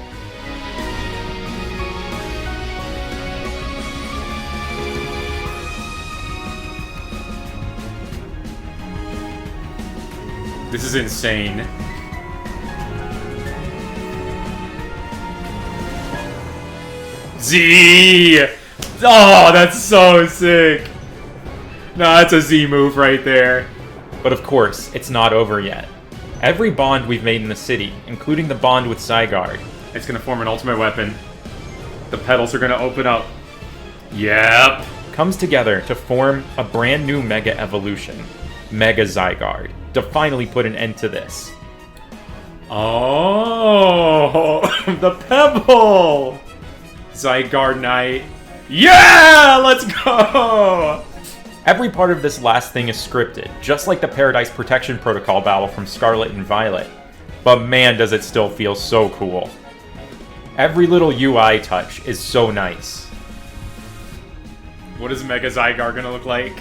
This is insane. Z! Oh, that's so sick! No, that's a Z move right there. But of course, it's not over yet. Every bond we've made in the city, including the bond with Zygarde, it's gonna form an ultimate weapon. The petals are gonna open up. Yep. Comes together to form a brand new Mega Evolution. Mega Zygarde, to finally put an end to this. Oh, the Pebble! Zygarde Knight. Yeah, let's go! Every part of this last thing is scripted, just like the Paradise Protection Protocol battle from Scarlet and Violet. But man, does it still feel so cool. Every little UI touch is so nice. What is Mega Zygarde gonna look like?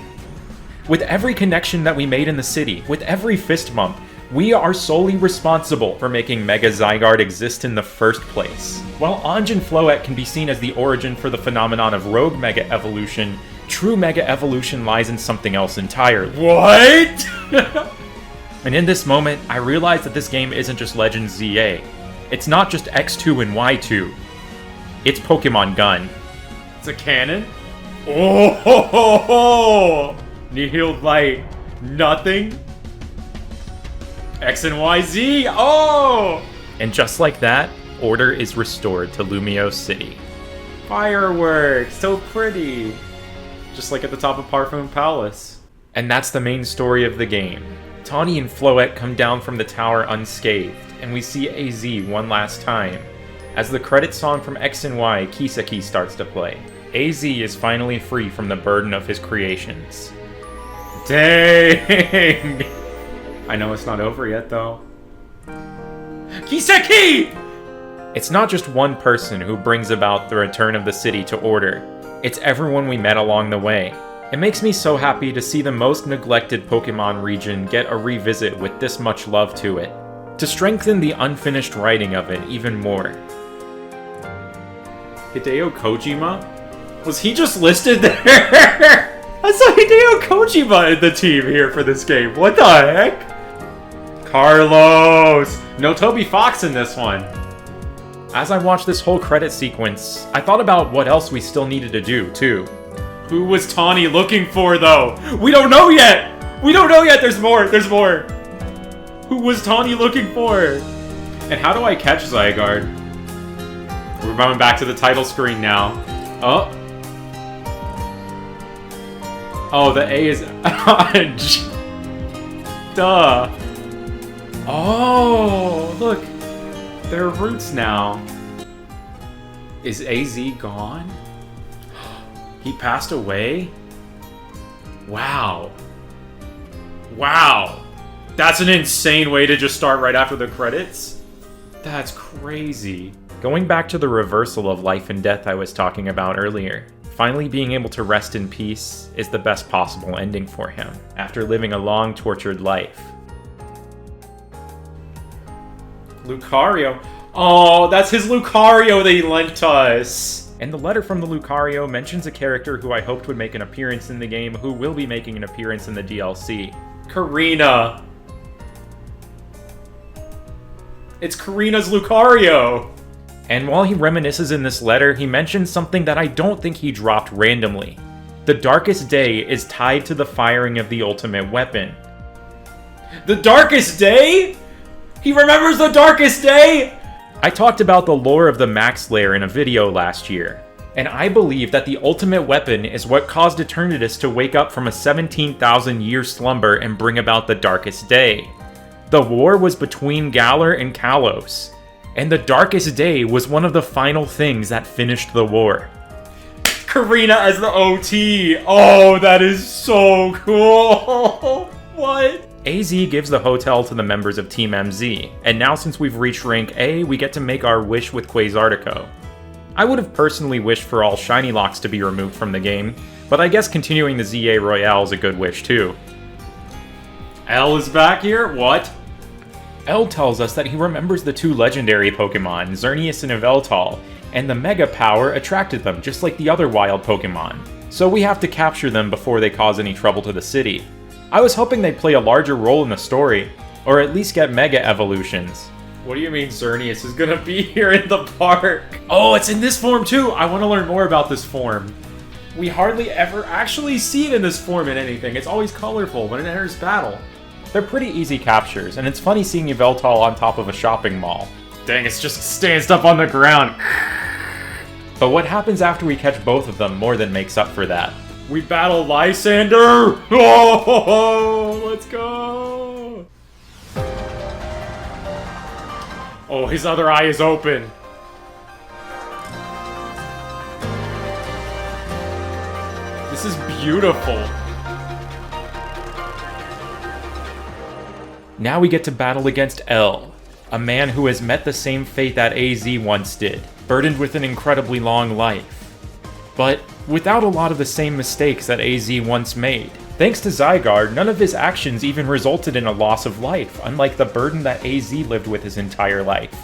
With every connection that we made in the city, with every fist bump, we are solely responsible for making Mega Zygarde exist in the first place. While Anj and Floette can be seen as the origin for the phenomenon of rogue Mega Evolution, true Mega Evolution lies in something else entirely. What? And in this moment, I realized that this game isn't just Legends ZA. It's not just X2 and Y2. It's Pokemon Gun. It's a cannon? Oh ho ho ho! Nihil Light. Nothing? X and Y Z. Oh! And just like that, order is restored to Lumiose City. Fireworks! So pretty! Just like at the top of Parfum Palace. And that's the main story of the game. Tawny and Floette come down from the tower unscathed, and we see AZ one last time. As the credit song from X and Y, Kiseki, starts to play, AZ is finally free from the burden of his creations. Dang! I know it's not over yet, though. Kiseki! It's not just one person who brings about the return of the city to order. It's everyone we met along the way. It makes me so happy to see the most neglected Pokemon region get a revisit with this much love to it, to strengthen the unfinished writing of it even more. Hideo Kojima? Was he just listed there? I saw Hideo Kojima in the team here for this game. What the heck? Carlos! No Toby Fox in this one. As I watched this whole credit sequence, I thought about what else we still needed to do, too. Who was Tawny looking for, though? We don't know yet! We don't know yet! There's more! There's more! Who was Tawny looking for? And how do I catch Zygarde? We're going back to the title screen now. Oh. Oh, the A is... Duh. Oh, look. There are roots now. Is AZ gone? He passed away? Wow. Wow. That's an insane way to just start right after the credits? That's crazy. Going back to the reversal of life and death I was talking about earlier, finally being able to rest in peace is the best possible ending for him, after living a long, tortured life. Lucario. Oh, that's his Lucario that he lent to us. And the letter from the Lucario mentions a character who I hoped would make an appearance in the game, who will be making an appearance in the DLC. Karina. It's Karina's Lucario. And while he reminisces in this letter, he mentions something that I don't think he dropped randomly. The darkest day is tied to the firing of the ultimate weapon. The darkest day? He remembers the darkest day? I talked about the lore of the Max Lair in a video last year, and I believe that the ultimate weapon is what caused Eternatus to wake up from a 17,000-year slumber and bring about the darkest day. The war was between Galar and Kalos, and the darkest day was one of the final things that finished the war. Karina as the OT! Oh, that is so cool! What? AZ gives the hotel to the members of Team MZ, and now since we've reached rank A, we get to make our wish with Quasartico. I would have personally wished for all shiny locks to be removed from the game, but I guess continuing the ZA Royale is a good wish too. L is back here? What? L tells us that he remembers the two legendary Pokemon, Xerneas and Yveltal, and the Mega Power attracted them just like the other wild Pokemon, so we have to capture them before they cause any trouble to the city. I was hoping they'd play a larger role in the story, or at least get Mega Evolutions. What do you mean Xerneas is gonna be here in the park? Oh, it's in this form too! I want to learn more about this form. We hardly ever actually see it in this form in anything. It's always colorful when it enters battle. They're pretty easy captures, and it's funny seeing Yveltal on top of a shopping mall. Dang, it's just stands up on the ground. But what happens after we catch both of them more than makes up for that. We battle Lysander! Oh, let's go! Oh, his other eye is open. This is beautiful. Now we get to battle against L, a man who has met the same fate that AZ once did, burdened with an incredibly long life. But without a lot of the same mistakes that AZ once made. Thanks to Zygarde, none of his actions even resulted in a loss of life, unlike the burden that AZ lived with his entire life.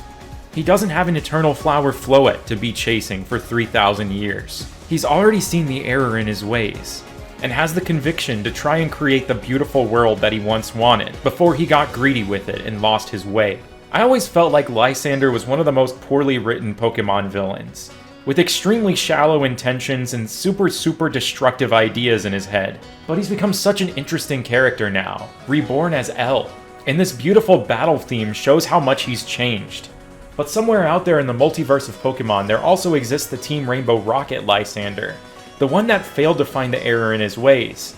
He doesn't have an eternal flower Floette to be chasing for 3,000 years. He's already seen the error in his ways, and has the conviction to try and create the beautiful world that he once wanted, before he got greedy with it and lost his way. I always felt like Lysander was one of the most poorly written Pokemon villains, with extremely shallow intentions and super destructive ideas in his head. But he's become such an interesting character now, reborn as L, and this beautiful battle theme shows how much he's changed. But somewhere out there in the multiverse of Pokemon, there also exists the Team Rainbow Rocket Lysander, the one that failed to find the error in his ways.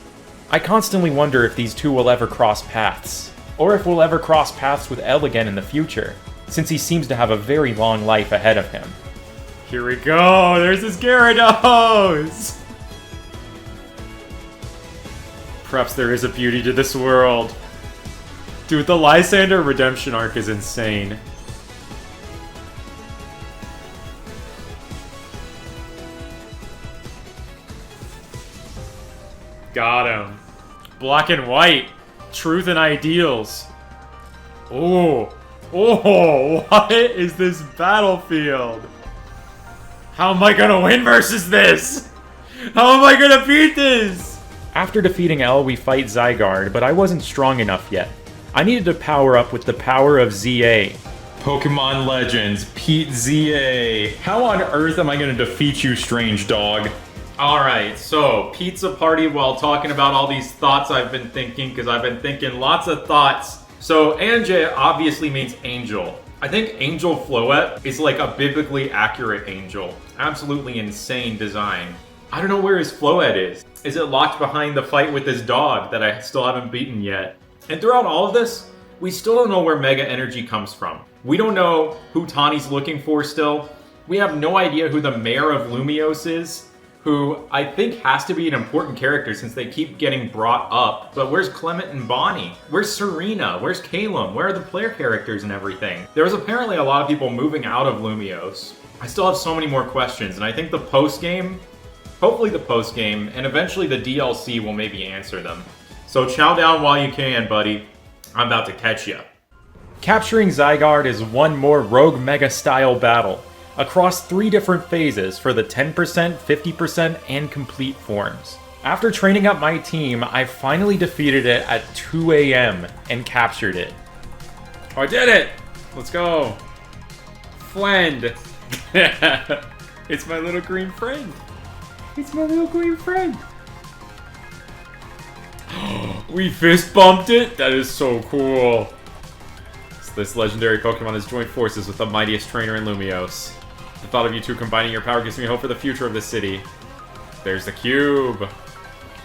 I constantly wonder if these two will ever cross paths, or if we'll ever cross paths with L again in the future, since he seems to have a very long life ahead of him. Here we go! There's his Gyarados! Perhaps there is a beauty to this world. Dude, the Lysander redemption arc is insane. Got him. Black and white. Truth and ideals. Oh. Oh, what is this battlefield? How am I gonna win versus this? How am I gonna beat this? After defeating L, we fight Zygarde, but I wasn't strong enough yet. I needed to power up with the power of ZA. Pokemon Legends, Pete ZA. How on earth am I gonna defeat you, strange dog? Alright, so pizza party while talking about all these thoughts I've been thinking, because I've been thinking lots of thoughts. So Anja obviously means angel. I think Angel Floette is like a biblically accurate angel. Absolutely insane design. I don't know where his Floette is. Is it locked behind the fight with his dog that I still haven't beaten yet? And throughout all of this, we still don't know where Mega Energy comes from. We don't know who Tawny's looking for still. We have no idea who the mayor of Lumiose is, who I think has to be an important character since they keep getting brought up. But where's Clement and Bonnie? Where's Serena? Where's Calum? Where are the player characters and everything? There was apparently a lot of people moving out of Lumiose. I still have so many more questions, and I think the post-game, hopefully the post-game, and eventually the DLC will maybe answer them. So chow down while you can, buddy. I'm about to catch ya. Capturing Zygarde is one more Rogue Mega style battle, across 3 different phases for the 10%, 50%, and complete forms. After training up my team, I finally defeated it at 2 AM and captured it. I did it! Let's go. Friend. It's my little green friend. It's my little green friend. We fist bumped it? That is so cool. So this legendary Pokemon has joined forces with the mightiest trainer in Lumiose. The thought of you two combining your power gives me hope for the future of this city. There's the cube.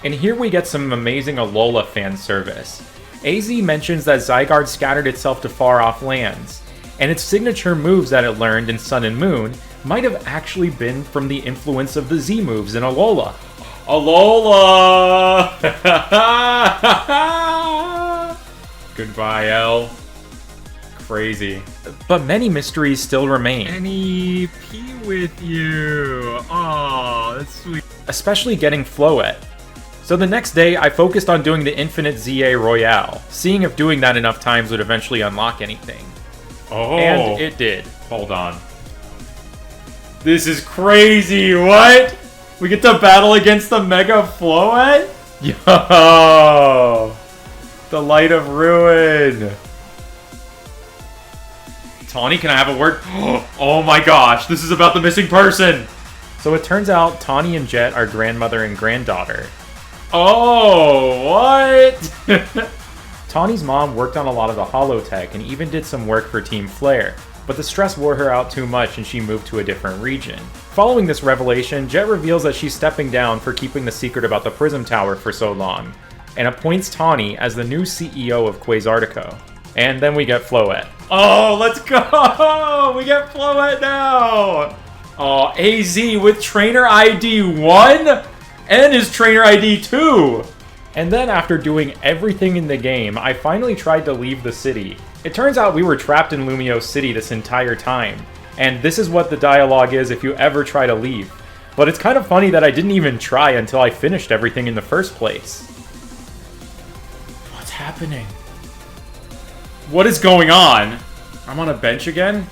And here we get some amazing Alola fan service. AZ mentions that Zygarde scattered itself to far-off lands, and its signature moves that it learned in Sun and Moon might have actually been from the influence of the Z moves in Alola. Alola! Goodbye, L. Crazy. But many mysteries still remain. Any pee with you. Oh, that's sweet. Especially getting Floette. So the next day, I focused on doing the Infinite ZA Royale, seeing if doing that enough times would eventually unlock anything. Oh. And it did. Hold on. This is crazy, what? We get to battle against the Mega Floette? Yo! The Light of Ruin. Tawny, can I have a word? Oh my gosh, this is about the missing person! So it turns out Tawny and Jet are grandmother and granddaughter. Oh, what? Tawny's mom worked on a lot of the holotech and even did some work for Team Flare. but the stress wore her out too much and she moved to a different region. Following this revelation, Jet reveals that she's stepping down for keeping the secret about the Prism Tower for so long, and appoints Tawny as the new CEO of Quasartico. And then we get Floette. Oh, let's go! We get Floette now! Oh, AZ with Trainer ID 1 and his Trainer ID 2! And then after doing everything in the game, I finally tried to leave the city. It turns out we were trapped in Lumiose City this entire time. And this is what the dialogue is if you ever try to leave. But it's kind of funny that I didn't even try until I finished everything in the first place. What's happening? What is going on? I'm on a bench again?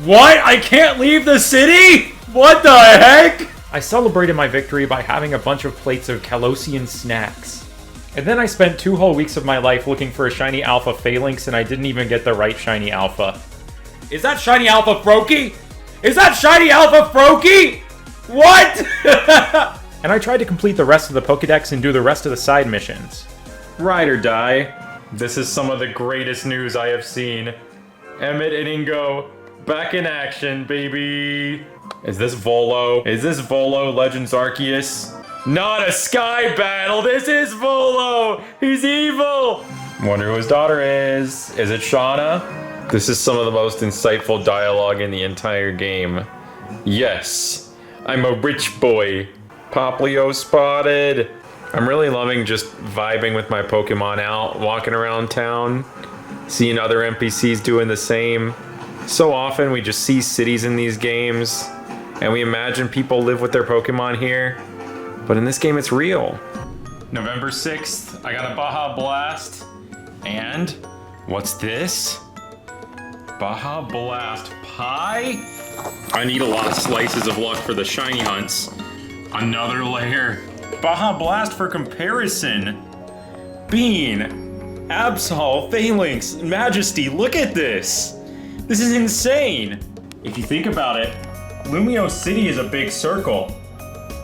What? I can't leave the city? What the heck? I celebrated my victory by having a bunch of plates of Kalosian snacks. And then I spent 2 whole weeks of my life looking for a shiny alpha Phalanx and I didn't even get the right shiny alpha. Is that shiny alpha Froakie? Is that shiny alpha Froakie? What? And I tried to complete the rest of the Pokédex and do the rest of the side missions. Ride or die. This is some of the greatest news I have seen. Emmett and Ingo, back in action, baby. Is this Volo? Is this Volo Legends Arceus? Not a sky battle! This is Volo! He's evil! Wonder who his daughter is. Is it Shauna? This is some of the most insightful dialogue in the entire game. Yes, I'm a rich boy. Poplio spotted. I'm really loving just vibing with my Pokemon out, walking around town, seeing other NPCs doing the same. So often we just see cities in these games, and we imagine people live with their Pokemon here. But in this game, it's real. November 6th, I got a Baja Blast. And what's this? Baja Blast pie? I need a lot of slices of luck for the shiny hunts. Another layer. Baja Blast for comparison. Bean, Absol, Phalanx, Majesty, look at this. This is insane. If you think about it, Lumiose City is a big circle.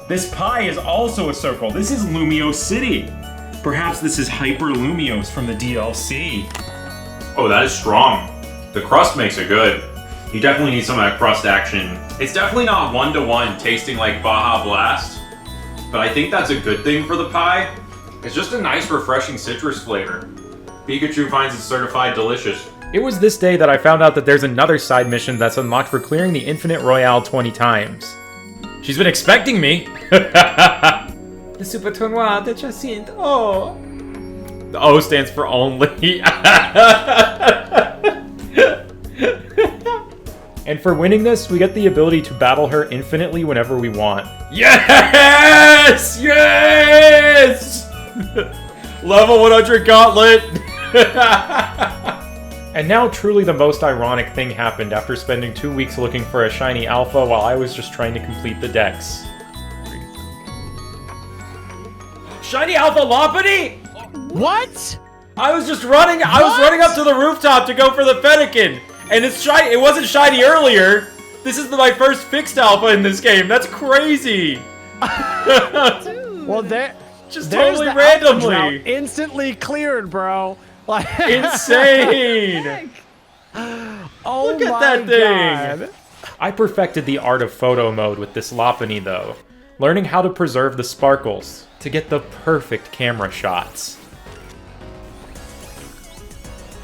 This pie is also a circle. This is Lumiose City. Perhaps this is Hyper Lumiose from the DLC. Oh, that is strong. The crust makes it good. You definitely need some of that crust action. It's definitely not one-to-one tasting like Baja Blast, but I think that's a good thing for the pie. It's just a nice, refreshing citrus flavor. Pikachu finds it certified delicious. It was this day that I found out that there's another side mission that's unlocked for clearing the Infinite Royale 20 times. She's been expecting me! Le super tournoi de Jacinthe. Oh. The O stands for only. And for winning this, we get the ability to battle her infinitely whenever we want. Yes! Yes! Level 100 gauntlet! And now truly the most ironic thing happened after spending 2 weeks looking for a shiny alpha while I was just trying to complete the dex. Shiny alpha Lopunny? What? I was running up to the rooftop to go for the Fennekin, and it's shiny. It wasn't shiny earlier. This is my first fixed alpha in this game. That's crazy. Well, there, just totally randomly, instantly cleared, bro. Like insane. Oh, look at that thing. God. I perfected the art of photo mode with this Lopunny though, learning how to preserve the sparkles to get the perfect camera shots.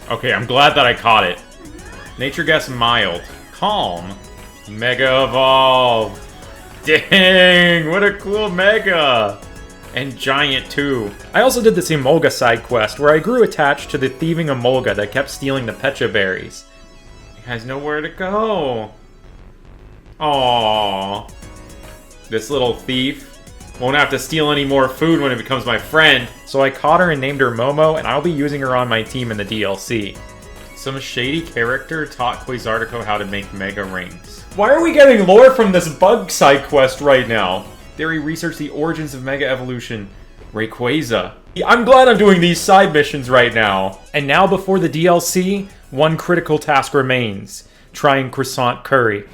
Okay, I'm glad that I caught it. Nature guess mild. Calm. Mega Evolve. Dang, what a cool Mega. And Giant too. I also did this Emolga side quest where I grew attached to the thieving Emolga that kept stealing the Pecha berries. It has nowhere to go. Aww. This little thief won't have to steal any more food when it becomes my friend. So I caught her and named her Momo, and I'll be using her on my team in the DLC. Some shady character taught Quasartico how to make Mega Rings. Why are we getting lore from this bug side quest right now? There he researched the origins of Mega Evolution. Rayquaza. I'm glad I'm doing these side missions right now. And now before the DLC, one critical task remains. Trying croissant curry.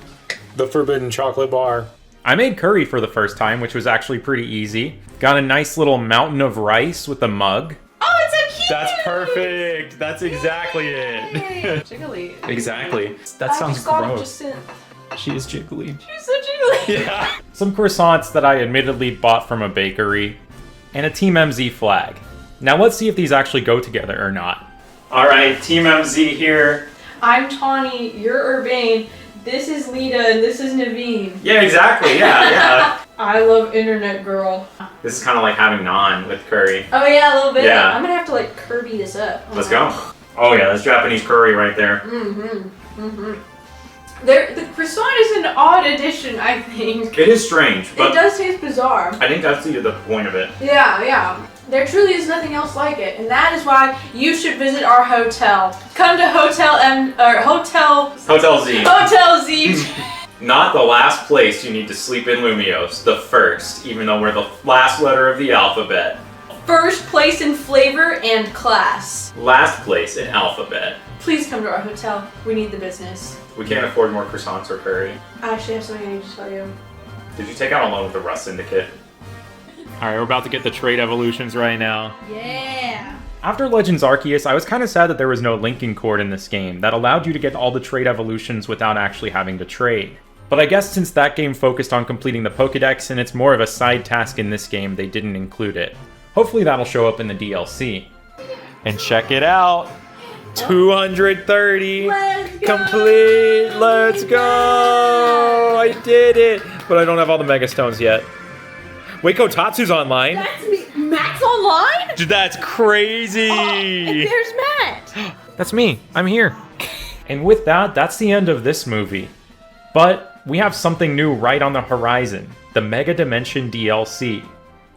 The forbidden chocolate bar. I made curry for the first time, which was actually pretty easy. Got a nice little mountain of rice with a mug. Oh, it's so That's perfect. That's exactly it. Jiggly. Exactly. That sounds gross. She is jiggly. She's so jiggly. Yeah. Some croissants that I admittedly bought from a bakery, and a Team MZ flag. Now let's see if these actually go together or not. Alright, Team MZ here. I'm Tawny, you're Urbane, this is Lita, and this is Naveen. Yeah, exactly. Yeah. I love Internet Girl. This is kind of like having naan with curry. Oh yeah, a little bit. Yeah. I'm gonna have to like Kirby this up. Let's go. Oh yeah, that's Japanese curry right there. The croissant is an odd addition, I think. It is strange, but it does taste bizarre. I think that's the point of it. Yeah. There truly is nothing else like it, and that is why you should visit our hotel. Come to Hotel Z. Hotel Z. Not the last place you need to sleep in Lumiose, the first, even though we're the last letter of the alphabet. First place in flavor and class. Last place in alphabet. Please come to our hotel. We need the business. We can't afford more croissants or curry. I actually have something I need to tell you. Did you take out a loan with the Rust Syndicate? Alright, we're about to get the trade evolutions right now. Yeah! After Legends Arceus, I was kind of sad that there was no linking cord in this game that allowed you to get all the trade evolutions without actually having to trade. But I guess since that game focused on completing the Pokédex and it's more of a side task in this game, they didn't include it. Hopefully that'll show up in the DLC. And check it out! 230 complete! Let's go! I did it! But I don't have all the Mega Stones yet. Wait, Kotatsu's online. That's me. Matt's online? Dude, that's crazy. And there's Matt. That's me. I'm here. And with that, that's the end of this movie. But we have something new right on the horizon. The Mega Dimension DLC.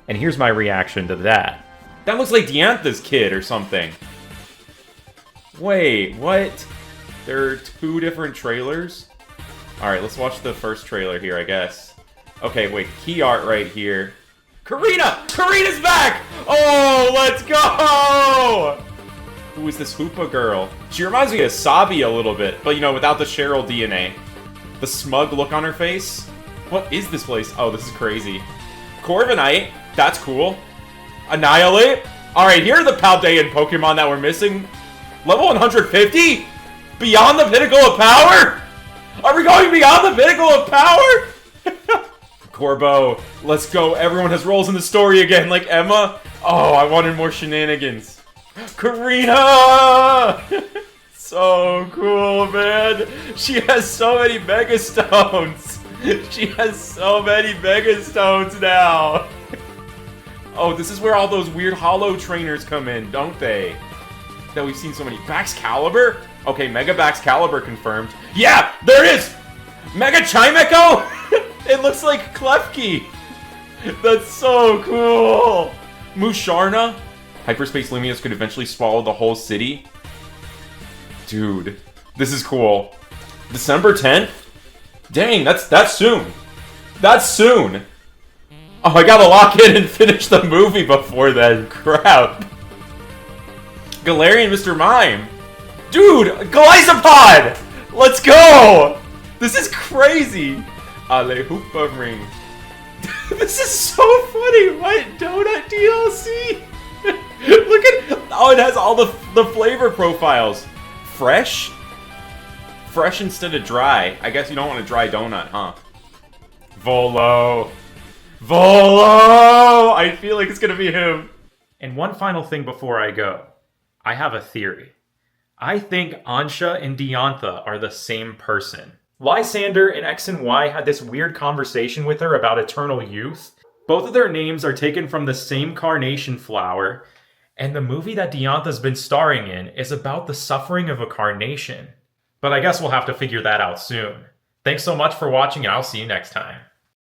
And here's my reaction to that. That looks like Diantha's kid or something. Wait, what? There are two different trailers? Alright, let's watch the first trailer here, I guess. Okay, wait, key art right here. Karina! Karina's back! Oh, let's go! Who is this Hoopa girl? She reminds me of Sabi a little bit, but you know, without the Cheryl DNA. The smug look on her face. What is this place? Oh, this is crazy. Corviknight, that's cool. Annihilate? Alright, here are the Paldean Pokemon that we're missing. Level 150? Beyond the Pinnacle of Power? Are we going beyond the Pinnacle of Power? Corbo, let's go. Everyone has roles in the story again, like Emma. Oh, I wanted more shenanigans. Karina! So cool, man. She has so many Mega Stones. She has so many Mega Stones now. Oh, this is where all those weird Hollow trainers come in, don't they? That we've seen so many. Baxcalibur? Okay, Mega Baxcalibur confirmed. Yeah, there it is! Mega Chimecho? It looks like Klefki. That's so cool. Musharna? Hyperspace Lumiose could eventually swallow the whole city. Dude, this is cool. December 10th? Dang, that's soon. That's soon. Oh, I gotta lock in and finish the movie before then. Crap. Galarian Mr. Mime. Dude, Glyzapod! Let's go! This is crazy. Ale Hoopa Ring. This is so funny. What? Donut DLC? Look at... Oh, it has all the flavor profiles. Fresh? Fresh instead of dry. I guess you don't want a dry donut, huh? Volo. Volo! I feel like it's gonna be him. And one final thing before I go. I have a theory. I think Ansha and Diantha are the same person. Lysander and X and Y had this weird conversation with her about eternal youth. Both of their names are taken from the same carnation flower, and the movie that Diantha's been starring in is about the suffering of a carnation. But I guess we'll have to figure that out soon. Thanks so much for watching, and I'll see you next time.